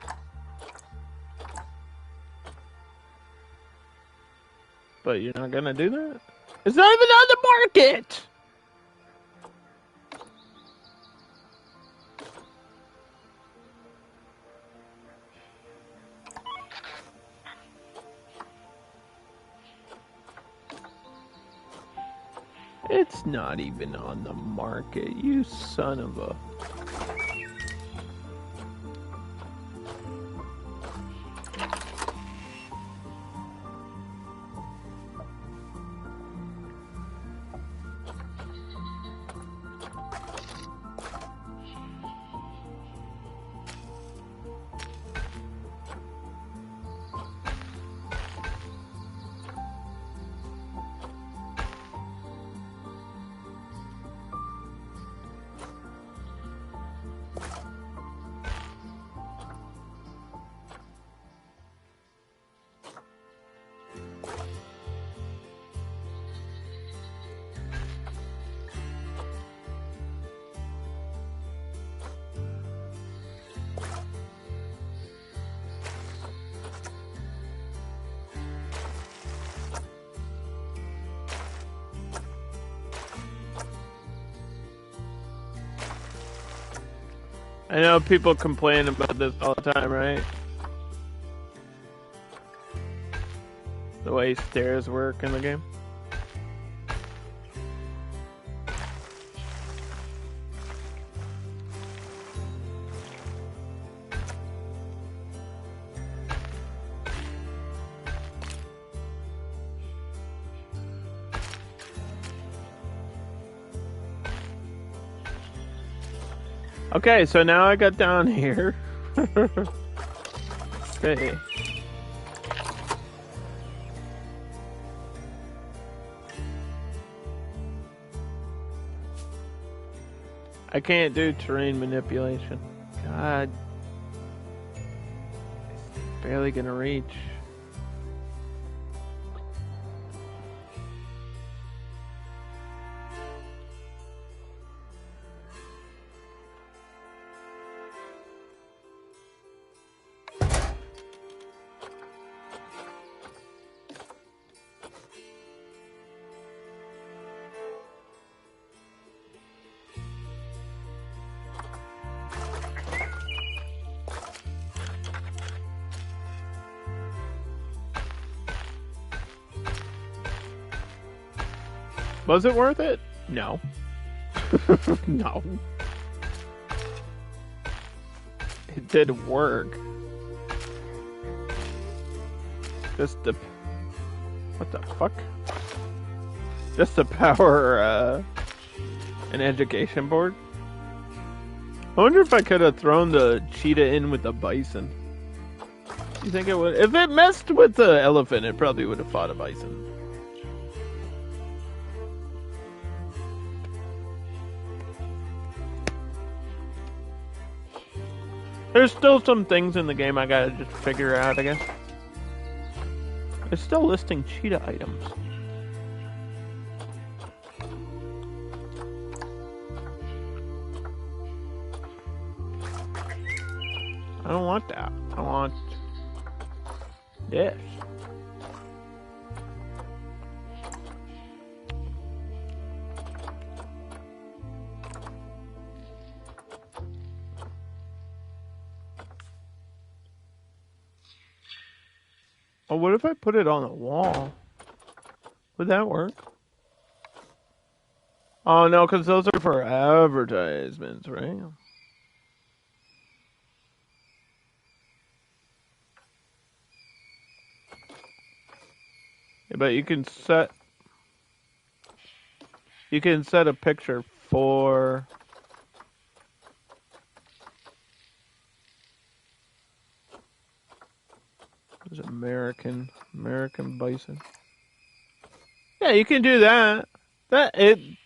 But you're not gonna do that? It's not even on the market! It's not even on the market, you son of a... I know people complain about this all the time, right? The way stairs work in the game. Okay, so now I got down here. Okay. I can't do terrain manipulation. God. It's barely gonna reach. Was it worth it? No. No. It did work. Just the... What the fuck? Just to power an education board? I wonder if I could have thrown the cheetah in with the bison. You think it would? If it messed with the elephant, it probably would have fought a bison. There's still some things in the game I gotta just figure out, I guess. It's still listing cheetah items. I don't want that. I want this. Oh, what if I put it on the wall? Would that work? Oh no, because those are for advertisements, right? Yeah, but you can set a picture for there's American bison. Yeah, you can do that. That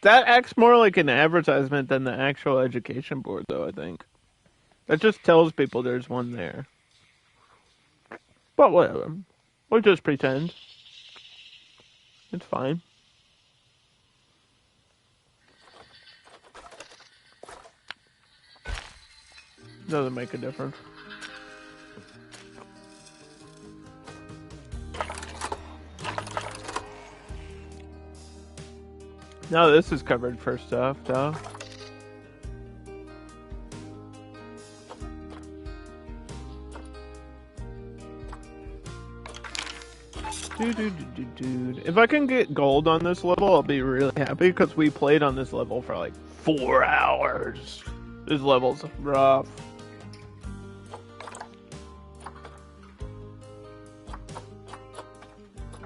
acts more like an advertisement than the actual education board, though. I think that just tells people there's one there. But whatever, we'll just pretend. It's fine. Doesn't make a difference. No, this is covered for stuff, though. Dude. If I can get gold on this level, I'll be really happy, because we played on this level for like 4 hours. This level's rough.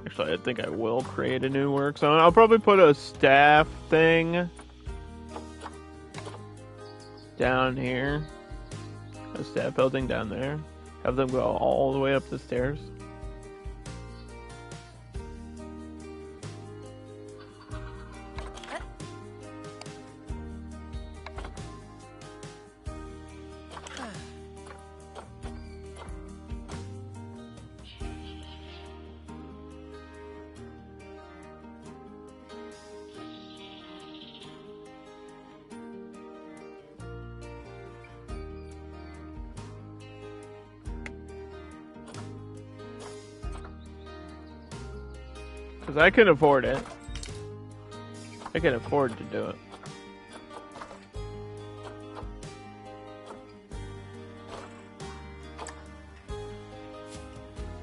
Actually, I think I will create a new work zone. I'll probably put a staff thing down here. A staff building down there. Have them go all the way up the stairs. Because I can afford it. I can afford to do it.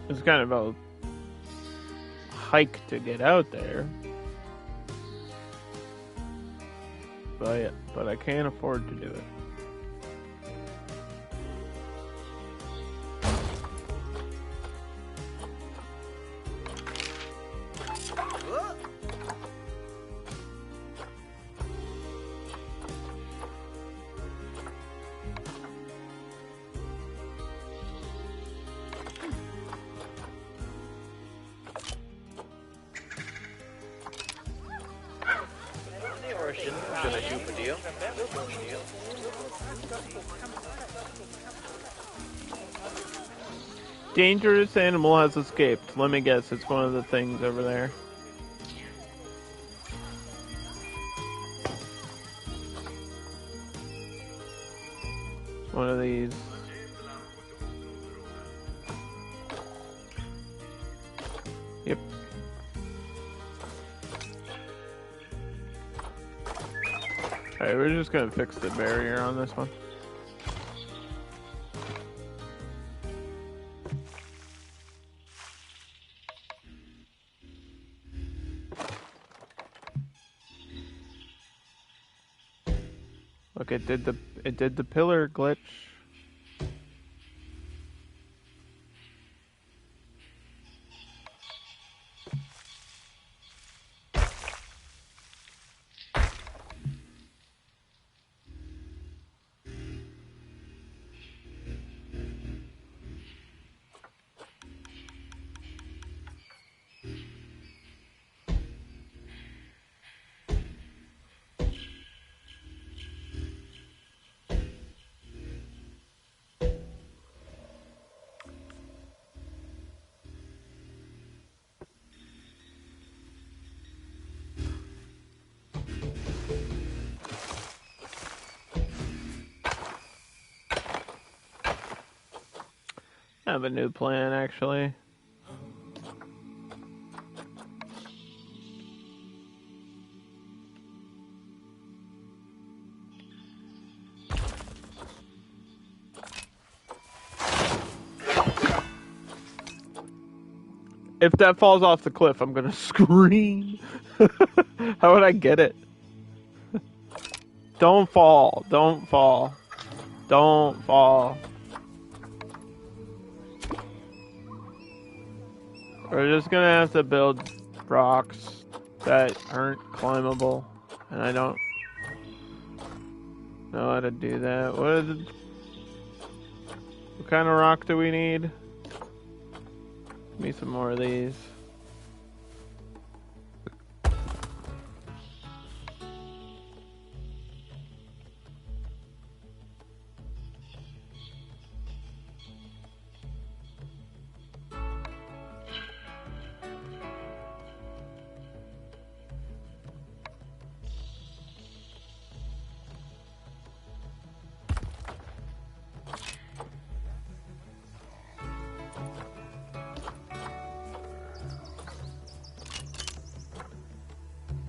It's kind of a hike to get out there. But I can afford to do it. Dangerous animal has escaped. Let me guess, it's one of the things over there. It's one of these. Yep. Alright, we're just gonna fix the barrier on this one. Look, it did the pillar glitch. I have a new plan, actually. If that falls off the cliff, I'm gonna scream. How would I get it? Don't fall. Don't fall. Don't fall. We're just gonna have to build rocks that aren't climbable. And I don't know how to do that. What kind of rock do we need? Give me some more of these.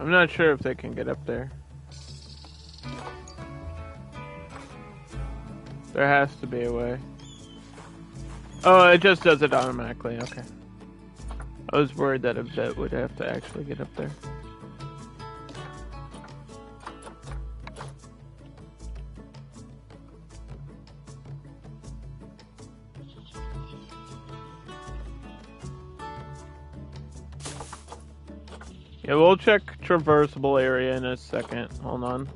I'm not sure if they can get up there. There has to be a way. Oh, it just does it automatically. Okay. I was worried that a vet would have to actually get up there. Yeah, we'll check traversable area in a second. Hold on.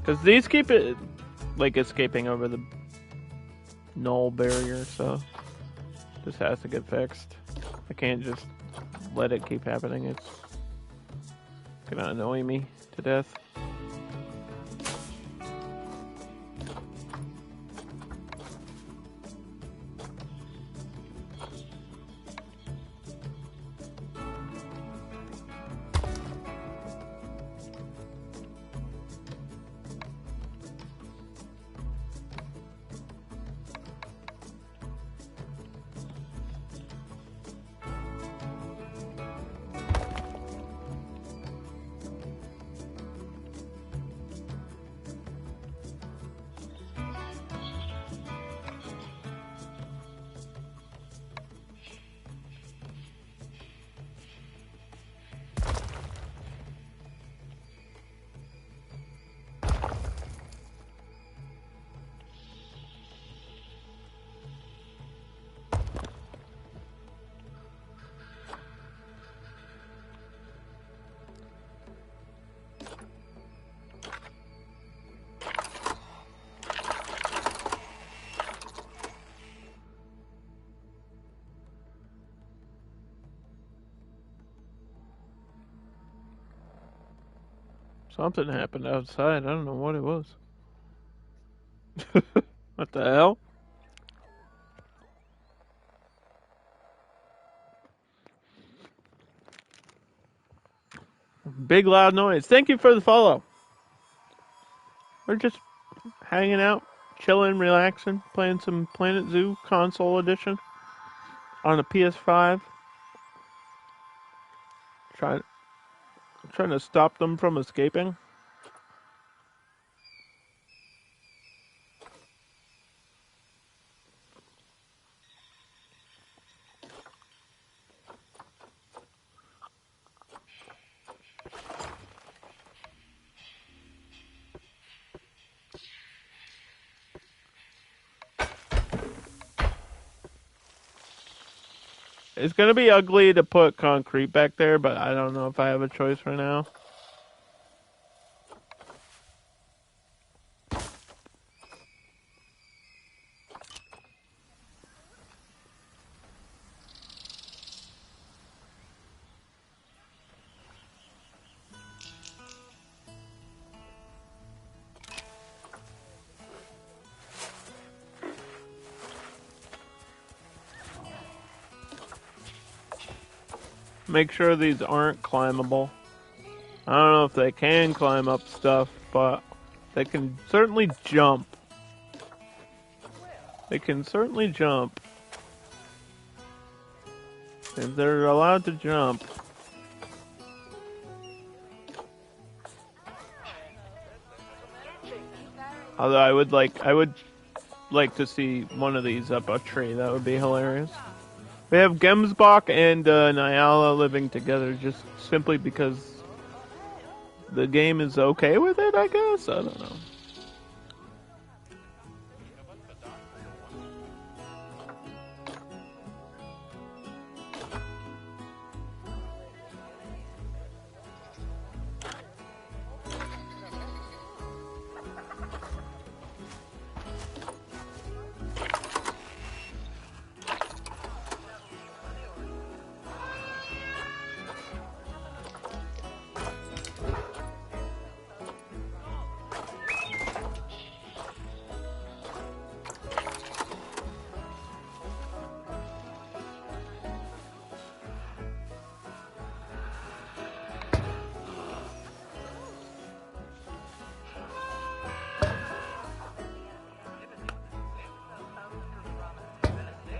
Because these keep it, like, escaping over the null barrier, so this has to get fixed. I can't just let it keep happening. It's gonna annoy me to death. Something happened outside. I don't know what it was. What the hell? Big loud noise. Thank you for the follow. We're just hanging out, chilling, relaxing, playing some Planet Zoo console edition on a PS5. Trying to stop them from escaping. It's gonna be ugly to put concrete back there, but I don't know if I have a choice right now. Make sure these aren't climbable. I don't know if they can climb up stuff, but they can certainly jump. They can certainly jump. If they're allowed to jump. Although I would like to see one of these up a tree. That would be hilarious. We have Gemsbach and Nyala living together just simply because the game is okay with it, I guess? I don't know.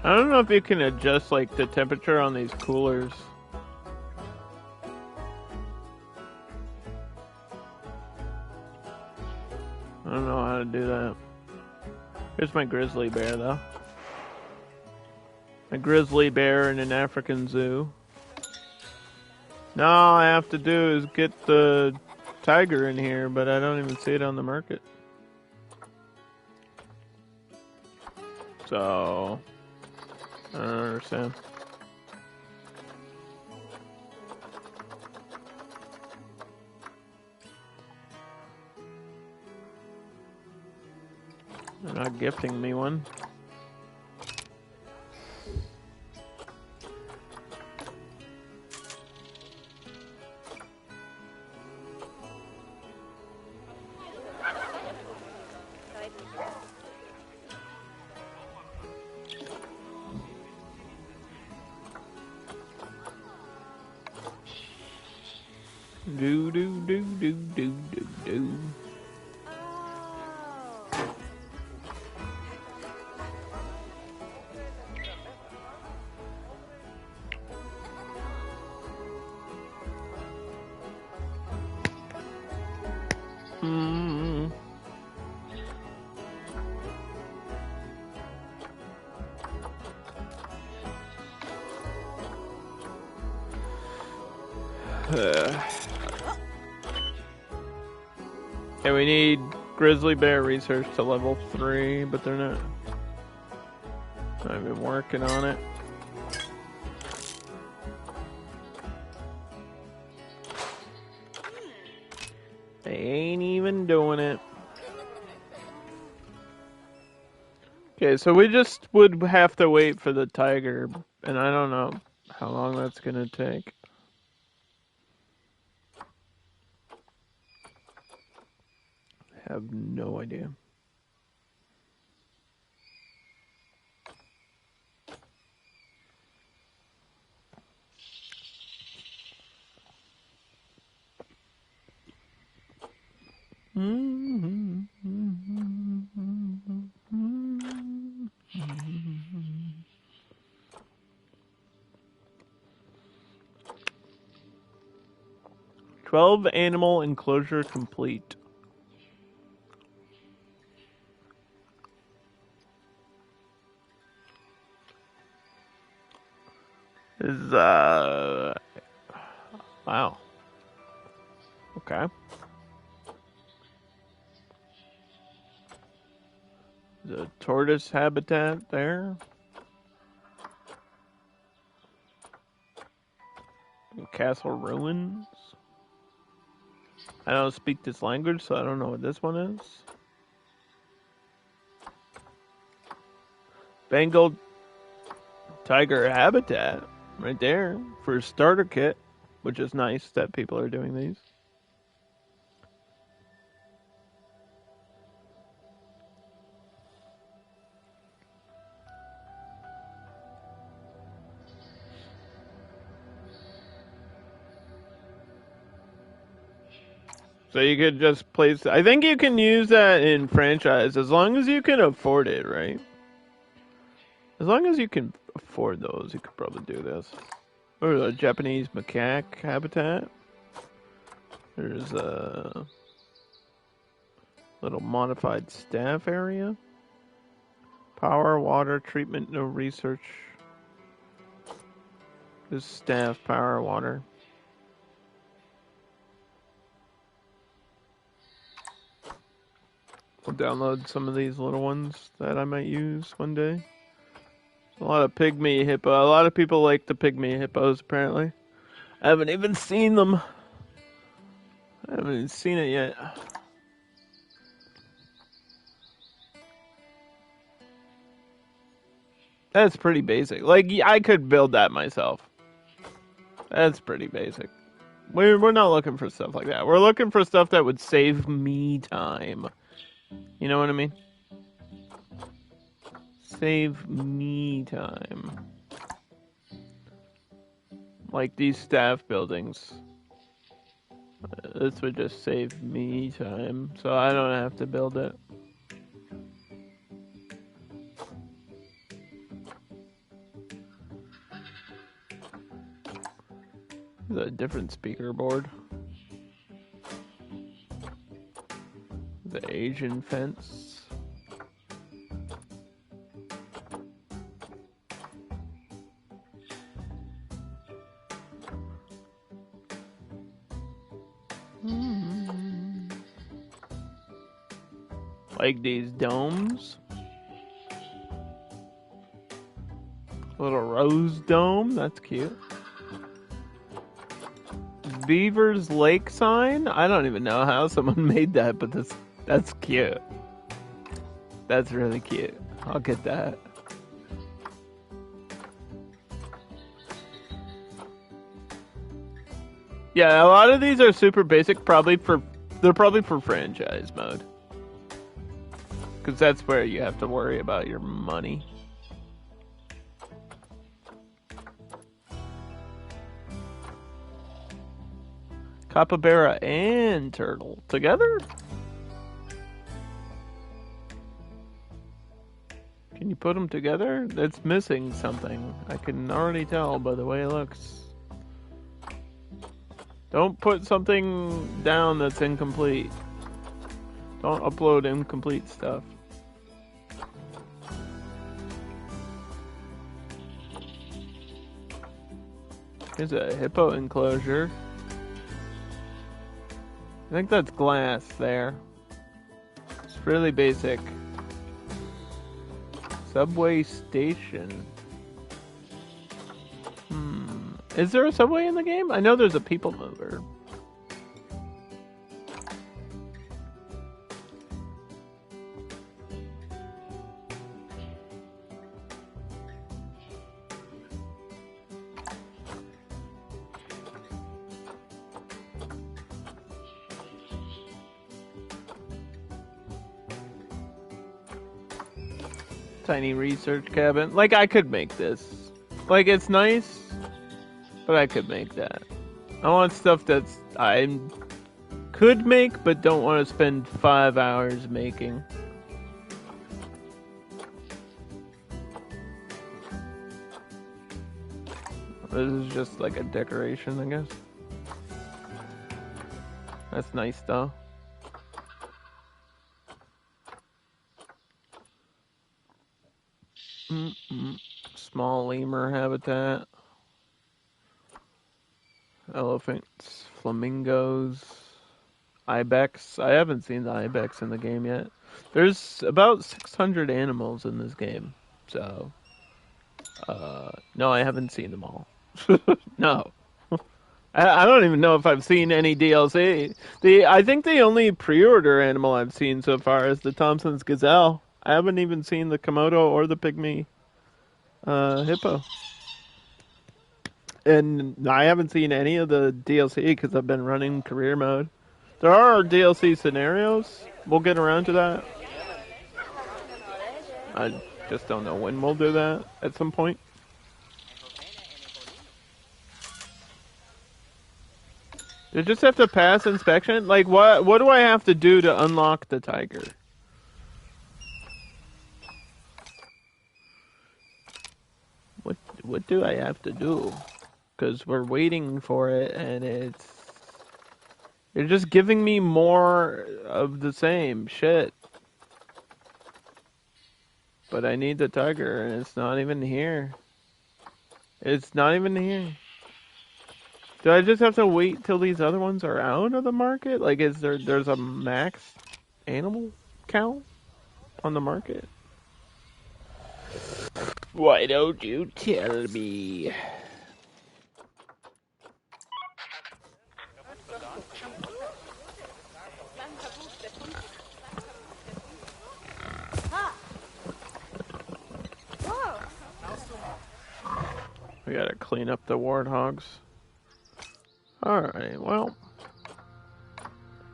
I don't know if you can adjust like the temperature on these coolers. I don't know how to do that. Here's my grizzly bear though. A grizzly bear in an African zoo. Now all I have to do is get the tiger in here, but I don't even see it on the market. So I don't understand. They're not gifting me one. Do do do do do do do. Okay, we need grizzly bear research to level 3, but they're not. I've been working on it. They ain't even doing it. Okay, so we just would have to wait for the tiger, and I don't know how long that's gonna take. I have no idea. Mm-hmm. 12 animal enclosure complete. Is wow. Okay. The tortoise habitat there. Castle Ruins. I don't speak this language, so I don't know what this one is. Bengal Tiger Habitat, right there, for a starter kit, which is nice that people are doing these. So you could just place... I think you can use that in franchise as long as you can afford it, right? As long as you can afford those, you could probably do this. Or a Japanese macaque habitat. There's a little modified staff area. Power, water, treatment, no research. This staff, power, water. I'll download some of these little ones that I might use one day. A lot of pygmy hippo. A lot of people like the pygmy hippos, apparently. I haven't even seen them. I haven't even seen it yet. That's pretty basic. Like, I could build that myself. That's pretty basic. We're not looking for stuff like that. We're looking for stuff that would save me time. You know what I mean? Save me time. Like these staff buildings. This would just save me time, so I don't have to build it. There's a different speaker board. The Asian fence. Like these domes. Little rose dome, that's cute. Beaver's Lake sign? I don't even know how someone made that, but that's cute. That's really cute. I'll get that. Yeah, a lot of these are super basic, they're probably for franchise mode. Because that's where you have to worry about your money. Capybara and turtle together? Can you put them together? That's missing something. I can already tell by the way it looks. Don't put something down that's incomplete. Don't upload incomplete stuff. Here's a hippo enclosure. I think that's glass there. It's really basic. Subway station. Is there a subway in the game? I know there's a people mover. Tiny research cabin. Like, I could make this. Like, it's nice, but I could make that. I want stuff that's I could make, but don't want to spend 5 hours making. This is just like a decoration, I guess. That's nice, though. Small lemur habitat. Elephants, flamingos, ibex. I haven't seen the ibex in the game yet. There's about 600 animals in this game, so no, I haven't seen them all. No. I don't even know if I've seen any DLC. I think the only pre-order animal I've seen so far is the Thompson's Gazelle. I haven't even seen the Komodo or the Pygmy hippo. And I haven't seen any of the DLC because I've been running career mode. There are DLC scenarios. We'll get around to that. I just don't know when we'll do that at some point. You just have to pass inspection? Like, what do I have to do to unlock the tiger? What do I have to do? Because we're waiting for it, and you're just giving me more of the same shit. But I need the tiger, and it's not even here. It's not even here. Do I just have to wait till these other ones are out of the market? Like, there's a max animal count on the market? Why don't you tell me? We gotta clean up the warthogs. Alright, well,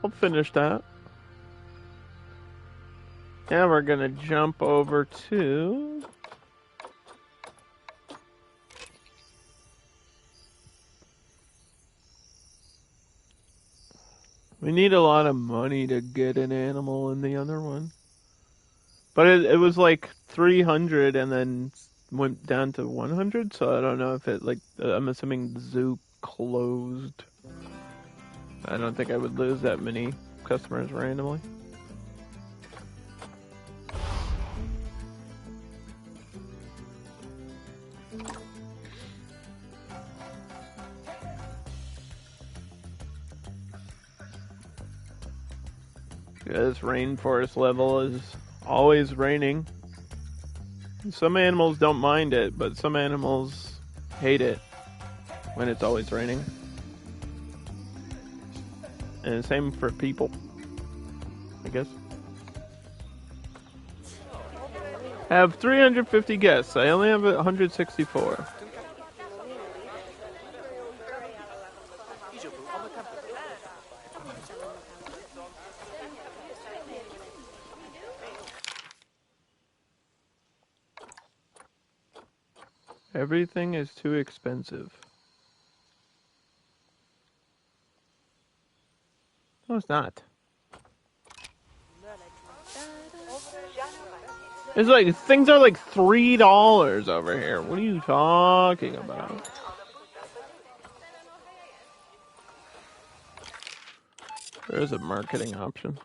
I'll finish that. Now we're gonna jump over to... We need a lot of money to get an animal in the other one. But it was like 300 and then went down to 100, so I don't know if it, like, I'm assuming the zoo closed. I don't think I would lose that many customers randomly. This rainforest level is always raining. Some animals don't mind it, but some animals hate it when it's always raining. And same for people, I guess. I have 350 guests. I only have 164. Everything is too expensive. No, it's not. It's like, things are like $3 over here. What are you talking about? There's a marketing option.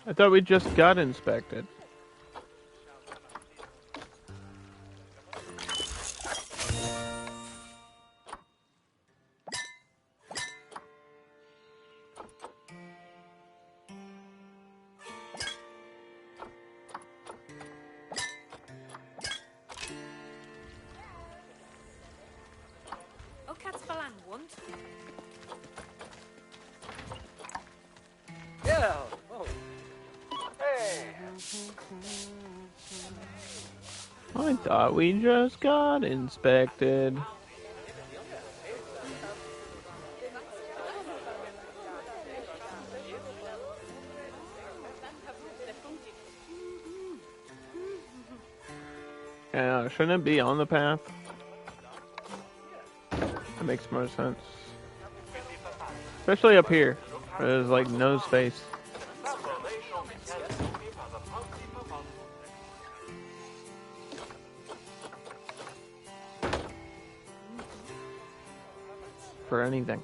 I thought we just got inspected. I thought we just got inspected. Yeah, shouldn't it be on the path? That makes more sense. Especially up here, where there's like no space. For anything.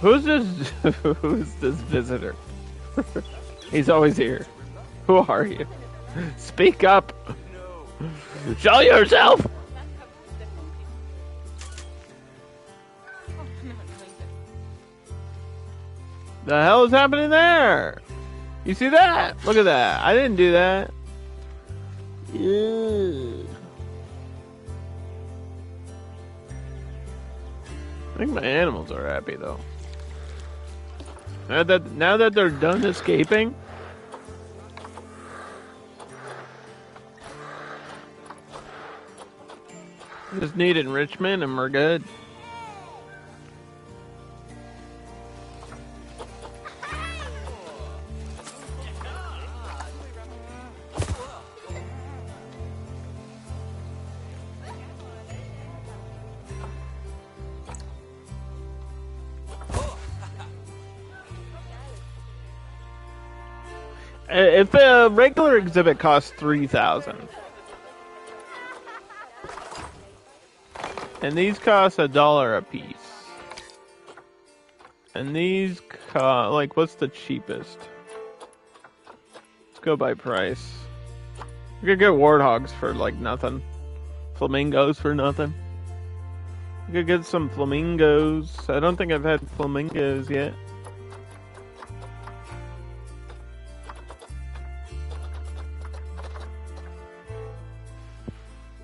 Who's this visitor? He's always here. Who are you? Speak up. Show yourself. The hell is happening there? You see that? Look at that. I didn't do that. Ew. I think my animals are happy though. Now that they're done escaping. Just need enrichment and we're good. If a regular exhibit costs 3,000, and these cost $1 a piece, and these like, what's the cheapest? Let's go by price. You could get warthogs for like nothing, flamingos for nothing. You could get some flamingos. I don't think I've had flamingos yet.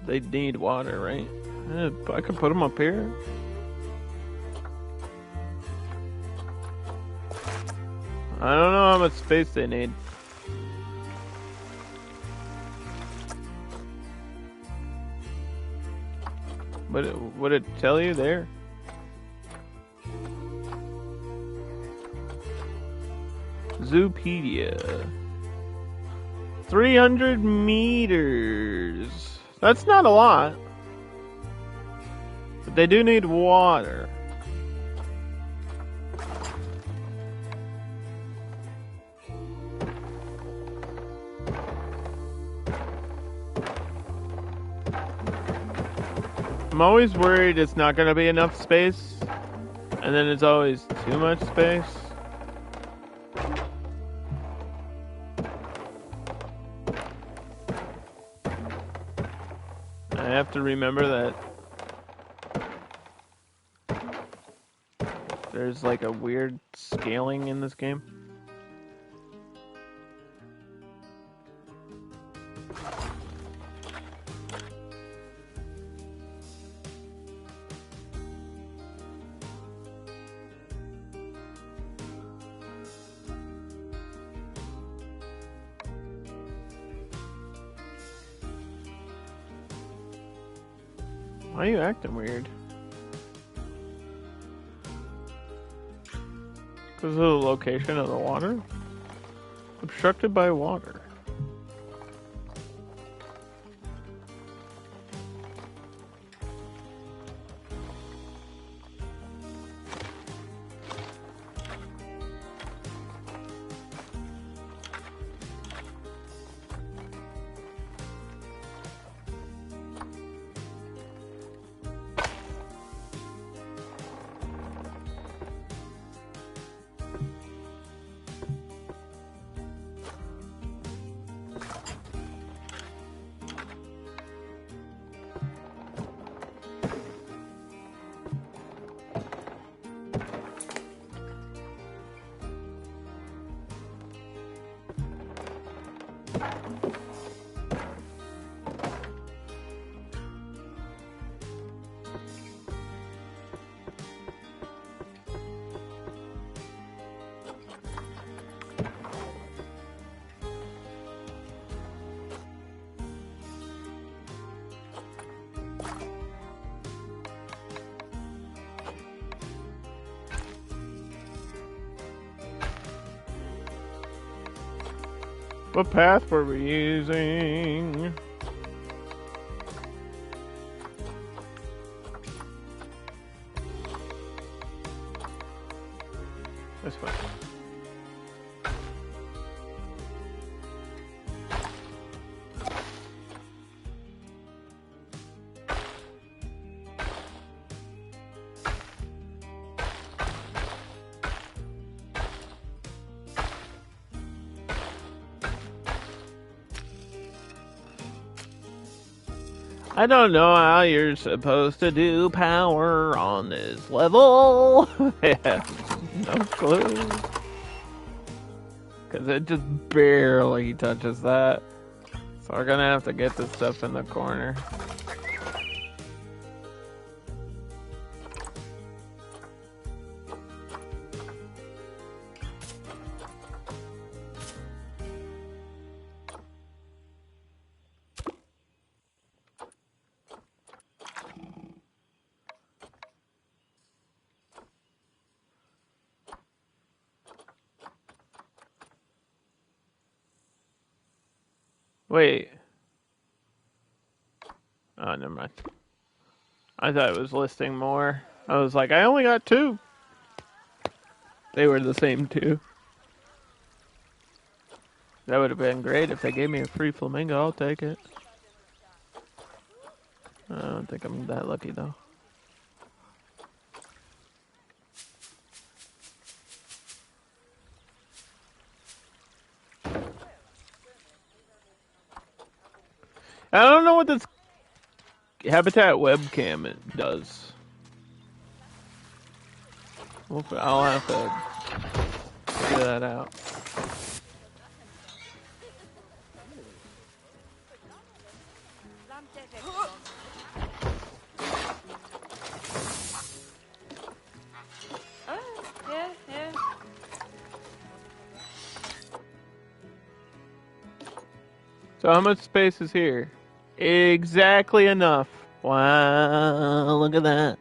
They need water, right? I could put them up here. I don't know how much space they need. Would it tell you there? Zoopedia. 300 meters. That's not a lot. But they do need water. I'm always worried it's not going to be enough space. And then it's always too much space. I have to remember that there's like a weird scaling in this game. Why are you acting weird? Because of the location of the water? Obstructed by water. What path were we using? This way. I don't know how you're supposed to do power on this level. I have no clue. Because it just barely touches that. So we're gonna have to get this stuff in the corner. Wait. Oh, never mind. I thought it was listing more. I was like, I only got 2. They were the same 2. That would have been great if they gave me a free flamingo. I'll take it. I don't think I'm that lucky though. I don't know what this Habitat webcam does. I'll have to figure that out. Yeah. So how much space is here? Exactly enough. Wow, look at that.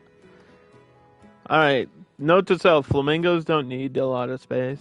Alright, note to self, flamingos don't need a lot of space.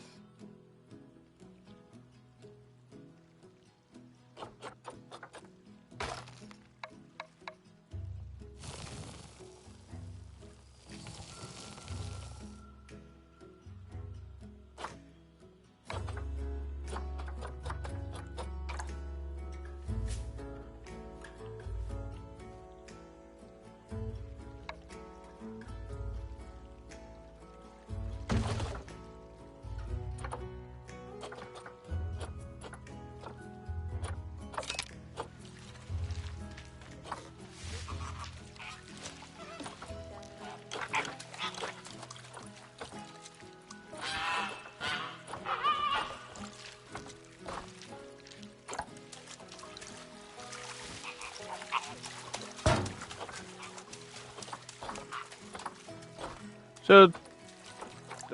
So,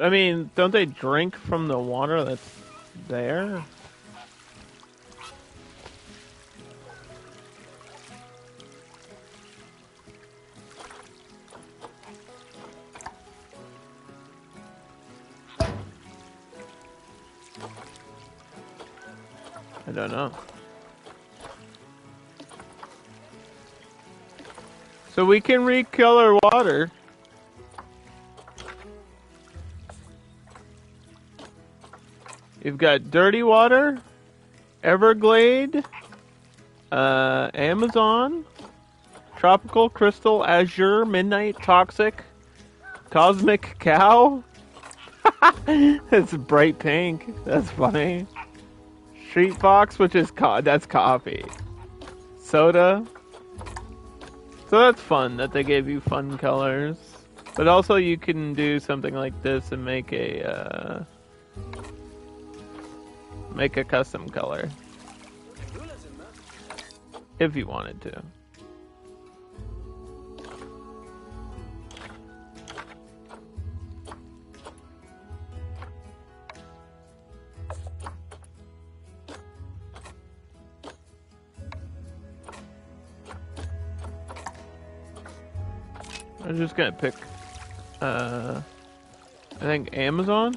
I mean, don't they drink from the water that's there? I don't know. So we can recolor water. You've got dirty water, Everglade, Amazon, tropical, crystal, azure, midnight, toxic, cosmic cow. It's bright pink. That's funny. Street fox, which is that's coffee. Soda. So that's fun that they gave you fun colors. But also you can do something like this and make a custom color. If you wanted to. I'm just gonna pick, I think Amazon,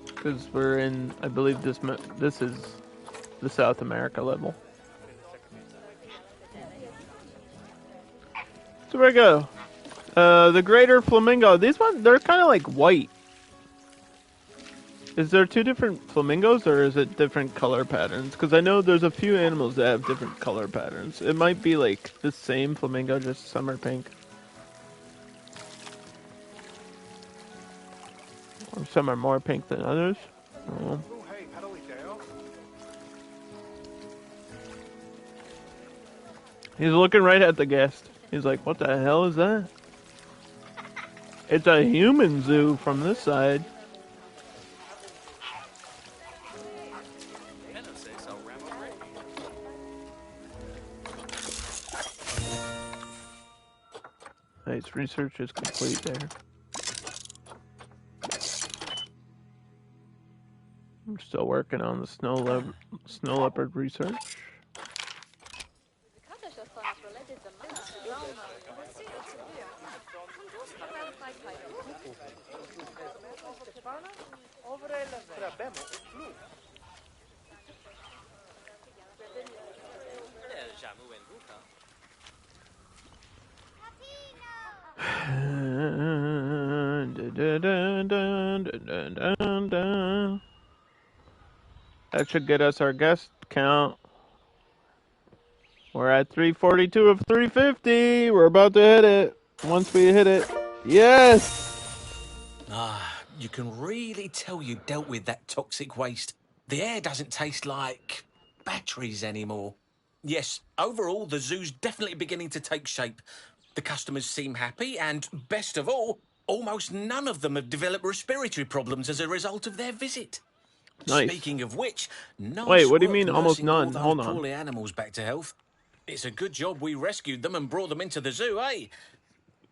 because we're in, I believe this is the South America level. So where we go? The greater flamingo. These ones, they're kind of like white. Is there two different flamingos, or is it different color patterns? Because I know there's a few animals that have different color patterns. It might be like the same flamingo, just some are pink. Or some are more pink than others. Oh. He's looking right at the guest. He's like, what the hell is that? It's a human zoo from this side. Nice, research is complete there. I'm still working on the snow leopard research. That should get us our guest count. We're at 342 of 350. We're about to hit it. Once we hit it, yes! Ah, you can really tell you dealt with that toxic waste. The air doesn't taste like batteries anymore. Yes, overall, the zoo's definitely beginning to take shape. The customers seem happy, and best of all, almost none of them have developed respiratory problems as a result of their visit. Nice. Speaking of which, nice Wait, what do you work mean almost nursing all none? those Hold on. poorly animals back to health. It's a good job we rescued them and brought them into the zoo, eh?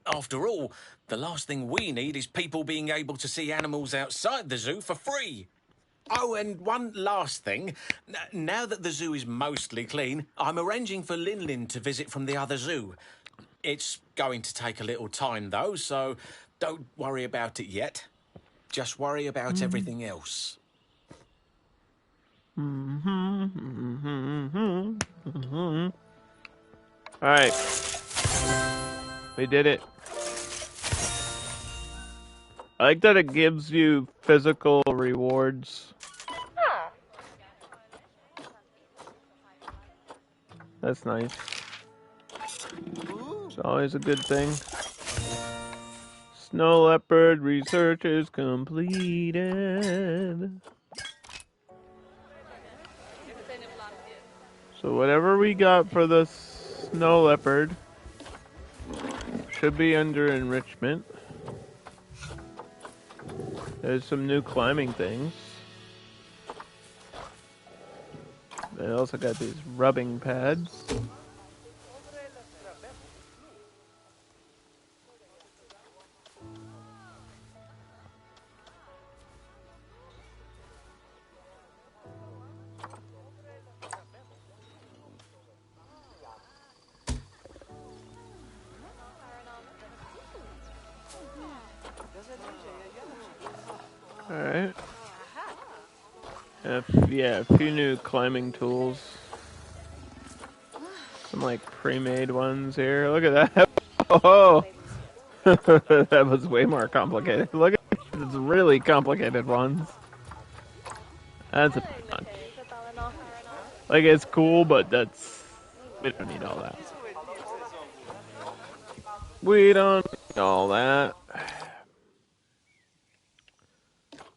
After all, the last thing we need is people being able to see animals outside the zoo for free. Oh, and one last thing. Now that the zoo is mostly clean, I'm arranging for Lin to visit from the other zoo. It's going to take a little time, though, so don't worry about it yet. Just worry about everything else. Alright. We did it. I like that it gives you physical rewards. That's nice. It's always a good thing. Snow leopard research is completed. So whatever we got for the snow leopard should be under enrichment. There's some new climbing things. They also got these rubbing pads. Alright. Yeah, a few new climbing tools. Some like pre-made ones here. Look at that. Oh! That was way more complicated. Look at these really complicated ones. That's a bit much. Like, it's cool, but that's... We don't need all that. We don't need all that.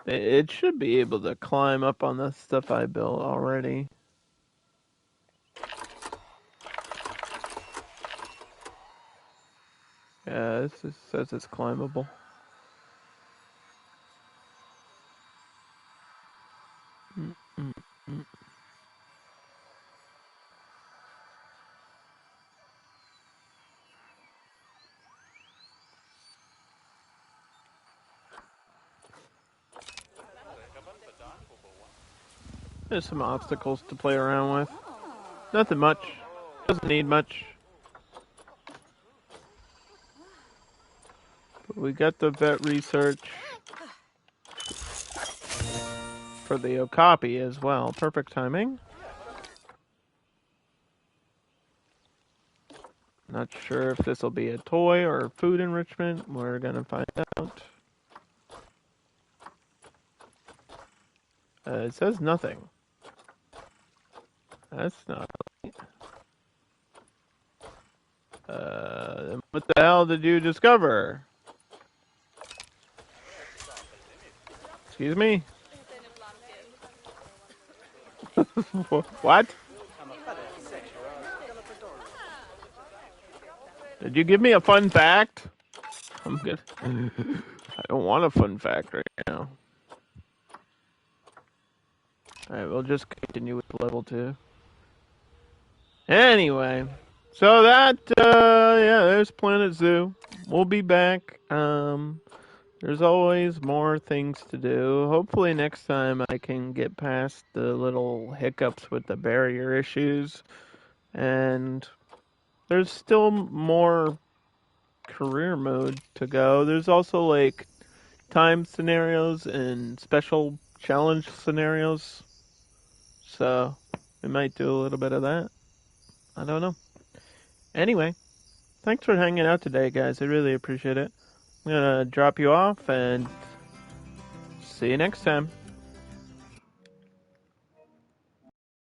It should be able to climb up on the stuff I built already. Yeah, this says it's climbable. There's some obstacles to play around with. Nothing much. Doesn't need much. But we got the vet research for the Okapi as well. Perfect timing. Not sure if this will be a toy or food enrichment. We're gonna find out. It says nothing. That's not right. What the hell did you discover? Excuse me? What? Did you give me a fun fact? I'm good. I don't want a fun fact right now. Alright, we'll just continue with level 2. Anyway, so that, yeah, there's Planet Zoo. We'll be back. There's always more things to do. Hopefully next time I can get past the little hiccups with the barrier issues. And there's still more career mode to go. There's also like time scenarios and special challenge scenarios. So we might do a little bit of that. I don't know. Anyway, thanks for hanging out today, guys. I really appreciate it. I'm gonna drop you off and see you next time.